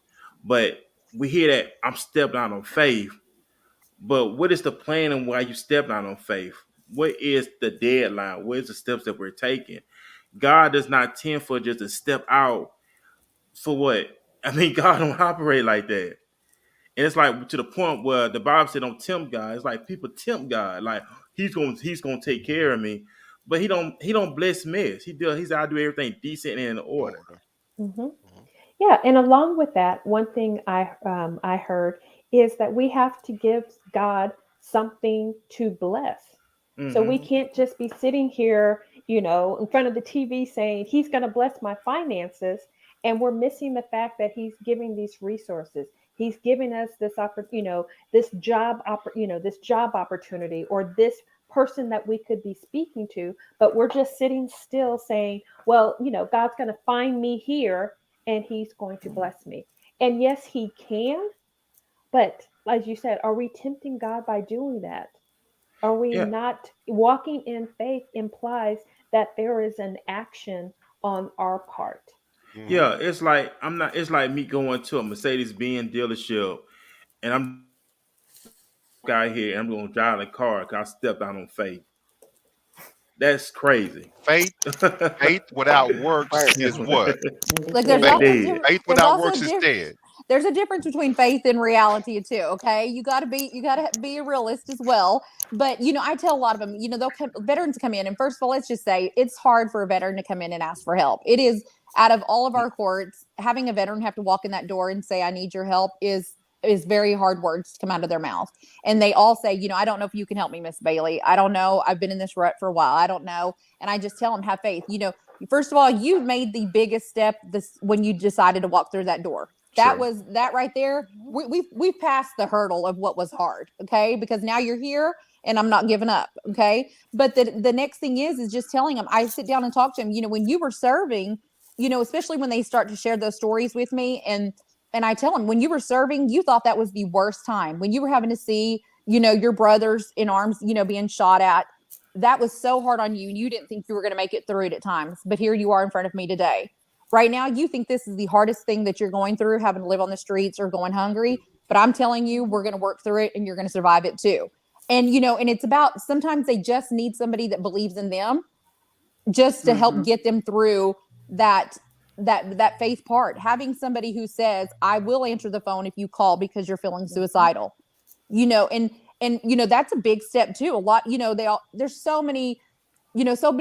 But we hear that I'm stepping out on faith. But what is the plan and why you stepping out on faith? What is the deadline? What is the steps that we're taking? God does not tend for just to step out for what? God don't operate like that. And it's like to the point where the Bible said don't tempt God. It's like people tempt God. Like he's gonna take care of me. But he don't bless mess. He's out to do everything decent and in order. Yeah, and along with that, one thing I heard is that we have to give God something to bless. So we can't just be sitting here, in front of the TV saying He's going to bless my finances, and we're missing the fact that He's giving these resources. He's giving us this this job opportunity, or this person that we could be speaking to, but we're just sitting still saying, well, God's going to find me here and He's going to bless me. And yes, He can, but as you said, are we tempting God by doing that? Are we Yeah. not walking in faith implies that there is an action on our part? Yeah, it's like it's like me going to a Mercedes-Benz dealership and I'm out here and I'm gonna drive the car because I stepped out on faith. That's crazy. Faith, faith without works is what? Like there's Faith also dead. Faith there's without also works is dead. there's a difference between faith and reality too. Okay, you got to be a realist as well. But I tell a lot of them, veterans come in, and first of all, let's just say it's hard for a veteran to come in and ask for help. It is, out of all of our courts, having a veteran have to walk in that door and say, "I need your help," is is very hard words to come out of their mouth. And they all say, I don't know if you can help me, Miss Bailey. I don't know. I've been in this rut for a while. I don't know. And I just tell them, have faith. First of all, you made the biggest step when you decided to walk through that door. That was that right there. We've passed the hurdle of what was hard. Okay. Because now you're here and I'm not giving up. Okay. But the next thing is just telling them, I sit down and talk to them, when you were serving, especially when they start to share those stories with me, and I tell them, when you were serving, you thought that was the worst time. When you were having to see, your brothers in arms, being shot at, that was so hard on you. And you didn't think you were going to make it through it at times. But here you are in front of me today. Right now, you think this is the hardest thing that you're going through, having to live on the streets or going hungry. But I'm telling you, we're going to work through it and you're going to survive it too. And, and it's about, sometimes they just need somebody that believes in them just to help get them through that faith part. Having somebody who says, I will answer the phone if you call because you're feeling suicidal, and that's a big step too. A lot, there's so many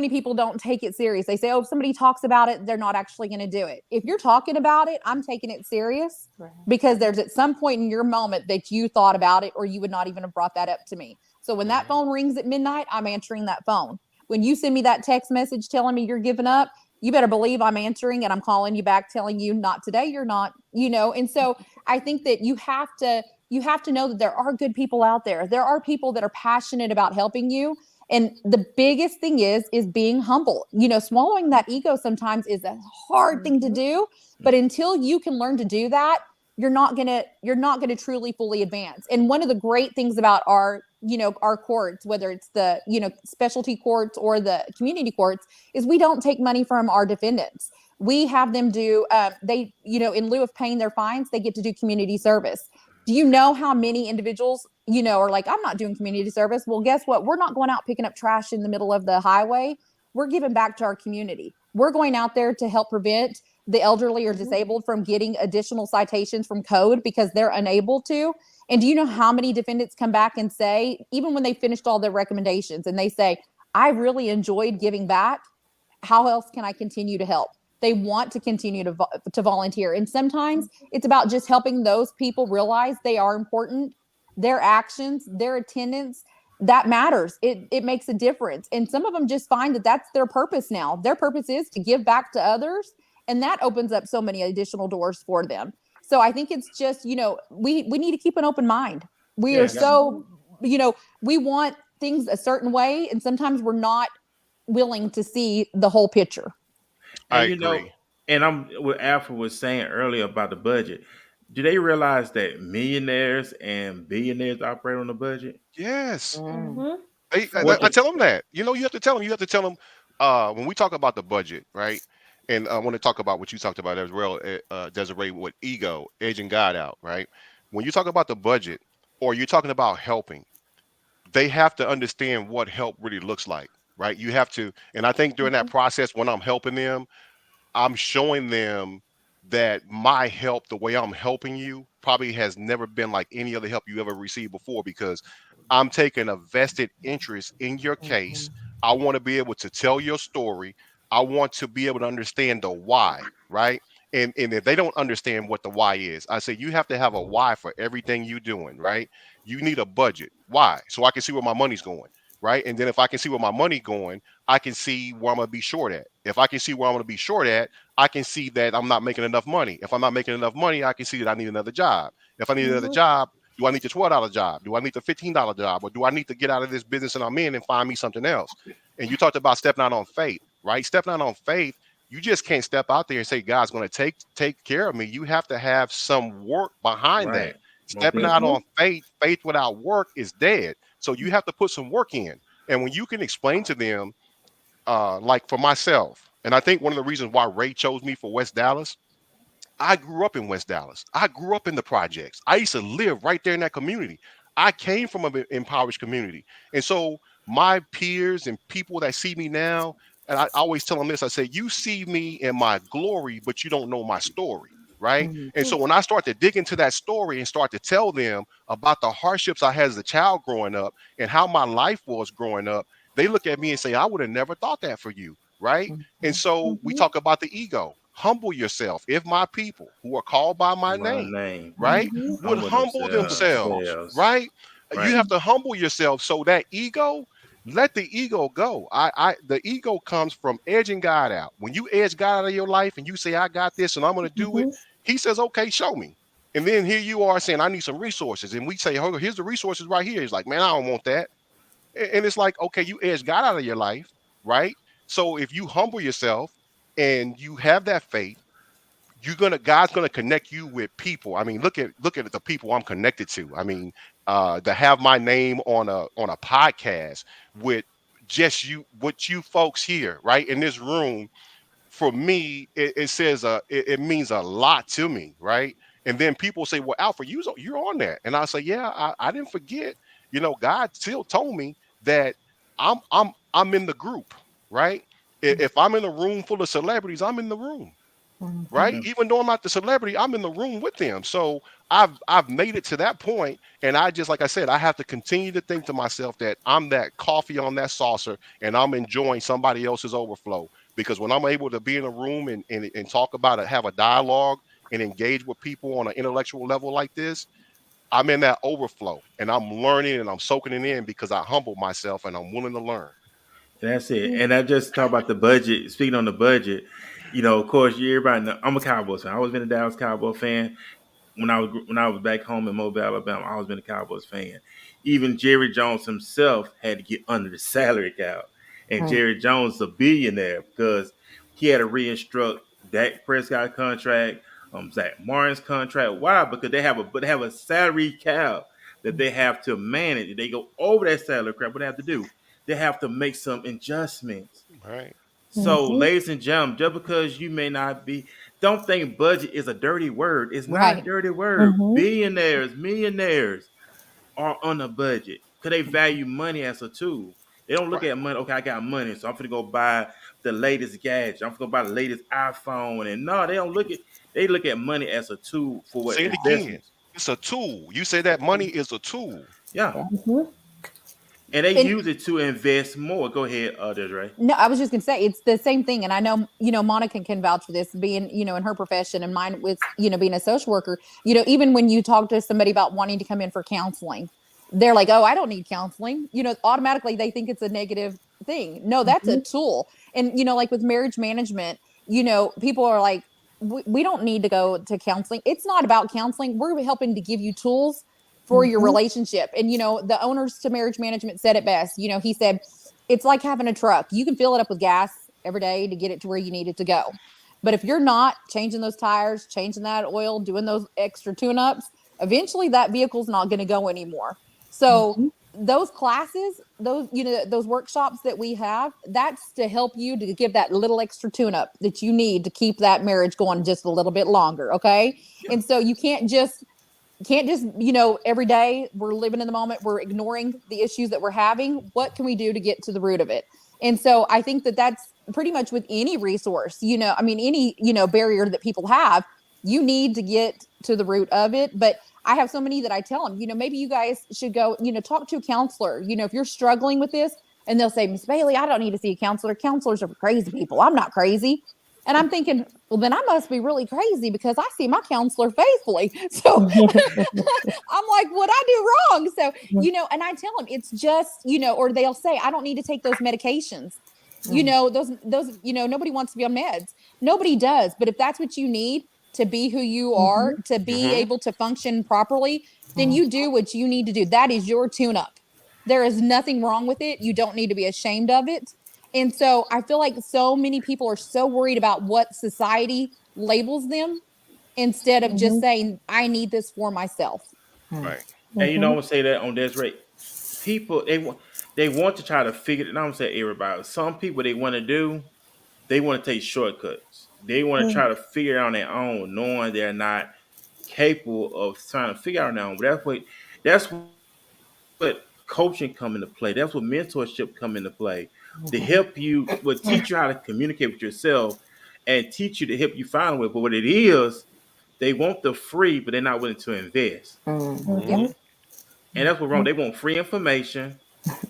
people don't take it serious. They say, oh, if somebody talks about it, they're not actually going to do it. If you're talking about it, I'm taking it serious because there's at some point in your moment that you thought about it, or you would not even have brought that up to me. So when that phone rings at midnight, I'm answering that phone. When you send me that text message telling me you're giving up, you better believe I'm answering and I'm calling you back telling you not today, you're not, and so I think that you have to know that there are good people out there. There are people that are passionate about helping you. And the biggest thing is being humble. Swallowing that ego sometimes is a hard thing to do, but until you can learn to do that, you're not going to truly fully advance. And one of the great things about our courts, whether it's the, specialty courts or the community courts, is we don't take money from our defendants. We have them do, in lieu of paying their fines, they get to do community service. Do you know how many individuals, are like, I'm not doing community service? Well, guess what? We're not going out picking up trash in the middle of the highway. We're giving back to our community. We're going out there to help prevent the elderly or disabled from getting additional citations from code because they're unable to. And do you know how many defendants come back and say, even when they finished all their recommendations, and they say, I really enjoyed giving back. How else can I continue to help? They want to continue to volunteer. And sometimes it's about just helping those people realize they are important. Their actions, their attendance, that matters. It makes a difference. And some of them just find that that's their purpose now. Their purpose is to give back to others. And that opens up so many additional doors for them. So I think it's just, we need to keep an open mind. We are so, we want things a certain way. And sometimes we're not willing to see the whole picture. I And agree. and I'm what Alfred was saying earlier about the budget. Do they realize that millionaires and billionaires operate on a budget? Yes. Mm-hmm. What I the, tell them that. You have to tell them. You have to tell them when we talk about the budget, right? And I want to talk about what you talked about as well, Desiree, with ego, edging God out, right? When you talk about the budget or you're talking about helping, they have to understand what help really looks like, right? You have to, and I think during that process when I'm helping them, I'm showing them that my help, the way I'm helping you, probably has never been like any other help you ever received before because I'm taking a vested interest in your case. I want to be able to tell your story. I want to be able to understand the why, right? And if they don't understand what the why is, I say you have to have a why for everything you're doing, right? You need a budget. Why? So I can see where my money's going, right? And then if I can see where my money going, I can see where I'm going to be short at. If I can see where I'm going to be short at, I can see that I'm not making enough money. If I'm not making enough money, I can see that I need another job. If I need another job, do I need the $12 job? Do I need the $15 job? Or do I need to get out of this business that I'm in and find me something else? And you talked about stepping out on faith, right? Stepping out on faith, you just can't step out there and say, God's going to take care of me. You have to have some work behind right? that. Most Stepping out definitely. on faith without work is dead. So you have to put some work in. And when you can explain to them, like for myself, and I think one of the reasons why Ray chose me for West Dallas, I grew up in West Dallas. I grew up in the projects. I used to live right there in that community. I came from an impoverished community. And so my peers and people that see me now, and I always tell them this, I say, you see me in my glory, but you don't know my story. Right. And so when I start to dig into that story and start to tell them about the hardships I had as a child growing up and how my life was growing up, they look at me and say, I would have never thought that for you. Right. And so we talk about the ego. humble yourself. If my people who are called by my My name, name. right, would Humble humble themselves, themselves. right? You Right. have to humble yourself so that ego, let the ego go. The ego comes from edging God out. When you edge God out of your life and you say, I got this and I'm going to do it, he says, okay, show me. And then here you are saying, I need some resources. And we say, oh, here's the resources right here. He's like, man, I don't want that. And it's like, okay, you edge God out of your life, right? So if you humble yourself and you have that faith, God's gonna connect you with people. I mean, look at the people I'm connected to. I mean, to have my name on a podcast with just you, what you folks here, right, in this room, for me, it says it means a lot to me, right? And then people say, well, Alfred, you're on that. And I say, yeah, I didn't forget. God still told me that I'm in the group, right? If I'm in a room full of celebrities, I'm in the room, right? Mhm. Even though I'm not the celebrity, I'm in the room with them. So I've made it to that point, and I just, like I said, I have to continue to think to myself that I'm that coffee on that saucer, and I'm enjoying somebody else's overflow. Because when I'm able to be in a room and talk about it, have a dialogue and engage with people on an intellectual level like this, I'm in that overflow, and I'm learning and I'm soaking it in because I humble myself and I'm willing to learn. That's it. And I just talk about the budget. Speaking on the budget, of course, everybody know I'm a Cowboys fan. I always been a Dallas Cowboy fan. When I was back home in Mobile, Alabama, I always been a Cowboys fan. Even Jerry Jones himself had to get under the salary cap, and Jerry Jones is a billionaire because he had to reinstruct Dak Prescott contract, Zach Martin's contract. Why? Because they have a salary cap that they have to manage. If they go over that salary cap, what they have to do? They have to make some adjustments. Right. So, ladies and gentlemen, just because you may not be, don't think budget is a dirty word. It's not a Right. dirty word. Billionaires, millionaires are on a budget because they value money as a tool. They don't look Right. at money. Okay, I got money, so I'm gonna go buy the latest gadget. I'm gonna buy the latest iPhone, and no, they don't look at. They look at money as a tool for what Say it again. investments. It's a tool. You say that money is a tool. Yeah, and they And use it to invest more. Go ahead, Desiree. no, I was just gonna say it's the same thing. And I know, Monica can vouch for this, being, in her profession and mine with, being a social worker, even when you talk to somebody about wanting to come in for counseling, they're like, oh, I don't need counseling. Automatically they think it's a negative thing. No, that's a tool. And, like with marriage management, people are like, we don't need to go to counseling. It's not about counseling. We're helping to give you tools for your relationship. And, the owners to marriage management said it best. He said, it's like having a truck. You can fill it up with gas every day to get it to where you need it to go. But if you're not changing those tires, changing that oil, doing those extra tune-ups, eventually that vehicle's not going to go anymore. So those classes, those workshops that we have, that's to help you to give that little extra tune-up that you need to keep that marriage going just a little bit longer. Okay. Yeah. And so you can't just every day we're living in the moment, we're ignoring the issues that we're having. What can we do to get to the root of it? And so I think that that's pretty much with any resource, any barrier that people have, you need to get to the root of it. But I have so many that I tell them, maybe you guys should go, talk to a counselor, if you're struggling with this. And they'll say, Miss Bailey, I don't need to see a counselor. Counselors are for crazy people. I'm not crazy. And I'm thinking, well, then I must be really crazy because I see my counselor faithfully. So I'm like, what I do wrong? So, and I tell them it's just, or they'll say, I don't need to take those medications. Those, nobody wants to be on meds. Nobody does. But if that's what you need to be who you are, to be able to function properly, then you do what you need to do. That is your tune up. There is nothing wrong with it. You don't need to be ashamed of it. And so I feel like so many people are so worried about what society labels them instead of just saying, I need this for myself. Right. And I'm gonna say that on this rate, people they want to try to figure it. And I'm gonna say everybody. Some people they want to take shortcuts. They want to try to figure it out on their own, knowing they're not capable of trying to figure out on their own. But that's what coaching come into play. That's what mentorship come into play to help you, will teach you how to communicate with yourself and teach you to help you find a way. But what it is, they want the free, but they're not willing to invest. Mhm. And that's what's wrong. They want free information.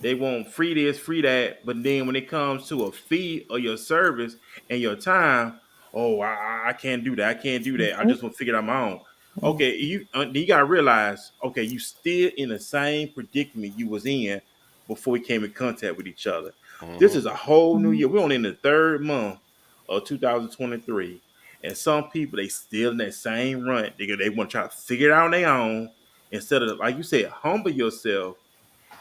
They want free this, free that. But then when it comes to a fee or your service and your time, oh, I can't do that. I can't do that. I Mhm. just want to figure it out my own. Mhm. Okay, you gotta realize, okay, you still in the same predicament you was in before we came in contact with each other. This Hmm. is a whole new year. We're only in the third month of 2023, and some people they still in that same run. They want to try to figure it out on their own instead of, like you said, humble yourself,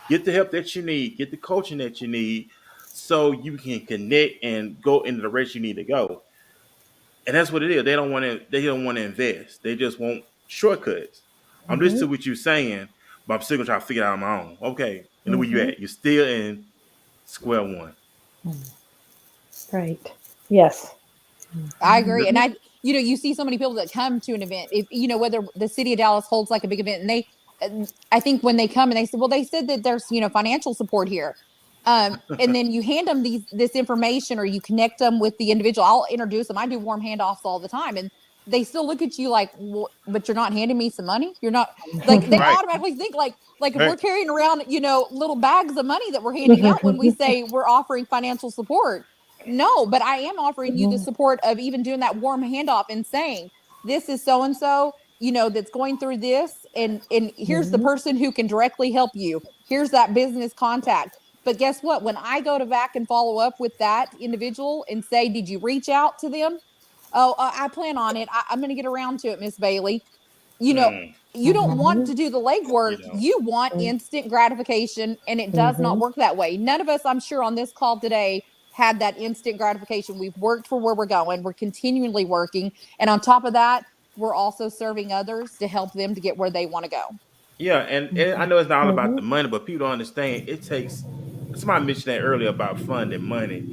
get the help that you need, get the coaching that you need, so you can connect and go in the direction you need to go. And that's what it is. They don't want to. They don't want to invest. They just want shortcuts. I'm listening to Mhm. what you're saying, but I'm still gonna try to figure it out on my own. Okay, and look where you Mhm. at. You're still in square one. Right. Yes. I agree. And Mhm. you see so many people that come to an event, if, whether the city of Dallas holds like a big event, and I think when they come and they say, well, they said that there's, financial support here. And then you hand them this information or you connect them with the individual. I'll introduce them. I do warm handoffs all the time. And they still look at you like, well, but you're not handing me some money. You're not like, they Right. automatically think like if Right. we're carrying around, little bags of money that we're handing out when we say we're offering financial support. No, but I am offering you the support of even doing that warm handoff and saying, this is so and so, that's going through this, and here's the Mhm. person who can directly help you. Here's that business contact. But guess what? When I go to back and follow up with that individual and say, did you reach out to them? Oh, I plan on it. I'm going to get around to it, Miss Bailey. You know, Mm, you don't want Mhm. to do the you legwork. know. You want instant gratification, and it does not Mhm. work that way. None of us, I'm sure, on this call today had that instant gratification. We've worked for where we're going. We're continually working. And on top of that, we're also serving others to help them to get where they want to go. Yeah, and I know it's not all about the Mhm. money, but people don't understand. It takes. Somebody mentioned that earlier about funding money.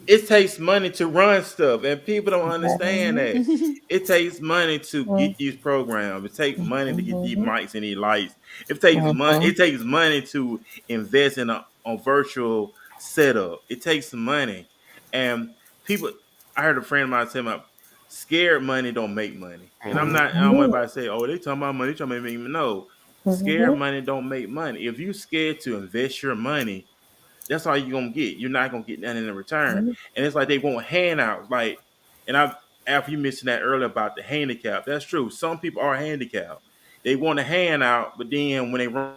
It takes money to run stuff, and people don't understand Mhm. that. It takes money to Mhm. get these programs. It takes money to get these Mhm. mics and these lights. It takes money. Mhm. It takes money to invest in a virtual setup. It takes money, and people. I heard a friend of mine say about scared money don't make money, and I'm Hmm. not. I don't want anybody to say, "Oh, they talking about money. They trying to make money." No, scared Mhm. money don't make money. If you scared to invest your money, that's all you're gonna get. You're not gonna get nothing in return. Mhm. And it's like they want handouts. Like, and I after you mentioned that earlier about the handicap, that's true. Some people are handicapped. They want a handout, but then when they run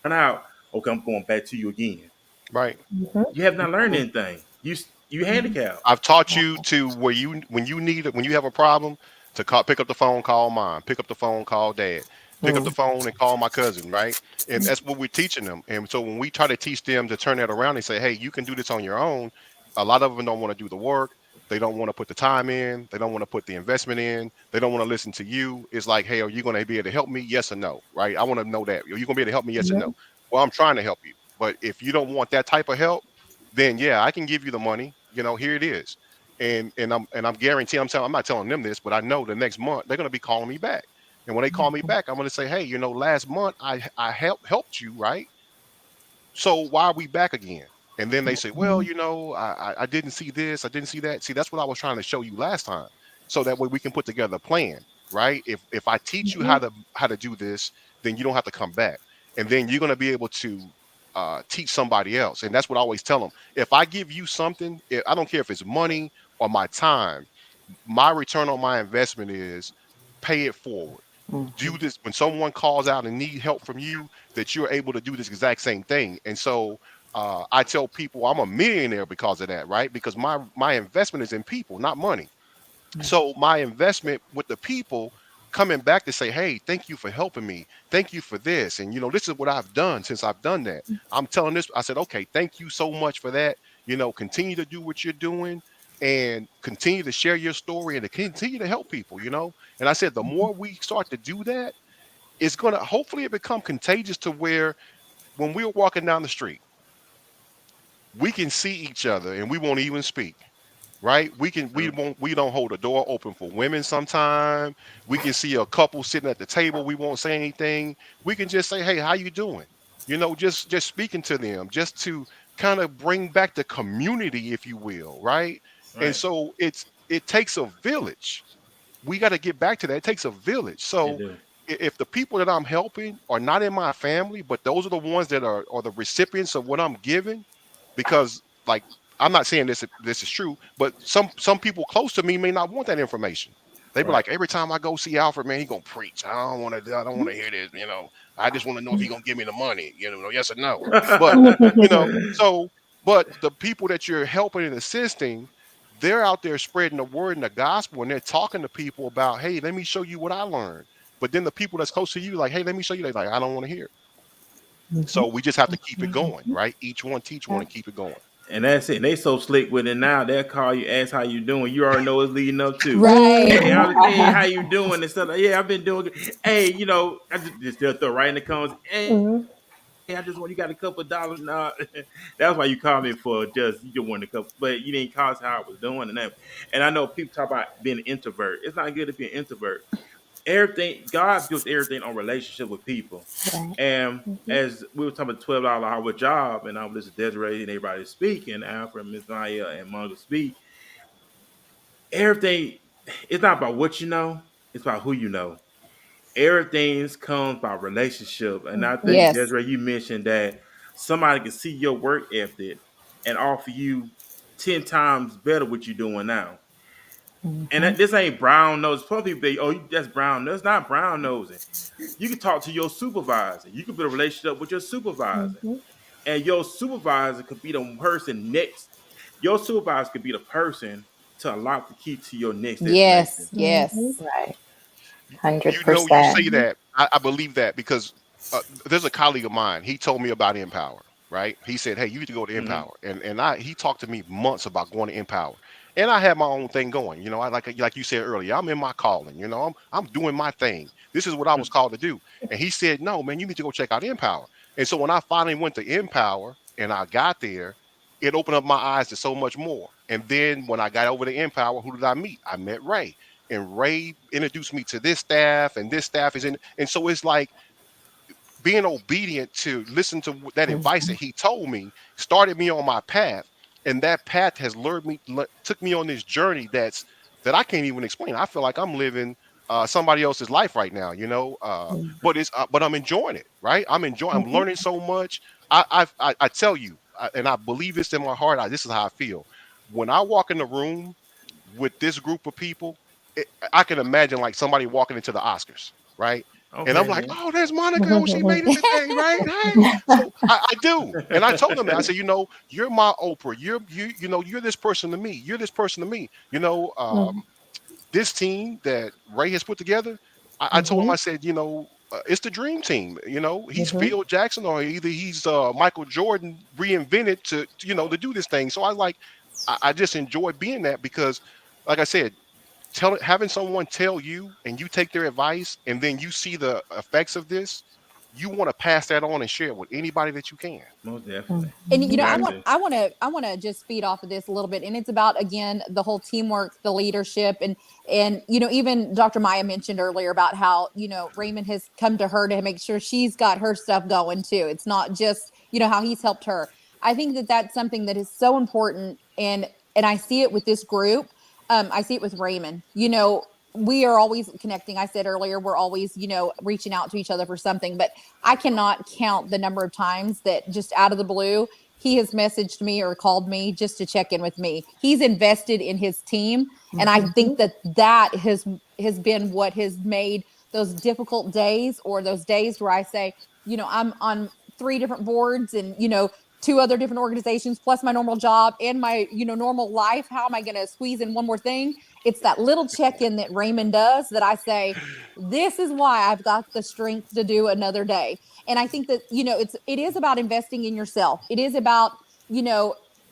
out, okay, I'm going back to you again. Right. Mhm. You have not learned anything. You Mhm. handicapped. I've taught you to where you when you have a problem to call, pick up the phone, call mom, pick up the phone, call dad, pick up the Mhm. phone and call my cousin, right? And that's what we're teaching them. And so when we try to teach them to turn that around and say, hey, you can do this on your own, a lot of them don't want to do the work. They don't want to put the time in. They don't want to put the investment in. They don't want to listen to you. It's like, hey, are you going to be able to help me? Yes or no, right? I want to know that. Are you going to be able to help me? Yes or no? Mhm. Well, I'm trying to help you. But if you don't want that type of help, then yeah, I can give you the money. Here it is. And I'm guaranteeing, I'm not telling them this, but I know the next month they're gonna be calling me back. And when they call me back, I'm gonna say, hey, last month I helped you, right? So why are we back again? And then they say, well, Mhm. I didn't see this, I didn't see that. See, that's what I was trying to show you last time. So that way we can put together a plan, right? If I teach you how Mhm. to do this, then you don't have to come back. And then you're gonna be able to teach somebody else. And that's what I always tell them. If I give you something, I don't care if it's money or my time, my return on my investment is pay it forward. Do Mhm. this when someone calls out and need help from you, that you're able to do this exact same thing. And so I tell people I'm a millionaire because of that, right? Because my investment is in people, not money. So my investment with the people coming back to say, hey, thank you for helping me, thank you for this, and this is what I've done since I've done that. I'm telling this, I said, okay, thank you so much for that. Continue to do what you're doing and continue to share your story and to continue to help people. And I said, the more we start to do that, it's going to hopefully it become contagious to where when we're walking down the street, we can see each other and we won't even speak, right? True. We don't hold the door open for women sometime. We can see a couple sitting at the table, we won't say anything. We can just say, hey, how you doing? Just speaking to them, just to kind of bring back the community, if you will, right? And Right. so it takes a village. We got to get back to that. It takes a village. They So do. if the people that I'm helping are not in my family, but those are the ones that are the recipients of what I'm giving, because like I'm not saying this is true, but some people close to me may not want that information. They be Right. like, every time I go see Alfred, man, he gonna preach. I don't want to hear this. I just want to know if he gonna give me the money. Yes or no. But so but the people that you're helping and assisting, they're out there spreading the word and the gospel, and they're talking to people about, hey, let me show you what I learned. But then the people that's close to you, like, hey, let me show you. They're like, I don't want to hear it. So we just have to keep it going, right? Each one teach one and keep it going. And that's it. And they so slick with it now. They'll call you, ask how you doing. You already know it's leading up to. Right. Hey, how you doing? And stuff like, yeah, I've been doing good. Hey, I just they'll throw right in the comments. Hey, I just want you got a couple of dollars now. That's why you called me for you just wanted a couple, but you didn't call us how I was doing and that. And I know people talk about being an introvert. It's not good to be an introvert. Everything God builds everything on relationship with people. Right. And as we were talking about $12 hour job, and I was listening to Desiree and everybody speak, and Alfred, Miss Mya, and Monica speak. Everything, it's not about what you know; it's about who you know. Everything comes by relationship, and I think Yes. Desiree, you mentioned that somebody can see your work ethic and offer you 10 times better what you're doing now. And this ain't brown nose. Some people be, that's brown nose. It's not brown nosing. You can talk to your supervisor. You can build a relationship with your supervisor. And your supervisor could be the person next. Your supervisor could be the person to unlock the key to your next destination. Yes. Yes. Right. You 100%. say that. I believe that because there's a colleague of mine. He told me about Empower, right? He said, hey, you need to go to Mm-hmm. Empower. And he talked to me months about going to Empower. And I had my own thing going. I like you said earlier, I'm in my calling, I'm doing my thing. This is what I was called to do. And he said, no, man, you need to go check out Empower. And so when I finally went to Empower and I got there, it opened up my eyes to so much more. And then when I got over to Empower, who did I meet? I met Ray. And Ray introduced me to this staff, and this staff is in. And so it's like being obedient to listen to that advice that he told me started me on my path, and that path has took me on this journey that I can't even explain. I feel like I'm living somebody else's life right now, but I'm enjoying it, right? I'm learning so much. I tell you, and I believe this in my heart. This is how I feel when I walk in the room with this group of people. I can imagine like somebody walking into the Oscars, right? And I'm Okay, like, yeah. oh, there's Monica. Oh, she made it today, right? Hey. So I do. And I told them that. I said, you're my Oprah. You're this person to me. You're this person to me. This team that Ray has put together, I told him, I said, it's the dream team. He's Phil Jackson or either he's Michael Jordan reinvented to do this thing. So I was like, I just enjoy being that because, like I said, having someone tell you and you take their advice and then you see the effects of this, you want to pass that on and share it with anybody that you can. Most definitely. And You got to. I want to just feed off of this a little bit, and it's about, again, the whole teamwork, the leadership, and even Dr. Mya mentioned earlier about how Raymond has come to her to make sure she's got her stuff going too. It's not just how he's helped her. I think that that's something that is so important, and I see it with this group. I see it with Raymond. We are always connecting. I said earlier, we're always, reaching out to each other for something, but I cannot count the number of times that just out of the blue, he has messaged me or called me just to check in with me. He's invested in his team. And I think that has been what has made those difficult days, or those days where I say, I'm on 3 different boards and, 2 other different organizations, plus my normal job and my, normal life. How am I going to squeeze in one more thing? It's that little check-in that Raymond does that I say, this is why I've got the strength to do another day. And I think that, it is about investing in yourself. It is about,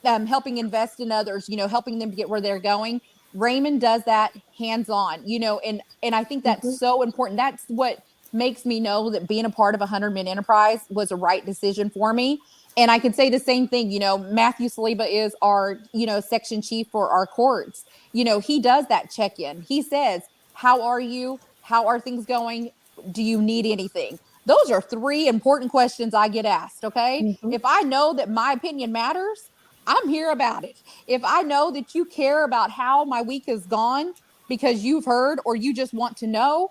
helping invest in others, helping them to get where they're going. Raymond does that hands-on, and I think that's so important. That's what makes me know that being a part of 100-man enterprise was a right decision for me. And I could say the same thing. Matthew Saliba is our, section chief for our courts. He does that check-in. He says, how are you? How are things going? Do you need anything? Those are 3 important questions I get asked. Okay. If I know that my opinion matters, I'm here about it. If I know that you care about how my week has gone because you've heard or you just want to know,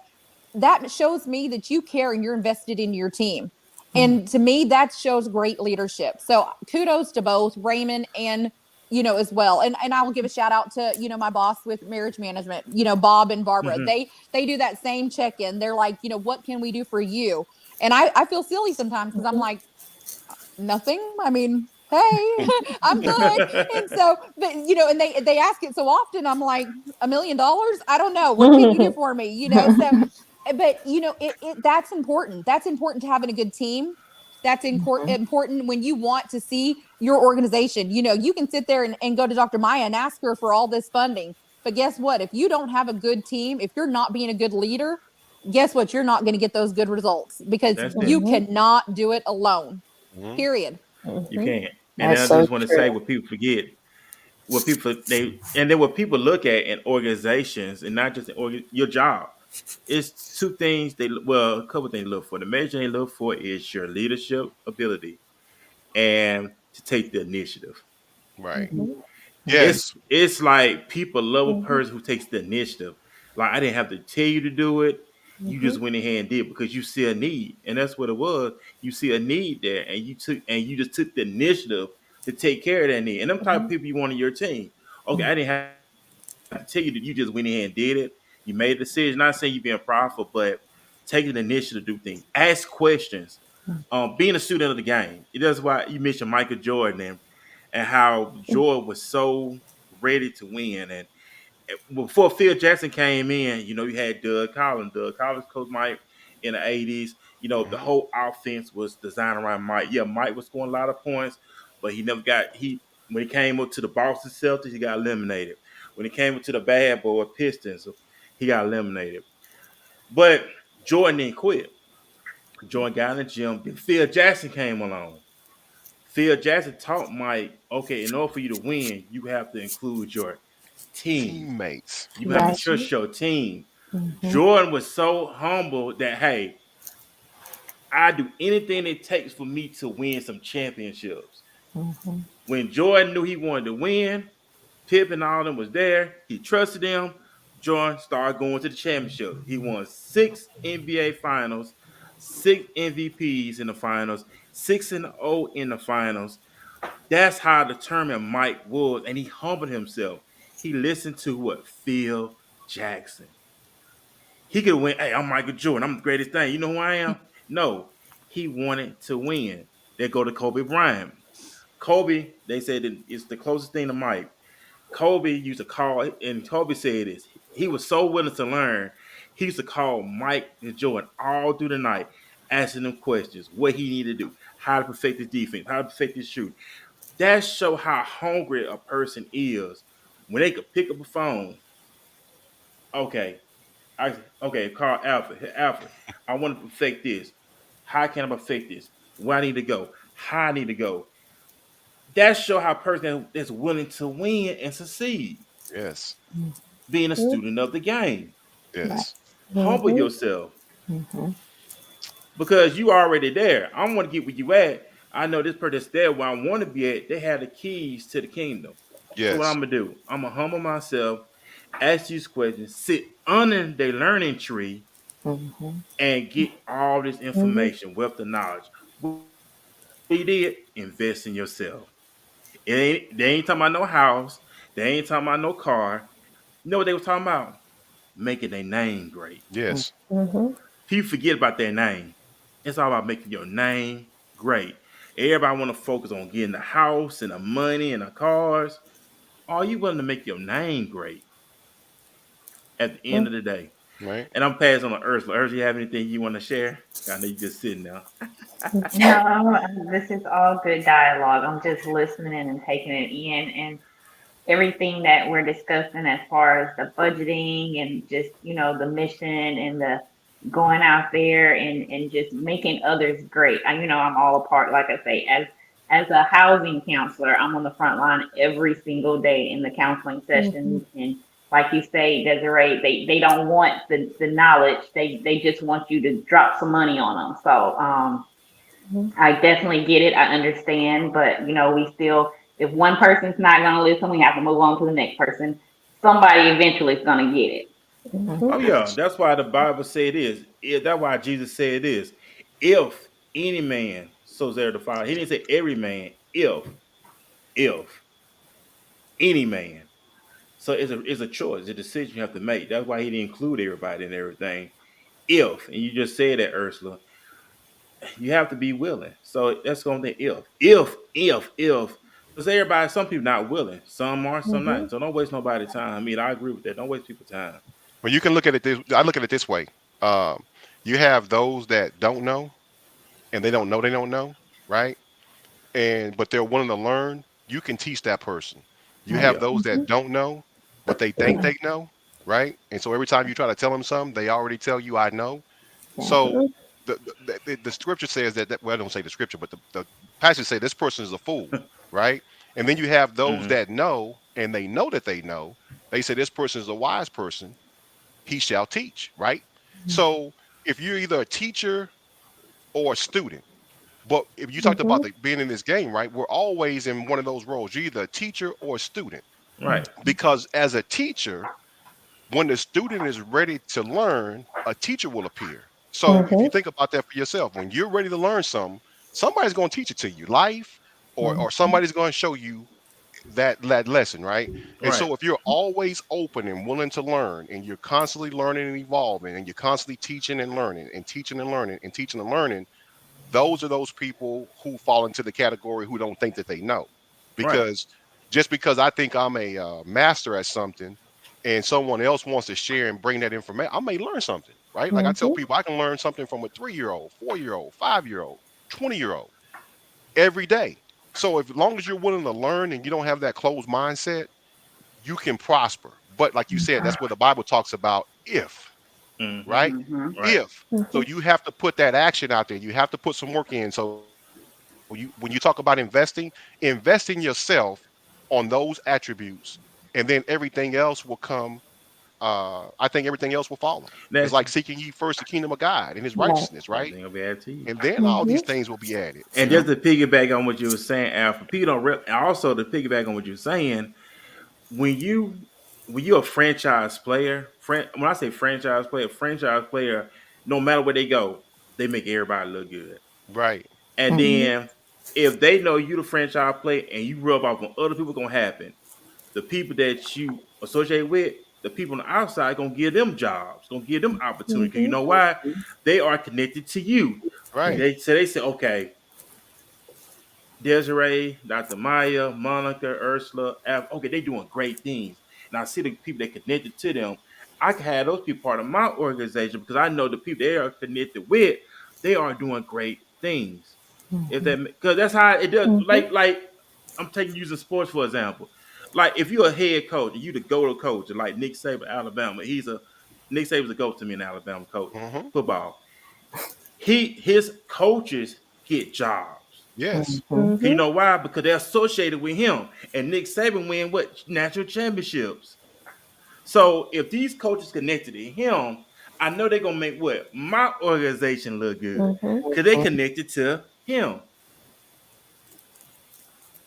that shows me that you care and you're invested in your team. And to me, that shows great leadership. So kudos to both Raymond and as well. And I will give a shout out to, my boss with marriage management, Bob and Barbara. Mhm. They do that same check-in. They're like, what can we do for you? And I feel silly sometimes because I'm like, nothing. I mean, hey, I'm good. And so, but and they ask it so often. I'm like, $1 million? I don't know. What can you do for me? So, but that's important. That's important to having a good team. That's important when you want to see your organization. You can sit there and go to Dr. Mya and ask her for all this funding. But guess what? If you don't have a good team, if you're not being a good leader, guess what? You're not going to get those good results because That's you it. cannot do it alone. Mhm. Period. You can't. And That's then I so just want to say true. what people forget, what people look at in organizations, and not just your job. It's two things a couple things they look for. The major thing they look for is your leadership ability and to take the initiative. Right. Mhm. Yes. It's like people love a person who takes the initiative. Like I didn't have to tell you to do it. You just went ahead and did it because you see a need. And that's what it was. You see a need there and you just took the initiative to take care of that need. And them type of people you want on your team. Okay, I didn't have to tell you that you just went ahead and did it. You made a decision. Not saying you're being prideful, but taking the initiative to do things. Ask questions. Being a student of the game. That's why you mentioned Michael Jordan and how Jordan was so ready to win. And before Phil Jackson came in, you had Doug Collins. Doug Collins coached Mike in the 80s. The Mhm. whole offense was designed around Mike. Yeah, Mike was scoring a lot of points, but he never got he when he came up to the Boston Celtics, he got eliminated. When he came up to the bad boy Pistons, he got eliminated. But Jordan didn't quit. Jordan got in the gym. Then Phil Jackson came along. Phil Jackson taught Mike, okay, in order for you to win, you have to include your team. Teammates. You have to Right. trust your team. Mhm. Jordan was so humble that, hey, I do anything it takes for me to win some championships. Mhm. When Jordan knew he wanted to win, Pip and all of them was there. He trusted them. Jordan started going to the championship. He won 6 NBA finals, 6 MVPs in the finals, 6-0 in the finals. That's how determined Mike was, and he humbled himself. He listened to what Phil Jackson. He could win. Hey, I'm Michael Jordan. I'm the greatest thing. You know who I am? No, he wanted to win. They go to Kobe Bryant. Kobe, they said that it's the closest thing to Mike. Kobe used to call, and Kobe said this. He was so willing to learn. He used to call Mike and Jordan all through the night, asking them questions, what he needed to do, how to perfect his defense, how to perfect his shoot. That show how hungry a person is when they could pick up a phone. Okay, call Alfred. Hey, Alfred, I want to perfect this. How can I perfect this? Where I need to go? How I need to go? That show how a person is willing to win and succeed. Yes. Being a Mhm. student of the game. Right. Yes. Humble Mhm. yourself Mhm. because you already there. I want to get where you at. I know this person's there where I want to be at. They have the keys to the kingdom. So what I'm Yes. gonna do? I'm gonna humble myself, ask these questions, sit under the learning tree, Mhm. and get all this Mhm. information, wealth of knowledge. What you did, invest in yourself. They ain't talking about no house. They ain't talking about no car. You know what they was talking about? Making their name great. Yes. Mhm. People forget about their name. It's all about making your name great. Everybody want to focus on getting the house and the money and the cars. Are you willing to make your name great at the end of the day? Right. And I'm passing on to Ursula. Ursula, you have anything you want to share? I know you just sitting there. No, this is all good dialogue. I'm just listening and taking it in, and everything that we're discussing as far as the budgeting and just, the mission and the going out there and just making others great. I'm all a part, like I say, as a housing counselor, I'm on the front line every single day in the counseling Mhm. sessions. And like you say, Desiree, they don't want the knowledge. They just want you to drop some money on them. So Mhm. I definitely get it. I understand, but we still, if one person's not going to listen, we have to move on to the next person. Somebody eventually is going to get it. Oh Mhm. yeah, Yes. that's why the Bible said it is. That's why Jesus said it is. If any man sows there to Father, he didn't say every man. If any man. So it's a choice, a decision you have to make. That's why he didn't include everybody and everything. If, and you just said that, Ursula, you have to be willing. So that's going to be if. Because everybody, some people not willing. Some are, some Mm-hmm. not. So don't waste nobody's time. I mean, I agree with that. Don't waste people's time. Well, you can look at it this. I look at it this way. Um, you have those that don't know, and they don't know, right? And but they're willing to learn. You can teach that person. You Oh have yeah. those that don't know, but they think they know, right? And so every time you try to tell them something, they already tell you, "I know." So the scripture says that well, I don't say the scripture, but the passage say this person is a fool, right? And then you have those Hmm. that know, and they know that they know. They say this person is a wise person. He shall teach, right? So if you're either a teacher or a student, but if you talked about Mm-hmm. being in this game, right? We're always in one of those roles. You're either a teacher or a student. Right. Because as a teacher, when the student is ready to learn, a teacher will appear. So if you Mm-hmm. think about that for yourself, when you're ready to learn something, somebody's going to teach it to you, life, or somebody's going to show you that lesson, right? And Right. so if you're always open and willing to learn, and you're constantly learning and evolving, and you're constantly teaching and learning, and teaching and learning, and teaching and learning, those are those people who fall into the category who don't think that they know. Right. Because just because I think I'm a master at something and someone else wants to share and bring that information, I may learn something, right? Like I tell Mm-hmm. people, I can learn something from a 3-year old, 4-year old, 5-year old, 20-year old every day. So if, as long as you're willing to learn and you don't have that closed mindset, you can prosper. But like you said, that's what the Bible talks about if, Hmm. right? Mm-hmm. Right. If. So you have to put that action out there. You have to put some work in. So you when you talk about investing, invest in yourself on those attributes, and then everything else will come. I think everything else will follow. It's That's like seeking ye first the kingdom of God and his Right. righteousness, right? everything will be added to you. And then all Mm-hmm. these things will be added, And just to piggyback on what you were saying, Alfred, people don't. And also to piggyback on what you're saying, when you when you're a when I say franchise player, no matter where they go, they make everybody look good. right? And Mm-hmm. then if they know you the franchise player and you rub off on other people, gonna happen. The people that you associate with, the people on the outside, gonna give them jobs, gonna give them opportunity. 'Cause you Mm-hmm. know why? They are connected to you. Right. They say, okay, Desiree, Dr. Mya, Monica, Ursula, okay, they doing great things. And I see the people that connected to them. I can have those people part of my organization because I know the people they are connected with, they are doing great things. If that because that's how it does. Mm-hmm. Like I'm taking using sports for example. Like if you're a head coach and you the go-to coach, like Nick Saban, Alabama, Nick Saban's a go to me in Alabama coach Hmm. football. His coaches get jobs. Yes. You Mm-hmm. know why? Because they're associated with him. And Nick Saban win what national championships. So if these coaches connected to him, I know they're gonna make what my organization look good Mm-hmm. because they connected to him.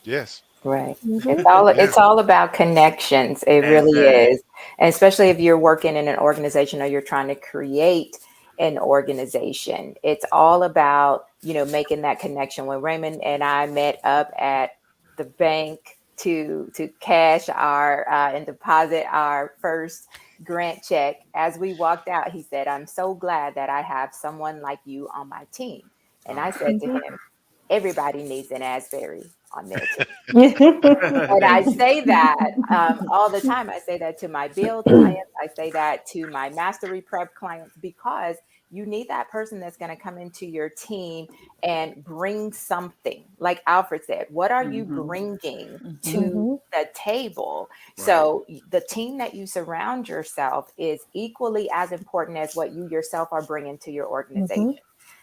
Yes. Right. Mm-hmm. Yeah. It's all about connections. It really Exactly. is. And especially if you're working in an organization or you're trying to create an organization. It's all about, making that connection. When Raymond and I met up at the bank to cash our and deposit our first grant check, as we walked out, he said, "I'm so glad that I have someone like you on my team." And I said to him, everybody needs an Asbury on their team. And I Thank you. say that all the time. I say that to my build clients. I say that to my mastery prep clients because you need that person that's going to come into your team and bring something. Like Alfred said, what are you Mm-hmm. bringing to Mm-hmm. the table? Right. So the team that you surround yourself is equally as important as what you yourself are bringing to your Mm-hmm. organization.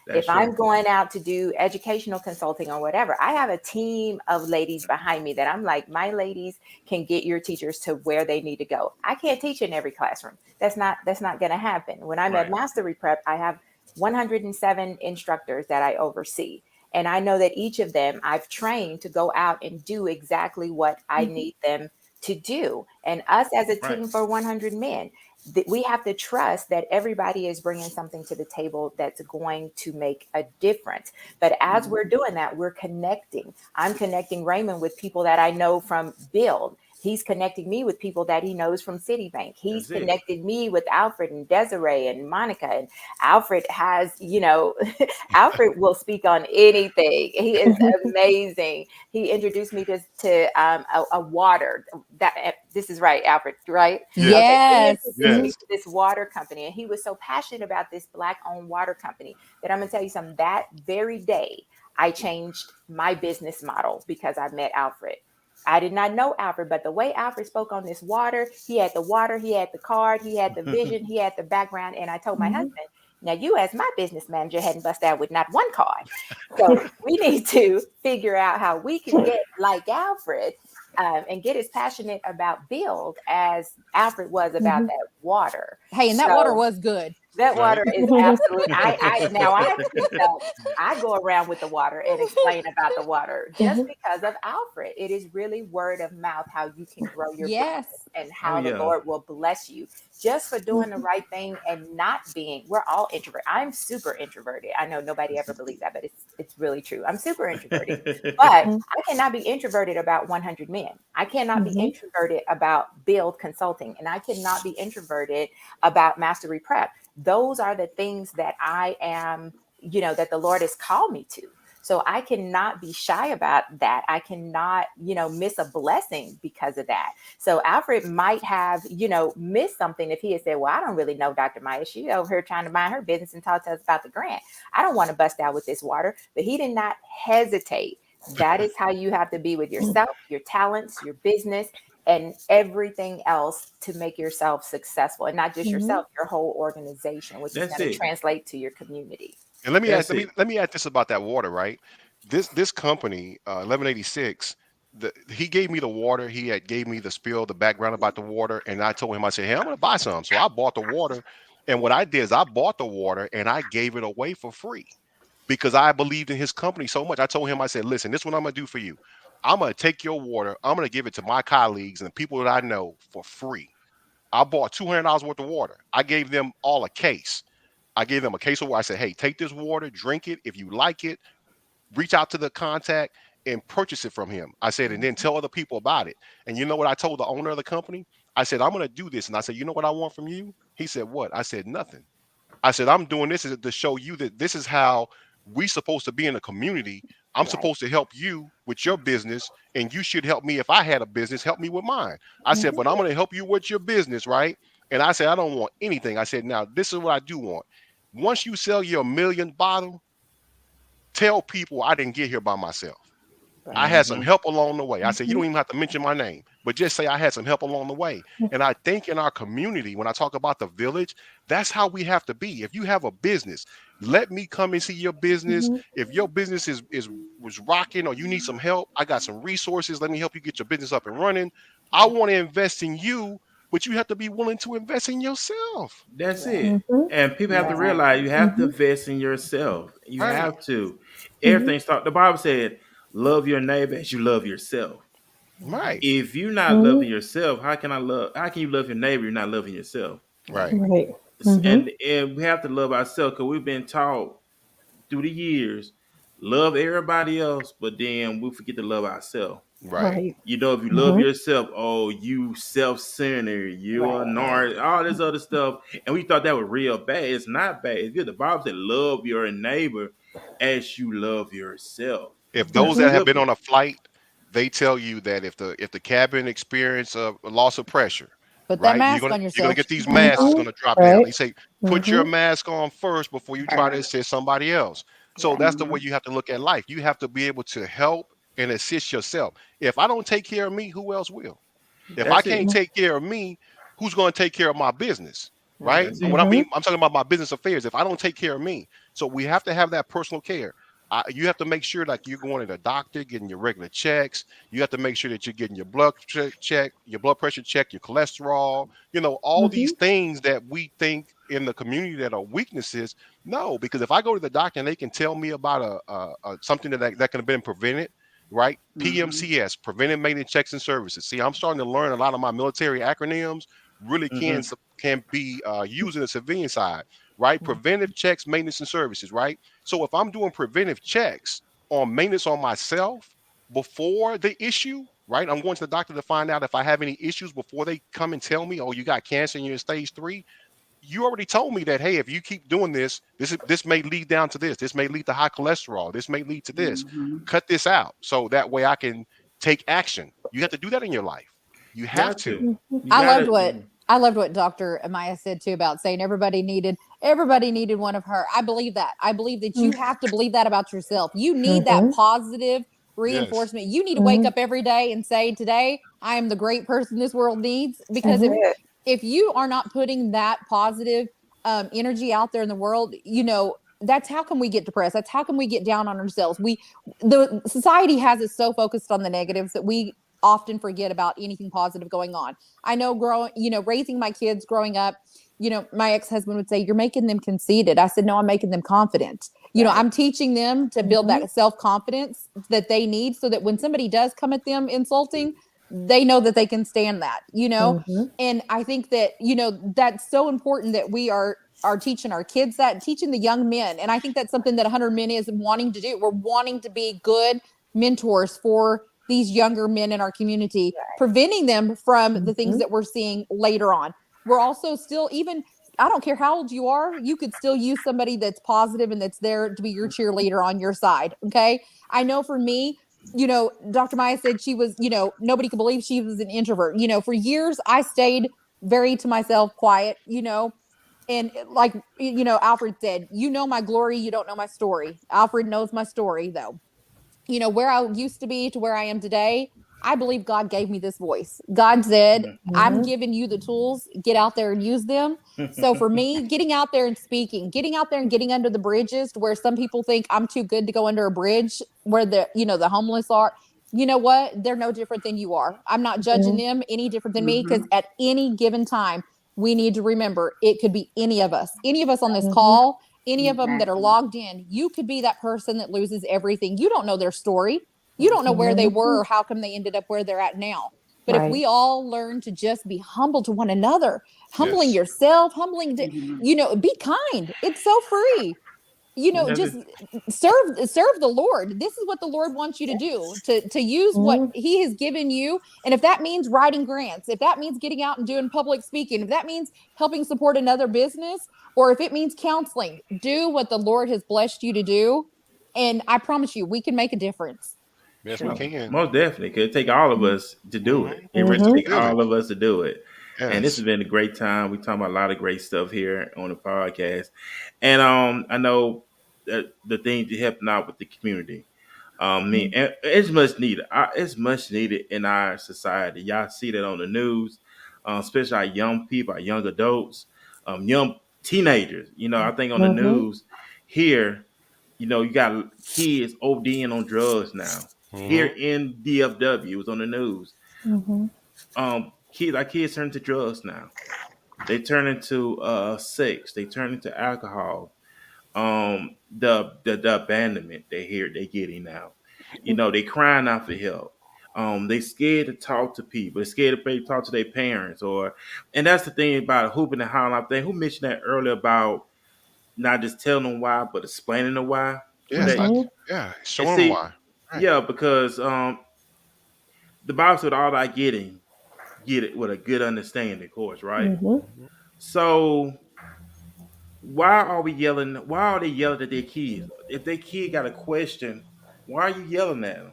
That's If I'm true. going out to do educational consulting or whatever, I have a team of ladies behind me that I'm like, my ladies can get your teachers to where they need to go. I can't teach in every classroom. That's not going to happen. When I'm at Right. Mastery Prep, I have 107 instructors that I oversee. And I know that each of them I've trained to go out and do exactly what I need them to do. And us as a Right. team for 100 men, we have to trust that everybody is bringing something to the table that's going to make a difference. But as we're doing that, we're connecting. I'm connecting Raymond with people that I know from Build. He's connecting me with people that he knows from Citibank. He's That's it. connected me with Alfred and Desiree and Monica. And Alfred has, Alfred will speak on anything. He is amazing. He introduced me to a water. This is right, Alfred, right? Yeah. Okay. He Yes. introduced me Yes. to this water company, and he was so passionate about this Black-owned water company that I'm gonna tell you something. That very day, I changed my business model because I met Alfred. I did not know Alfred, but the way Alfred spoke on this water, he had the card, he had the vision, he had the background. And I told my husband, now you as my business manager hadn't busted out with not one card. So we need to figure out how we can get like Alfred and get as passionate about build as Alfred was about that water. Hey, and that water was good. That Right. water is absolutely. I go around with the water and explain about the water just because of Alfred. It is really word of mouth how you can grow your Yes. business and how the Lord will bless you just for doing the right thing and not being. We're all introverted. I'm super introverted. I know nobody ever believes that, but it's really true. I'm super introverted, but I cannot be introverted about 100 men. I cannot be introverted about build consulting, and I cannot be introverted about mastery prep. Those are the things that I am, that the Lord has called me to. So I cannot be shy about that. I cannot, miss a blessing because of that. So Alfred might have, missed something if he had said, well, I don't really know Dr. Mya. She over here trying to mind her business and talk to us about the grant. I don't want to bust out with this water, but he did not hesitate. That is how you have to be with yourself, your talents, your business, and everything else to make yourself successful, and not just yourself, your whole organization, which is going to translate to your community. And let me add this about that water, right? This company, 1186, he gave me the water. He had gave me the spill, the background about the water, and I told him, I said, hey, I'm going to buy some. So I bought the water, and what I did is I bought the water and I gave it away for free because I believed in his company so much. I told him, I said, listen, this is what I'm going to do for you. I'm going to take your water. I'm going to give it to my colleagues and the people that I know for free. I bought $200 worth of water. I gave them all a case. I gave them a case of water. I said, hey, take this water, drink it. If you like it, reach out to the contact and purchase it from him. I said, and then tell other people about it. And you know what I told the owner of the company? I said, I'm going to do this. And I said, you know what I want from you? He said, what? I said, nothing. I said, I'm doing this to show you that this is how we supposed to be in a community. I'm supposed to help you with your business, and you should help me. If I had a business, help me with mine. I said, but I'm going to help you with your business, right? And I said, I don't want anything. I said, now, this is what I do want. Once you sell your 1 million bottle, tell people I didn't get here by myself. I had some help along the way. I said, you don't even have to mention my name, but just say I had some help along the way. And I think in our community, when I talk about the village, that's how we have to be. If you have a business, let me come and see your business. If your business was rocking or you need some help, I got some resources. Let me help you get your business up and running. I want to invest in you, but you have to be willing to invest in yourself. That's it. And people have to realize you have to invest in yourself. You Right. have to. Everything start. The Bible said, love your neighbor as you love yourself. Right. If you're not loving yourself, how can you love your neighbor? You're not loving yourself. Right. And we have to love ourselves because we've been taught through the years, love everybody else, but then we forget to love ourselves. Right. You know, if you love yourself, oh, you self-centered, you are narc, all this other stuff, and we thought that was real bad. It's not bad. It's good. The Bible said, love your neighbor as you love yourself. If those that have been on a flight, they tell you that if the cabin experience a loss of pressure, Put that right, mask on you're yourself. gonna get these masks is gonna drop down. They say put your mask on first before you try to assist somebody else. So that's the way you have to look at life. You have to be able to help and assist yourself. If I don't take care of me, who else will? If I That's it. can't take care of me, who's going to take care of my business? Right? That's And it. what I mean, I'm talking about my business affairs. If I don't take care of me, so we have to have that personal care. You have to make sure like you're going to the doctor, getting your regular checks. You have to make sure that you're getting your blood check, your blood pressure check, your cholesterol. All these things that we think in the community that are weaknesses. No, because if I go to the doctor and they can tell me about a something that can have been prevented, right? PMCS, preventive maintenance checks and services. See, I'm starting to learn a lot of my military acronyms really can be used in the civilian side, right? Preventive checks, maintenance and services, right? So if I'm doing preventive checks on maintenance on myself before the issue, right? I'm going to the doctor to find out if I have any issues before they come and tell me, oh, you got cancer and you're in stage 3. You already told me that, hey, if you keep doing this may lead down to this. This may lead to high cholesterol. This may lead to this. Cut this out so that way I can take action. You have to do that in your life. You have to. I loved what Dr. Mya said too about saying everybody needed one of her. I believe that. I believe that you have to believe that about yourself. You need that positive reinforcement. You need to wake up every day and say, today I am the great person this world needs. Because if you are not putting that positive energy out there in the world, that's how can we get depressed. That's how can we get down on ourselves. The society has us so focused on the negatives that we often forget about anything positive going on. I know raising my kids growing up, my ex-husband would say, you're making them conceited. I said, no, I'm making them confident. I'm teaching them to build that self-confidence that they need so that when somebody does come at them insulting, they know that they can stand that, and I think that, that's so important that we are teaching our kids that, teaching the young men. And I think that's something that 100 Men is wanting to do. We're wanting to be good mentors for these younger men in our community, preventing them from the things that we're seeing later on. We're also still, even, I don't care how old you are, you could still use somebody that's positive and that's there to be your cheerleader on your side. Okay. I know for me, Dr. Mya said she was, nobody could believe she was an introvert. For years I stayed very to myself, quiet, and like, Alfred said, my glory, you don't know my story. Alfred knows my story though. Where I used to be to where I am today, I believe God gave me this voice. God said, I'm giving you the tools, get out there and use them. So for me, getting out there and speaking, getting out there and getting under the bridges to where some people think I'm too good to go under a bridge where the homeless are. You know what? They're no different than you are. I'm not judging them any different than me, because at any given time, we need to remember it could be any of us on this call. Any of them that are logged in, you could be that person that loses everything. You don't know their story. You don't know where they were or how come they ended up where they're at now. But if we all learn to just be humble to one another, humbling yourself, humbling to, be kind. It's so free. Just serve the Lord. This is what the Lord wants you to do, to use what he has given you. And if that means writing grants, if that means getting out and doing public speaking, if that means helping support another business, or if it means counseling, do what the Lord has blessed you to do. And I promise you, we can make a difference. Yes, we can. Most definitely. Because it take all of us to do it. It really take all of us to do it. Yes. And this has been a great time. We talking about a lot of great stuff here on the podcast. And I know that the things you're helping out with the community. And it's much needed. It's much needed in our society. Y'all see that on the news, especially our young people, our young adults, young teenagers. I think on the news here, you got kids ODing on drugs now. Here in DFW, it was on the news. Our kids turn to drugs now. They turn into sex. They turn into alcohol. The abandonment they're getting now. They crying out for help. They scared to talk to people. They're scared to talk to their parents. And that's the thing about hooping and hollering. I think who mentioned that earlier about not just telling them why, but explaining the why. Showing them why. Right. Yeah, because the Bible said all I get it with a good understanding, of course, right? So why are they yelling at their kids? If their kid got a question, why are you yelling at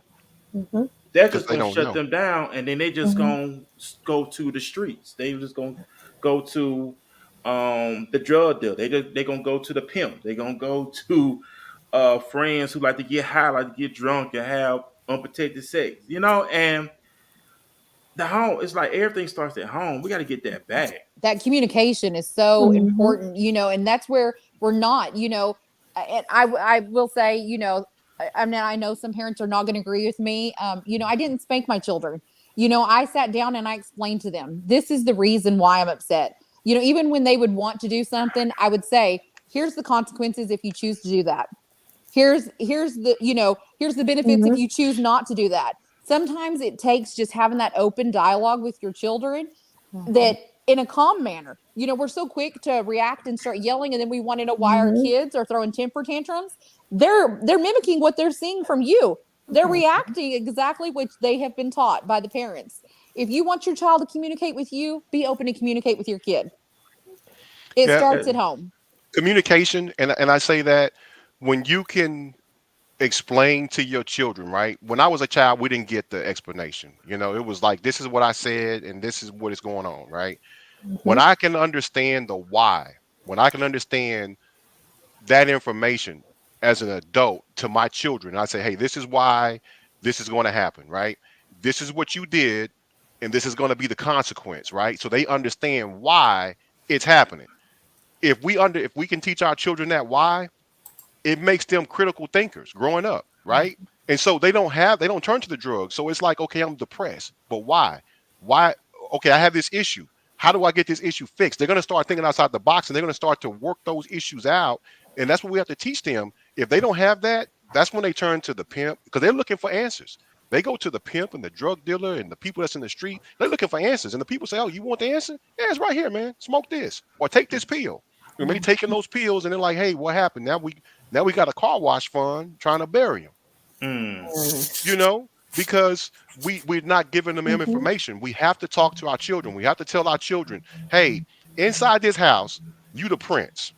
them? They're just gonna shut them down, and then they just gonna go to the streets. They just gonna go to the drug deal. They're gonna go to the pimp. They're gonna go to friends who like to get high, like to get drunk and have unprotected sex, and the home, it's like everything starts at home. We got to get that back. That communication is so important, and that's where we're not, and I will say, I mean, I know some parents are not going to agree with me. I didn't spank my children. I sat down and I explained to them, this is the reason why I'm upset. Even when they would want to do something, I would say, here's the consequences if you choose to do that. Here's the benefits if you choose not to do that. Sometimes it takes just having that open dialogue with your children that in a calm manner. We're so quick to react and start yelling, and then we want to know why our kids are throwing temper tantrums. They're mimicking what they're seeing from you. They're reacting exactly which they have been taught by the parents. If you want your child to communicate with you, be open to communicate with your kid. It Yeah, starts at home. communication, and I say that when you can explain to your children, right? When I was a child, we didn't get the explanation. It was like, this is what I said, and this is what is going on, right? When I can understand the why, when I can understand that information as an adult to my children, I say, hey, this is why this is going to happen, right? This is what you did, and this is going to be the consequence, right? So they understand why it's happening. If we can teach our children that why, it makes them critical thinkers growing up, right? And so they don't turn to the drugs. So it's like, okay, I'm depressed, but why? Why? Okay, I have this issue. How do I get this issue fixed? They're going to start thinking outside the box, and they're going to start to work those issues out. And that's what we have to teach them. If they don't have that, that's when they turn to the pimp, because they're looking for answers. They go to the pimp and the drug dealer and the people that's in the street. They're looking for answers, and the people say, "Oh, you want the answer? Yeah, it's right here, man. Smoke this or take this pill." You may taking those pills, and they're like, "Hey, what happened? Now we got a car wash fund trying to bury him." Because we're not giving them information. We have to talk to our children. We have to tell our children, hey, inside this house, you the prince.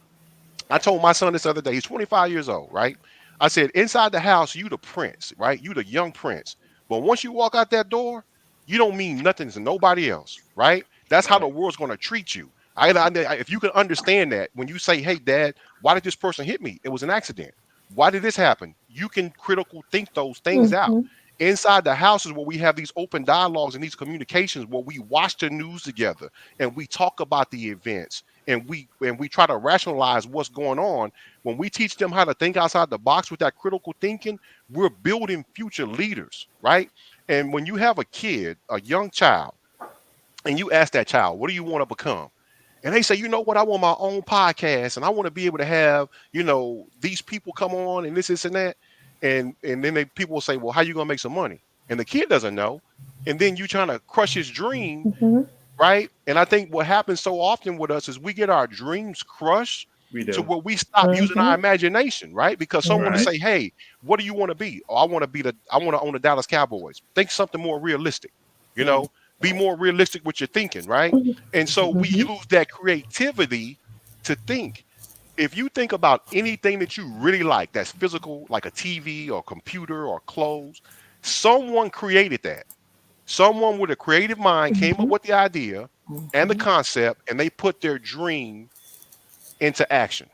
I told my son this other day, he's 25 years old, right? I said, inside the house, you the prince, right? You the young prince. But once you walk out that door, you don't mean nothing to nobody else, right? That's how the world's going to treat you. If you can understand that, when you say, hey, Dad, why did this person hit me? It was an accident. Why did this happen? You can critical think those things out. Inside the house is where we have these open dialogues and these communications where we watch the news together and we talk about the events and we try to rationalize what's going on. When we teach them how to think outside the box with that critical thinking, we're building future leaders, right? And when you have a kid, a young child, and you ask that child, what do you want to become? And they say, you know what, I want my own podcast and I want to be able to have, these people come on and this and that. And then people will say, well, how you going to make some money? And the kid doesn't know. And then you trying to crush his dream, right? And I think what happens so often with us is we get our dreams crushed to where we stop using our imagination, right? Because someone will say, hey, what do you want to be? Oh, I want to own the Dallas Cowboys. Think something more realistic, be more realistic with your thinking, right? And so we use that creativity to think. If you think about anything that you really like that's physical, like a TV or computer or clothes, someone created that. Someone with a creative mind came up with the idea and the concept, and they put their dream into action,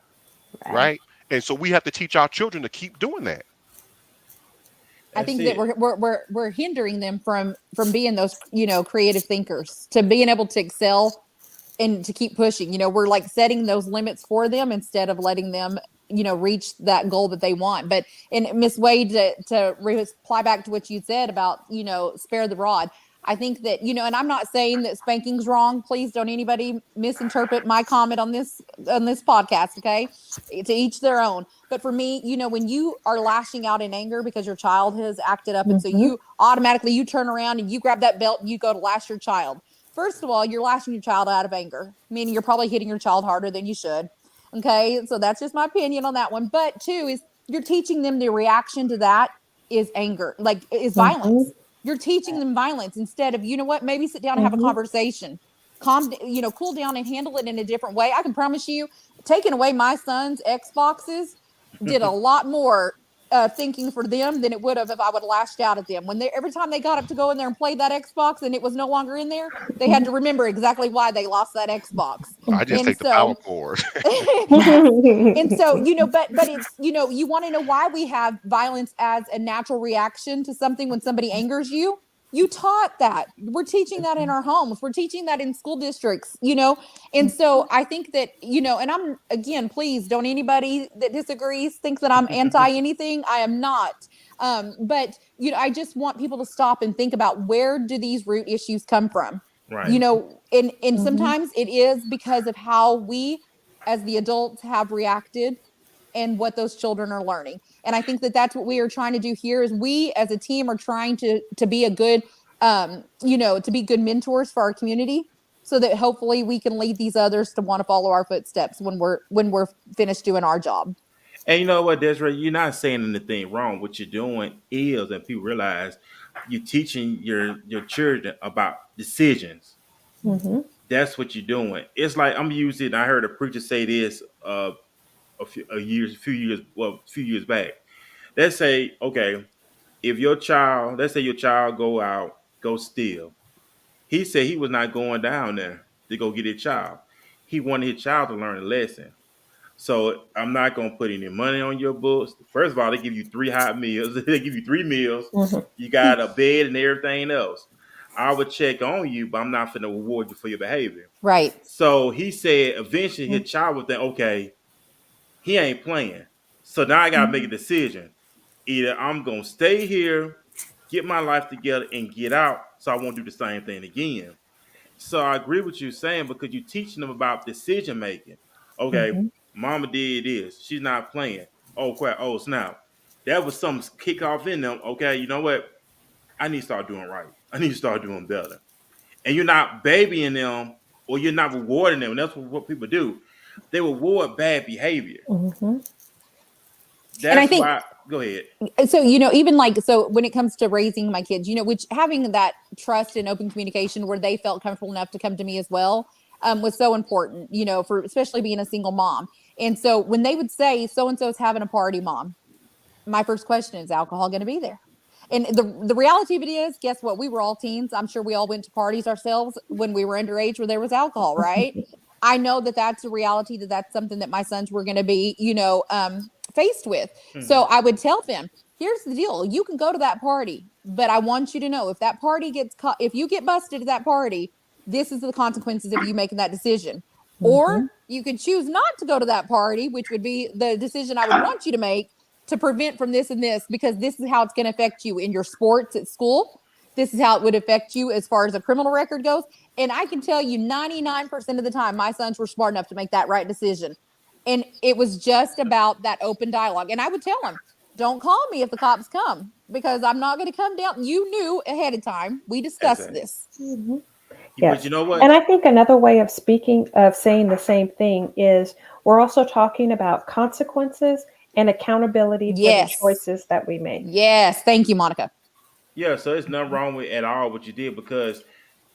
right? And so we have to teach our children to keep doing that. I think that we're hindering them from being those, creative thinkers, to being able to excel and to keep pushing. We're like setting those limits for them instead of letting them, reach that goal that they want. But and Miss Wade, to reply back to what you said about, spare the rod. I think that, and I'm not saying that spanking's wrong. Please don't anybody misinterpret my comment on this podcast, okay? To each their own. But for me, when you are lashing out in anger because your child has acted up, and so you automatically, you turn around and you grab that belt and you go to lash your child. First of all, you're lashing your child out of anger, meaning you're probably hitting your child harder than you should. Okay, so that's just my opinion on that one. But two is you're teaching them the reaction to that is anger, like is violence. You're teaching them violence instead of, maybe sit down and have a conversation, cool down and handle it in a different way. I can promise you, taking away my son's Xboxes did a lot more thinking for them than it would have if I would have lashed out at them. Every time they got up to go in there and play that Xbox and it was no longer in there, they had to remember exactly why they lost that Xbox. I just take the power cord. And so, but it's, you want to know why we have violence as a natural reaction to something when somebody angers you. You taught that. We're teaching that in our homes. We're teaching that in school districts, And so I think that, and I'm, again, please don't anybody that disagrees think that I'm anti anything. I am not. But, I just want people to stop and think about, where do these root issues come from? Right. And sometimes it is because of how we as the adults have reacted and what those children are learning. And I think that that's what we are trying to do here, is we as a team are trying to be a good, to be good mentors for our community, so that hopefully we can lead these others to want to follow our footsteps when we're finished doing our job. And you know what, Desiree, you're not saying anything wrong. What you're doing is, and people realize, you're teaching your children about decisions. Mm-hmm. That's what you're doing. It's like I'm using. I heard a preacher say this a few years, well, a few years back. Let's say, okay, if your child, let's say your child go out, go steal. He said he was not going down there to go get his child. He wanted his child to learn a lesson. So I'm not gonna put any money on your books. First of all, they give you three hot meals. They give you three meals. You got a bed and everything else. I would check on you, but I'm not gonna reward you for your behavior. Right. So he said eventually his child would think, okay, he ain't playing. So now I gotta make a decision. Either I'm gonna stay here, get my life together, and get out, so I won't do the same thing again. So I agree with you saying because you're teaching them about decision making. Okay, Mm-hmm. mama did this. She's not playing. Oh crap. Oh snap. That was some kick off in them. Okay, you know what? I need to start doing right. I need to start doing better. And you're not babying them or you're not rewarding them. That's what people do. They reward bad behavior. Mm-hmm. And I That's think why. Go ahead. so, even like, so when it comes to raising my kids, which having that trust and open communication where they felt comfortable enough to come to me as well, was so important, for especially being a single mom. And so when they would say so and so's having a party, mom, my first question is alcohol going to be there? And the reality of it is, guess what? We were all teens. I'm sure we all went to parties ourselves when we were underage where there was alcohol, right? I know that that's a reality, that's something that my sons were going to be, faced with. So I would tell them, here's the deal. You can go to that party, but I want you to know if that party gets caught, if you get busted at that party, this is the consequences of you making that decision. Or you could choose not to go to that party, which would be the decision I would want you to make to prevent from this and this, because this is how it's going to affect you in your sports at school. This is how it would affect you as far as a criminal record goes. And I can tell you 99% of the time, my sons were smart enough to make that right decision. And it was just about that open dialogue. And I would tell them, don't call me if the cops come, because I'm not going to come down. You knew ahead of time. We discussed Exactly. this. Mm-hmm. But Yes. you know what? And I think another way of saying the same thing is we're also talking about consequences and accountability for the Yes. choices that we make. Yes. Thank you, Monica. Yeah, so it's nothing wrong with at all what you did because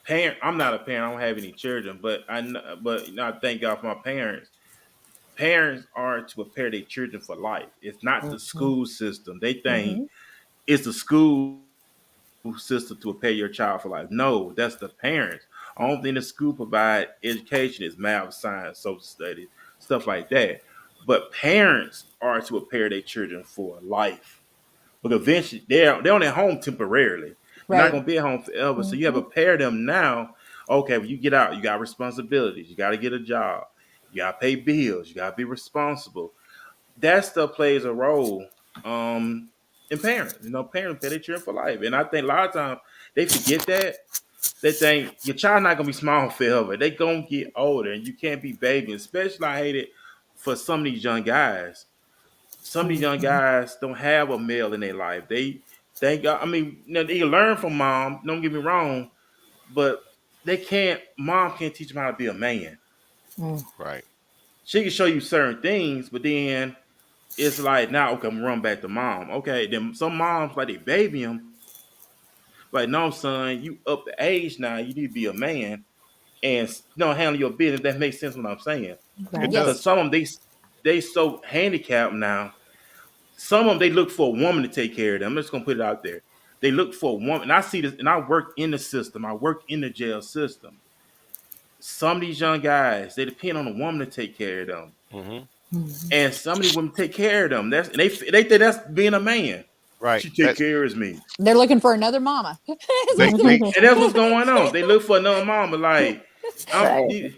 I'm not a parent. I don't have any children, but I thank God for my parents. Parents are to prepare their children for life. It's not the school system. They think Mm-hmm. it's the school system to prepare your child for life. No, that's the parents. Only thing the school provide education is math, science, social studies, stuff like that. But parents are to prepare their children for life. But eventually they're only at home temporarily. They're not Right. gonna be at home forever. So you have Mm-hmm. to prepare them now. Okay, when you get out, you got responsibilities. You got to get a job. You got to pay bills. You got to be responsible. That stuff plays a role in parents. Parents pay their children for life. And I think a lot of times they forget that. They think your child not gonna be small forever. They gonna get older, and you can't be baby. Especially, I hate it for some of these young guys. Some of these young guys don't have a male in their life. They thank God. I mean, they can learn from mom. Don't get me wrong, but they can't. Mom can't teach them how to be a man. Right. She can show you certain things, but then it's like now, okay, I'm gonna run back to mom. Okay, then some moms like they baby them. Like, no, son, you up the age now. You need to be a man and handle your business. That makes sense what I'm saying. It Right. Because Yes. does. some of them they so handicapped now. Some of them they look for a woman to take care of them. I'm just gonna put it out there. They look for a woman. And I see this, and I work in the system. I work in the jail system. Some of these young guys, they depend on a woman to take care of them. Hmm. And some of these women take care of them. They think that's being a man. Right. She take care of me. They're looking for another mama. They And that's what's going on. They look for another mama, like I'm, Right.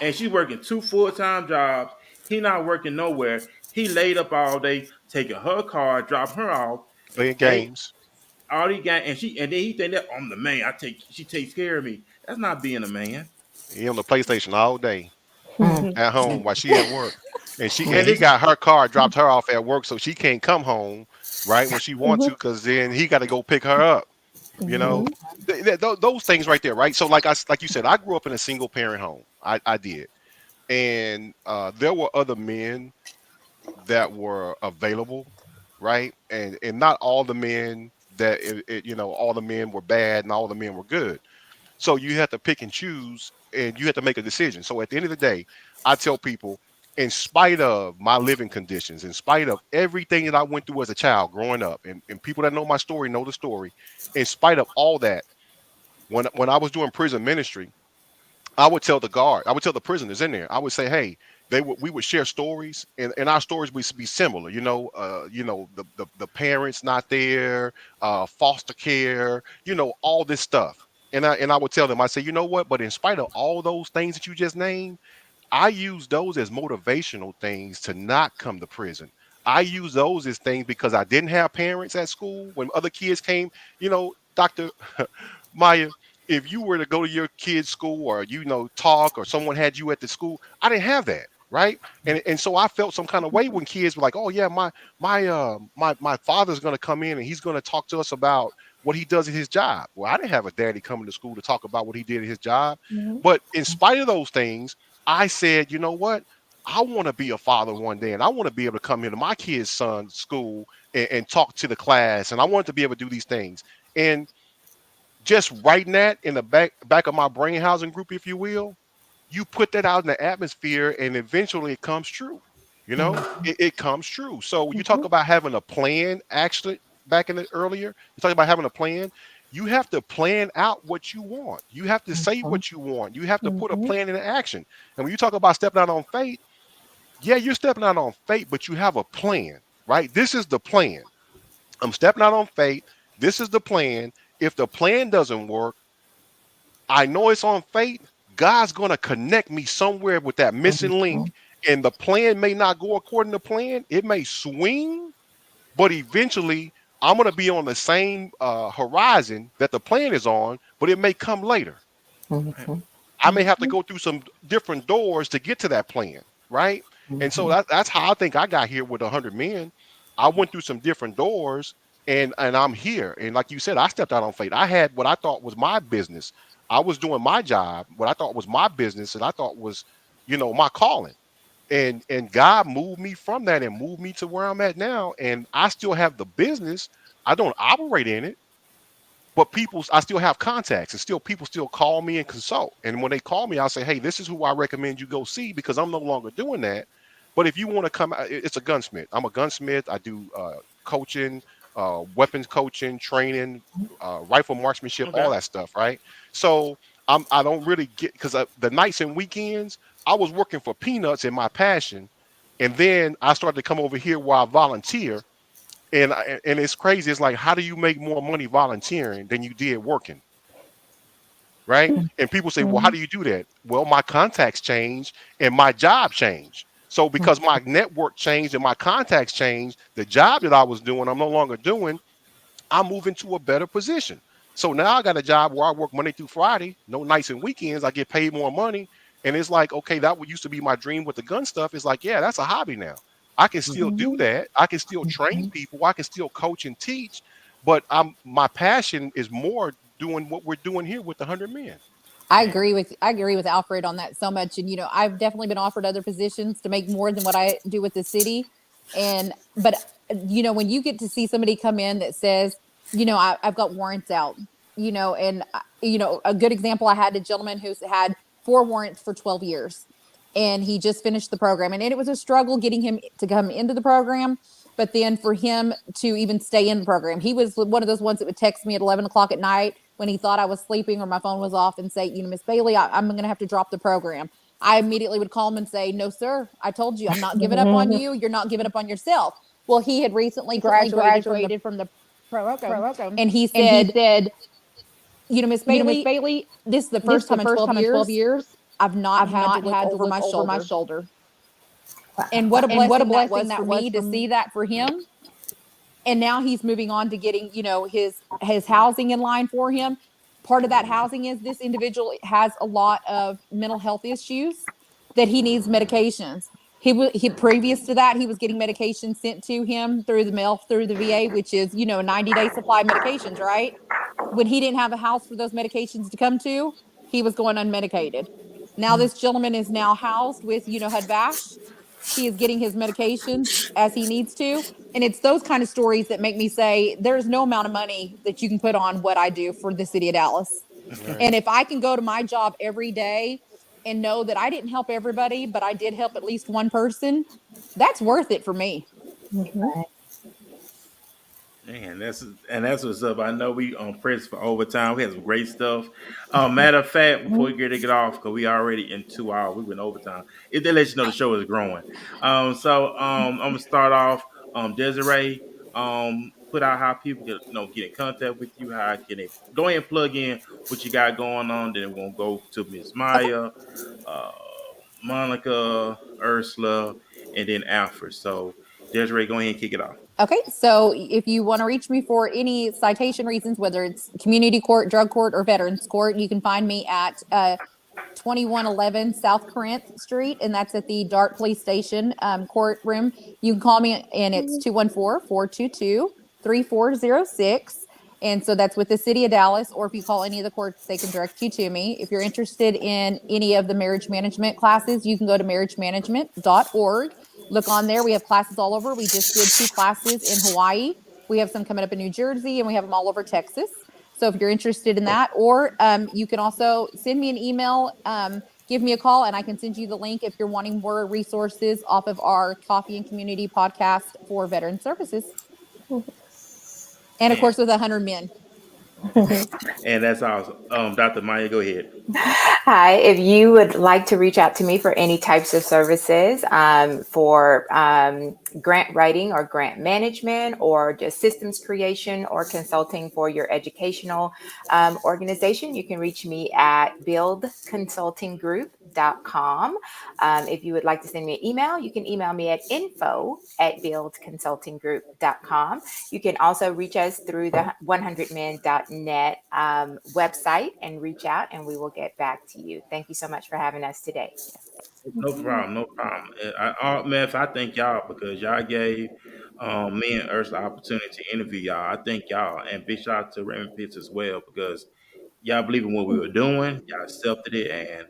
and she's working two full-time jobs. He not working nowhere. He laid up all day, taking her car, drop her off. playing They games. all he got, and then he think that I'm the man. She takes care of me. That's not being a man. He on the PlayStation all day Mm. at home while she at work, and And he this, got her car, dropped her off at work, so she can't come home right when she wants to, Mm-hmm. because then he got to go pick her up. You know, Mm-hmm. those things right there, right? So like you said, I grew up in a single parent home. I did, and there were other men that were available, right? And not all the men that all the men were bad and all the men were good. So you have to pick and choose, and you have to make a decision. So at the end of the day, I tell people, in spite of my living conditions, in spite of everything that I went through as a child growing up, and people that know my story know the story, in spite of all that, when I was doing prison ministry, I would tell the guard, I would tell the prisoners in there, I would say, hey, we would share stories, and our stories would be similar. The parents not there, foster care, all this stuff. And I would tell them, I say, you know what? But in spite of all those things that you just named, I use those as motivational things to not come to prison. I use those as things because I didn't have parents at school when other kids came. Dr. Maya, if you were to go to your kid's school or talk or someone had you at the school, I didn't have that, right? And so I felt some kind of way when kids were like, oh yeah, my father's going to come in and he's going to talk to us about what he does at his job. Well, I didn't have a daddy coming to school to talk about what he did at his job. Mhm. But in spite of those things, I said, you know what? I want to be a father one day, and I want to be able to come into my kid's son's school and talk to the class, and I want to be able to do these things. And just writing that in the back of my brain housing group, if you will, you put that out in the atmosphere, and eventually it comes true. It comes true. So you talk Mhm. about having a plan. Actually, back in it earlier, you talk about having a plan. You have to plan out what you want. You have to say Mhm. what you want. You have to put a Mhm. plan into action. And when you talk about stepping out on faith, yeah, you're stepping out on faith, but you have a plan, right? This is the plan. I'm stepping out on faith. This is the plan. If the plan doesn't work, I know it's on faith. God's going to connect me somewhere with that missing link. Mhm. And the plan may not go according to plan. It may swing, but eventually I'm going to be on the same horizon that the plan is on, but it may come later. Mhm. I may have to go through some different doors to get to that plan, right? And so Mhm. that's how I think I got here with 100 men. I went through some different doors, and I'm here. And like you said, I stepped out on faith. I had what I thought was my business. I was doing my job, what I thought was my business, and I thought was, my calling. And God moved me from that and moved me to where I'm at now. And I still have the business. I don't operate in it, but I still have contacts, and still people still call me and consult. And when they call me, I'll say, hey, this is who I recommend you go see, because I'm no longer doing that. But if you want to come out, it's a gunsmith. I'm a gunsmith. I do coaching, weapons coaching, training, rifle marksmanship, Okay. all that stuff, right? So I don't really get, because the nights and weekends I was working for peanuts in my passion, and then I started to come over here where I volunteer, and it's crazy. It's like, how do you make more money volunteering than you did working, right? And people say, well, how Mhm. do you do that? Well, my contacts change and my job changed. So because my network changed and my contacts changed, the job that I was doing, I'm no longer doing. I move into a better position. So now I got a job where I work Monday through Friday, no nights and weekends. I get paid more money. And it's like, okay, that what used to be my dream with the gun stuff. It's like, yeah, that's a hobby now. I can still do Mhm. that. I can still train people. I can still coach and teach. But my passion is more doing what we're doing here with the 100 men. Man. I agree with Alfred on that so much. And I've definitely been offered other positions to make more than what I do with the city. And but when you get to see somebody come in that says, I've got warrants out, and a good example, I had a gentleman who's had 4 warrants for 12 years, and he just finished the program, and it was a struggle getting him to come into the program. But then for him to even stay in the program, he was one of those ones that would text me at 11 o'clock at night when he thought I was sleeping or my phone was off and say, Miss Bailey, I'm going to have to drop the program. I immediately would call him and say, no, sir, I told you, I'm not giving up on Mhm. you. You're not giving up on yourself. Well, he had recently Recently graduated from the graduated from the program, program, and he and he said, said, Miss Miss Bailey, Bailey, this is the this first is the time in first 12 time in 12 years years I've not I've had to not look had to over look my over my shoulder. shoulder. And what a And what a blessing that blessing was that for was me to for see me. that for him. And now he's moving on to getting his housing in line for him. Part of that housing is this individual has a lot of mental health issues that he needs medications. He previous to that, he was getting medication sent to him through the mail through the VA, which is a 90-day supply of medications, right? When he didn't have a house for those medications to come to, he was going unmedicated. Now this gentleman is now housed with HUD-VASH, he is getting his medications as he needs to. And it's those kind of stories that make me say there's no amount of money that you can put on what I do for the city of Dallas. Right. And if I can go to my job every day and know that I didn't help everybody, but I did help at least one person, that's worth it for me. Mhm. Man, that's what's up. I know we on press for overtime. We had some great stuff. Matter of fact, before we get to get off, because we already in 2 hours, we went overtime. It they let you know the show is growing. I'm gonna start off. Desiree, put out how people can get in contact with you. How can they go ahead and plug in what you got going on? Then we're gonna go to Miss Okay. Mya, uh, Monica, Ursula, and then Alfred. So Desiree, go ahead and kick it off. Okay, so if you want to reach me for any citation reasons, whether it's community court, drug court, or veterans court, you can find me at 2111 South Corinth Street, and that's at the Dart Police Station courtroom. You can call me, and it's 214-422-3406. And so that's with the city of Dallas, or if you call any of the courts, they can direct you to me. If you're interested in any of the marriage management classes, you can go to marriagemanagement.org. Look on there. We have classes all over. We just did 2 classes in Hawaii. We have some coming up in New Jersey, and we have them all over Texas. So if you're interested in that, or you can also send me an email, give me a call, and I can send you the link if you're wanting more resources off of our Coffee and Community podcast for veteran services. And of Man, course, with 100 Men. and that's awesome. Dr. Mya, go ahead. Hi, if you would like to reach out to me for any types of services for grant writing or grant management or just systems creation or consulting for your educational organization, you can reach me at buildconsultinggroup.com. If you would like to send me an email, you can email me at info@buildconsultinggroup.com. You can also reach us through the 100men.net website and reach out, and we will get back to you. Thank you so much for having us today. No problem, no problem. Man, I thank y'all because y'all gave me and Ursula the opportunity to interview y'all. I thank y'all, and big shout out to Raymond Pitts as well because y'all believe in what we were doing. Y'all accepted it, and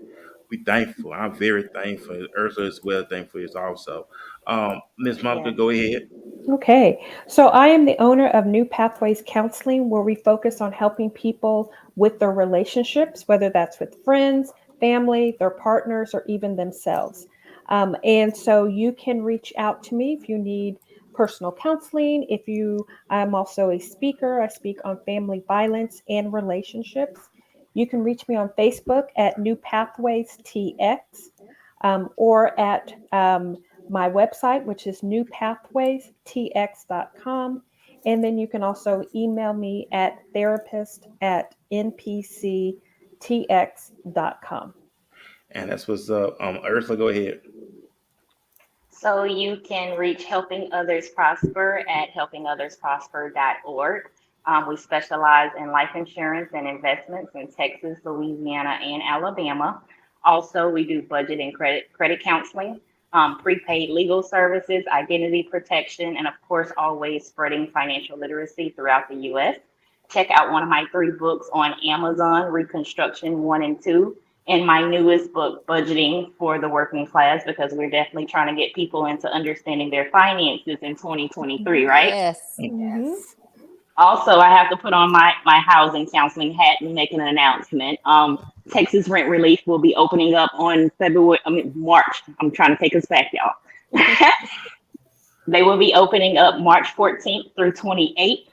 we thankful. I'm very thankful. Ursula as well, thankful is also. Miss Monica, Yeah. go ahead. Okay, so I am the owner of New Pathways Counseling, where we focus on helping people with their relationships, whether that's with friends, family, their partners, or even themselves. And so you can reach out to me if you need personal counseling. I'm also a speaker. I speak on family violence and relationships. You can reach me on Facebook at New Pathways TX, or at my website, which is newpathwaystx.com. And then you can also email me at therapist@npctx.com. And that's what's up. Ursula, go ahead. So you can reach Helping Others Prosper at helpingothersprosper.org. We specialize in life insurance and investments in Texas, Louisiana, and Alabama. Also, we do budget and credit counseling, prepaid legal services, identity protection, and of course, always spreading financial literacy throughout the U.S. Check out one of my 3 books on Amazon, Reconstruction 1 and 2, and my newest book, Budgeting for the Working Class, because we're definitely trying to get people into understanding their finances in 2023, right? Yes. Mm-hmm. Also, I have to put on my housing counseling hat and make an announcement. Texas Rent Relief will be opening up on March. I'm trying to take us back, y'all. They will be opening up March 14th through 28th.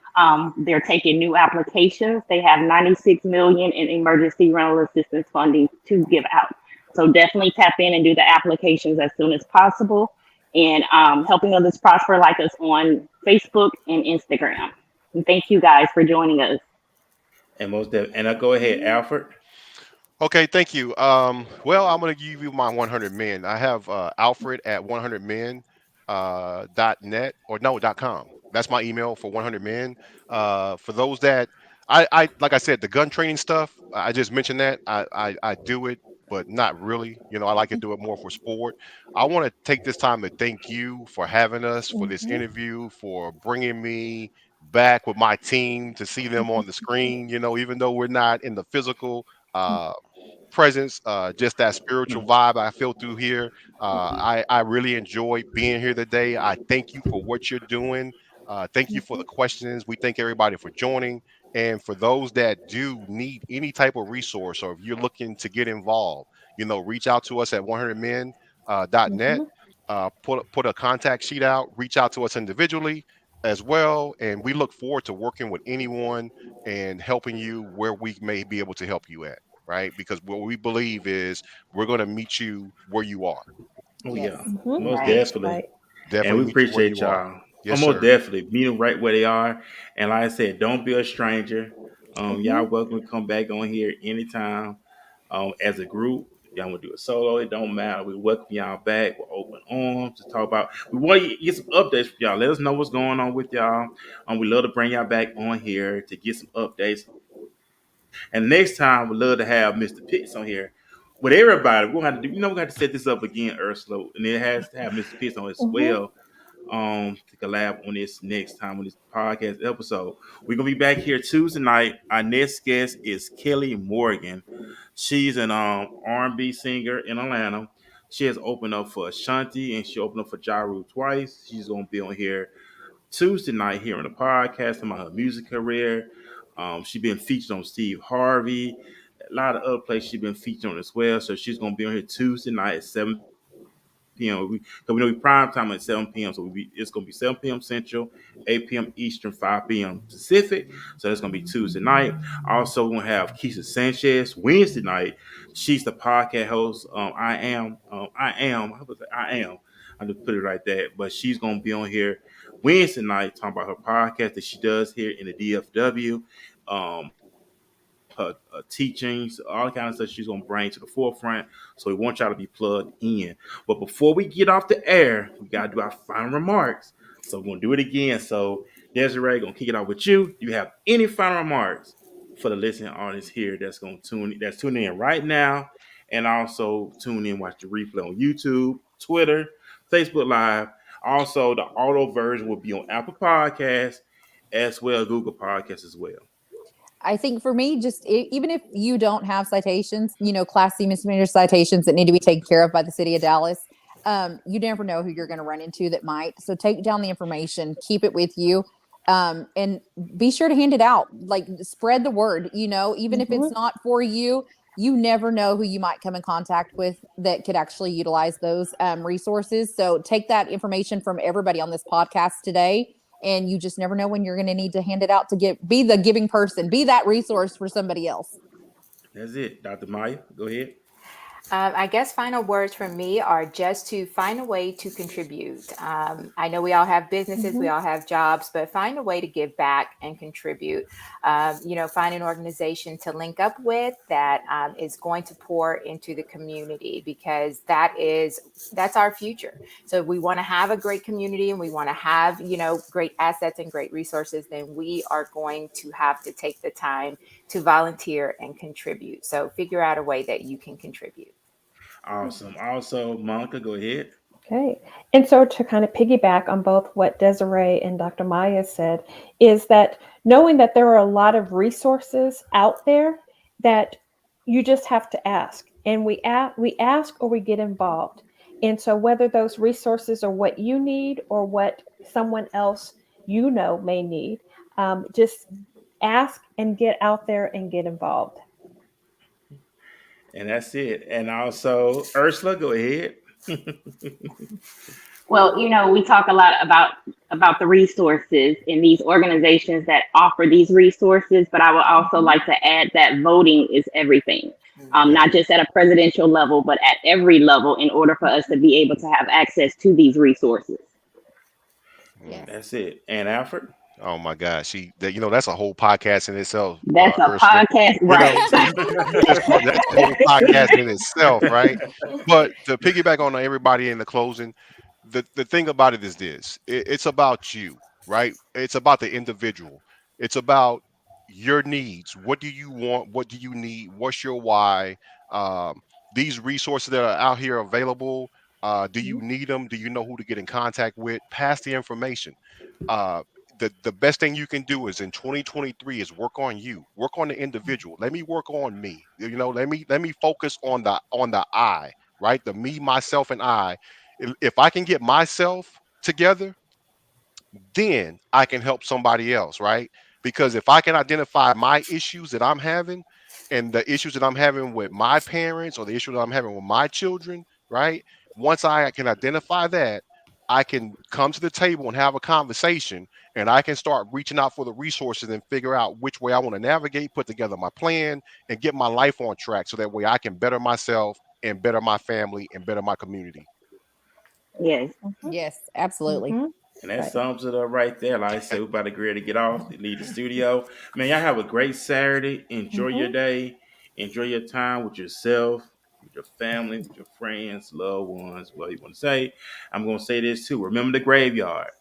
They're taking new applications. They have 96 million in emergency rental assistance funding to give out. So definitely tap in and do the applications as soon as possible. And Helping Others Prosper, like us on Facebook and Instagram. And thank you guys for joining us. And I go ahead, Alfred. Okay, thank you. Well, I'm going to give you my 100 men. I have Alfred at 100men .net or no .com. That's my email for 100 men. For those that I like I said, the gun training stuff, I just mentioned that I do it, but not really. I like to do it more for sport. I want to take this time to thank you for having us for this Mm-hmm. interview, for bringing me back with my team to see them on the screen. Even though we're not in the physical. presence, just that spiritual vibe I feel through here. I really enjoy being here today. I thank you for what you're doing. Thank you for the questions. We thank everybody for joining. And for those that do need any type of resource, or if you're looking to get involved, reach out to us at 100men.net. Mm-hmm. Put a contact sheet out. Reach out to us individually as well, and we look forward to working with anyone and helping you where we may be able to help you at. Right? Because what we believe is we're going to meet you where you are. Oh Yes. yeah, Mm-hmm. most Right. That's definitely. right. And Definitely we meet you where appreciate you are. y'all. Yes, Almost sir. definitely meet them right where they are. And like I said, don't be a stranger. Mm-hmm. Y'all welcome to come back on here anytime. As a group, if y'all want to do a solo, it don't matter. We welcome y'all back with open arms to talk about. We want to get some updates from y'all. Let us know what's going on with y'all. We love to bring y'all back on here to get some updates. And next time, we'd love to have Mr. Pitts on here with everybody. We're gonna have to do, we're gonna have to set this up again, Ursula, and it has to have Mr. Pitts on as Mm-hmm. well. To collab on this next time on this podcast episode. We're gonna be back here Tuesday night. Our next guest is Kelly Morgan. She's an R&B singer in Atlanta. She has opened up for Ashanti and she opened up for Ja Rule twice. She's gonna be on here Tuesday night here on the podcast about her music career. She's been featured on Steve Harvey, a lot of other places she's been featured on as well. So she's gonna be on here Tuesday night at 7 p.m. Because we know we prime time at 7 p.m. So it's going to be 7 p.m. Central, 8 p.m. Eastern, 5 p.m. Pacific. So that's going to be Tuesday night. Also, we're going to have Keisha Sanchez Wednesday night. She's the podcast host. I am. I just put it right there. But she's going to be on here Wednesday night talking about her podcast that she does here in the DFW. Her teachings, all the kind of stuff she's gonna bring to the forefront. So we want y'all to be plugged in. But before we get off the air, we gotta do our final remarks. So we're gonna do it again. So Desiree, gonna kick it off with you. Do you have any final remarks for the listening audience here that's tuning in right now, and also tune in, watch the replay on YouTube, Twitter, Facebook Live. Also, the auto version will be on Apple Podcasts as well as Google Podcasts as well. I think for me, just even if you don't have citations, Class C misdemeanor citations that need to be taken care of by the city of Dallas, you never know who you're going to run into that might. So take down the information, keep it with you, and be sure to hand it out. Like spread the word. Even if Mm-hmm. it's not for you, you never know who you might come in contact with that could actually utilize those resources. So take that information from everybody on this podcast today, and you just never know when you're going to need to hand it out to be the giving person, be that resource for somebody else. That's it. Dr. Maya, go ahead. I guess final words from me are just to find a way to contribute. I know we all have businesses, we Mm-hmm. all have jobs, but find a way to give back and contribute. Find an organization to link up with that is going to pour into the community, because that's our future. So if we want to have a great community and we want to have, great assets and great resources, then we are going to have to take the time to volunteer and contribute. So figure out a way that you can contribute. Awesome. Also, Monica, go ahead. Okay. And so to kind of piggyback on both what Desiree and Dr. Maya said, is that knowing that there are a lot of resources out there that you just have to ask. And we ask or we get involved. And so whether those resources are what you need or what someone else may need, just ask and get out there and get involved. And that's it. And also, Ursula, go ahead. Well, we talk a lot about the resources in these organizations that offer these resources, but I would also Mhm. like to add that voting is everything. Yeah, Not just at a presidential level, but at every level, in order for us to be able to have access to these resources. Mm. Yes. that's it. And Alfred? Oh my gosh, that's a whole podcast in itself, That's a Ursula. podcast, You know, right? that's a whole podcast in itself, right? But to piggyback on everybody in the closing, the thing about it is this: it's about you, right? It's about the individual. It's about your needs. What do you want? What do you need? What's your why? Um, these resources that are out here available. Do you need them? Do you know who to get in contact with? Pass the information. Uh, the best thing you can do is in 2023 is work on you, work on the individual. Let me work on me. Let me focus on the I, right? The me, myself, and I. If I can get myself together, then I can help somebody else, right? Because if I can identify my issues that I'm having and the issues that I'm having with my parents or the issue that I'm having with my children, right? Once I can identify that, I can come to the table and have a conversation, and I can start reaching out for the resources and figure out which way I want to navigate, put together my plan, and get my life on track so that way I can better myself and better my family and better my community. Yes. Yes, absolutely. And that sums it up right there. Like I said, we're about to get ready to get off, leave the studio. Man, y'all have a great Saturday. Enjoy your day. Enjoy your time with yourself, with your family, with your friends, loved ones, whatever you want to say. I'm going to say this too. Remember the graveyard.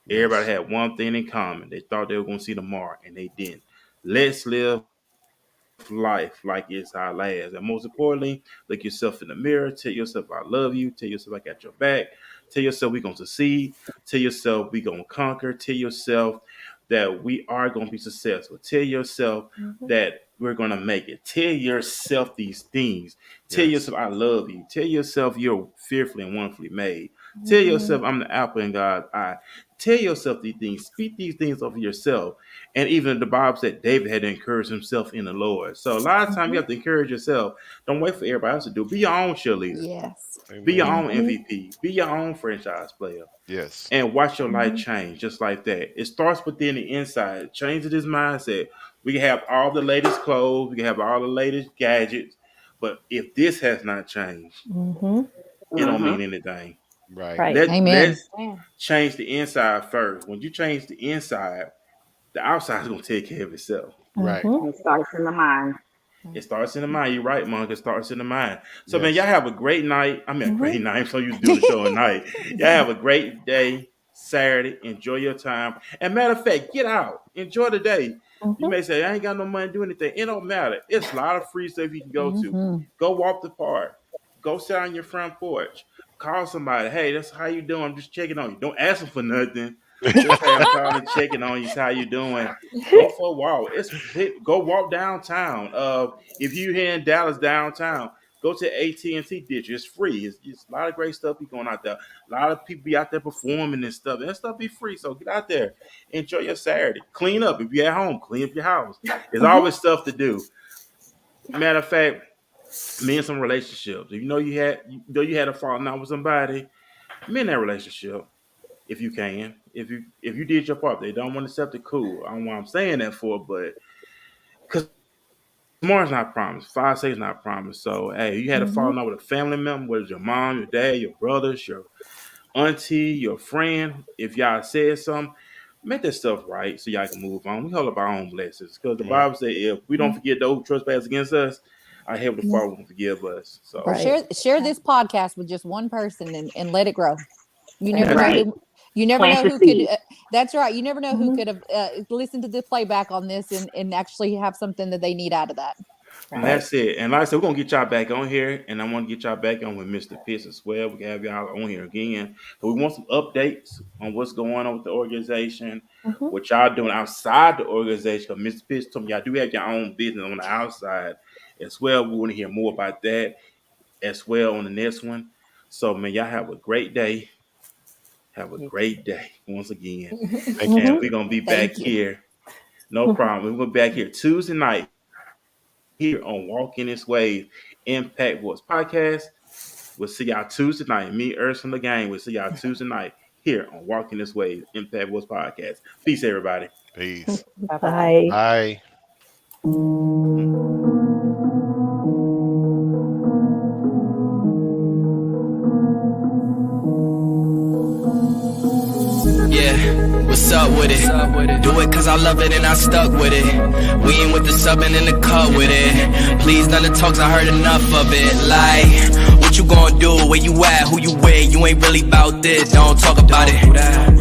Everybody Yes. had one thing in common. They thought they were going to see tomorrow, and they didn't. Let's live life like it's our last. And most importantly, look yourself in the mirror. Tell yourself I love you. Tell yourself I got your back. Tell yourself we're going to succeed. Tell yourself we're going to conquer. Tell yourself that we are going to be successful. Tell yourself that we're going to make it. Tell yourself these things. Tell Yes. yourself I love you. Tell yourself you're fearfully and wonderfully made. Tell yourself I'm the apple in God's eye. Tell yourself these things. Speak these things over yourself. And even the Bible said David had to encourage himself in the Lord. So a lot of times you have to encourage yourself. Don't wait for everybody else to do it. Be your own cheerleader. Yes. Be your Amen. own MVP. Be your own franchise player. Yes. And watch your life change just like that. It starts within the inside. Change this mindset. We can have all the latest clothes. We can have all the latest gadgets. But if this has not changed, it don't mean anything. Right. Let's change the inside first. When you change the inside, the outside is going to take care of itself. Right. It starts in the mind. It starts in the mind. You're right, Monica. It starts in the mind. So, man, Yes. y'all have a great night. I mean, a great night. I'm so used to doing the show at night. Y'all have a great day, Saturday. Enjoy your time. And matter of fact, get out. Enjoy the day. You may say, I ain't got no money to do anything. It don't matter. It's a lot of free stuff you can go to. Go walk the park. Go sit on your front porch. Call somebody. Hey, that's how you doing. I'm just checking on you. Don't ask them for nothing. Just hey, I'm calling, checking on you. How you doing? Go for a walk. Go walk downtown. If you here in Dallas downtown, go to AT&T District. It's free. It's a lot of great stuff be going out there. A lot of people be out there performing and stuff. And that stuff be free. So get out there, enjoy your Saturday. Clean up. If you're at home, clean up your house. There's always stuff to do. Matter of fact, me in some relationships. If you had a falling out with somebody, me in that relationship. If you can, if you did your part, they don't want to accept it. Cool. I don't know what I'm saying that for, but because tomorrow's not promised, 5 seconds not promised. So hey, you had a falling out with a family member, whether it's your mom, your dad, your brothers, your auntie, your friend. If y'all said something, make that stuff right so y'all can move on. We hold up our own blessings because the Bible says if we don't forget those who trespass against us, our Heavenly Father won't forgive us. So Share this podcast with just one person and let it grow. You never That's know. You never Plant know the who seed. could. That's right. You never know who could have listened to the playback on this and actually have something that they need out of that. And that's it. And like I said, we're gonna get y'all back on here, and I want to get y'all back on with Mr. Pitts as well. We can have y'all on here again. So we want some updates on what's going on with the organization, what y'all doing outside the organization. Because Mr. Pitts told me y'all do have your own business on the outside as well. We want to hear more about that as well on the next one. So man, y'all have a great day. Have a great day once again. And we're gonna be back here. No problem. We're back here Tuesday night here on Walking This Way Impact Voice Podcast. We'll see y'all Tuesday night. Me, Ursula, the gang. We'll see y'all Tuesday night here on Walking This Way Impact Voice Podcast. Peace, everybody. Peace. Bye. Bye. Yeah, what's up with it? Do it cause I love it and I stuck with it. We ain't with the subbing in the cut with it. Please none of the talks, I heard enough of it. Like, what you gonna do? Where you at? Who you with? You ain't really about this, don't talk about it.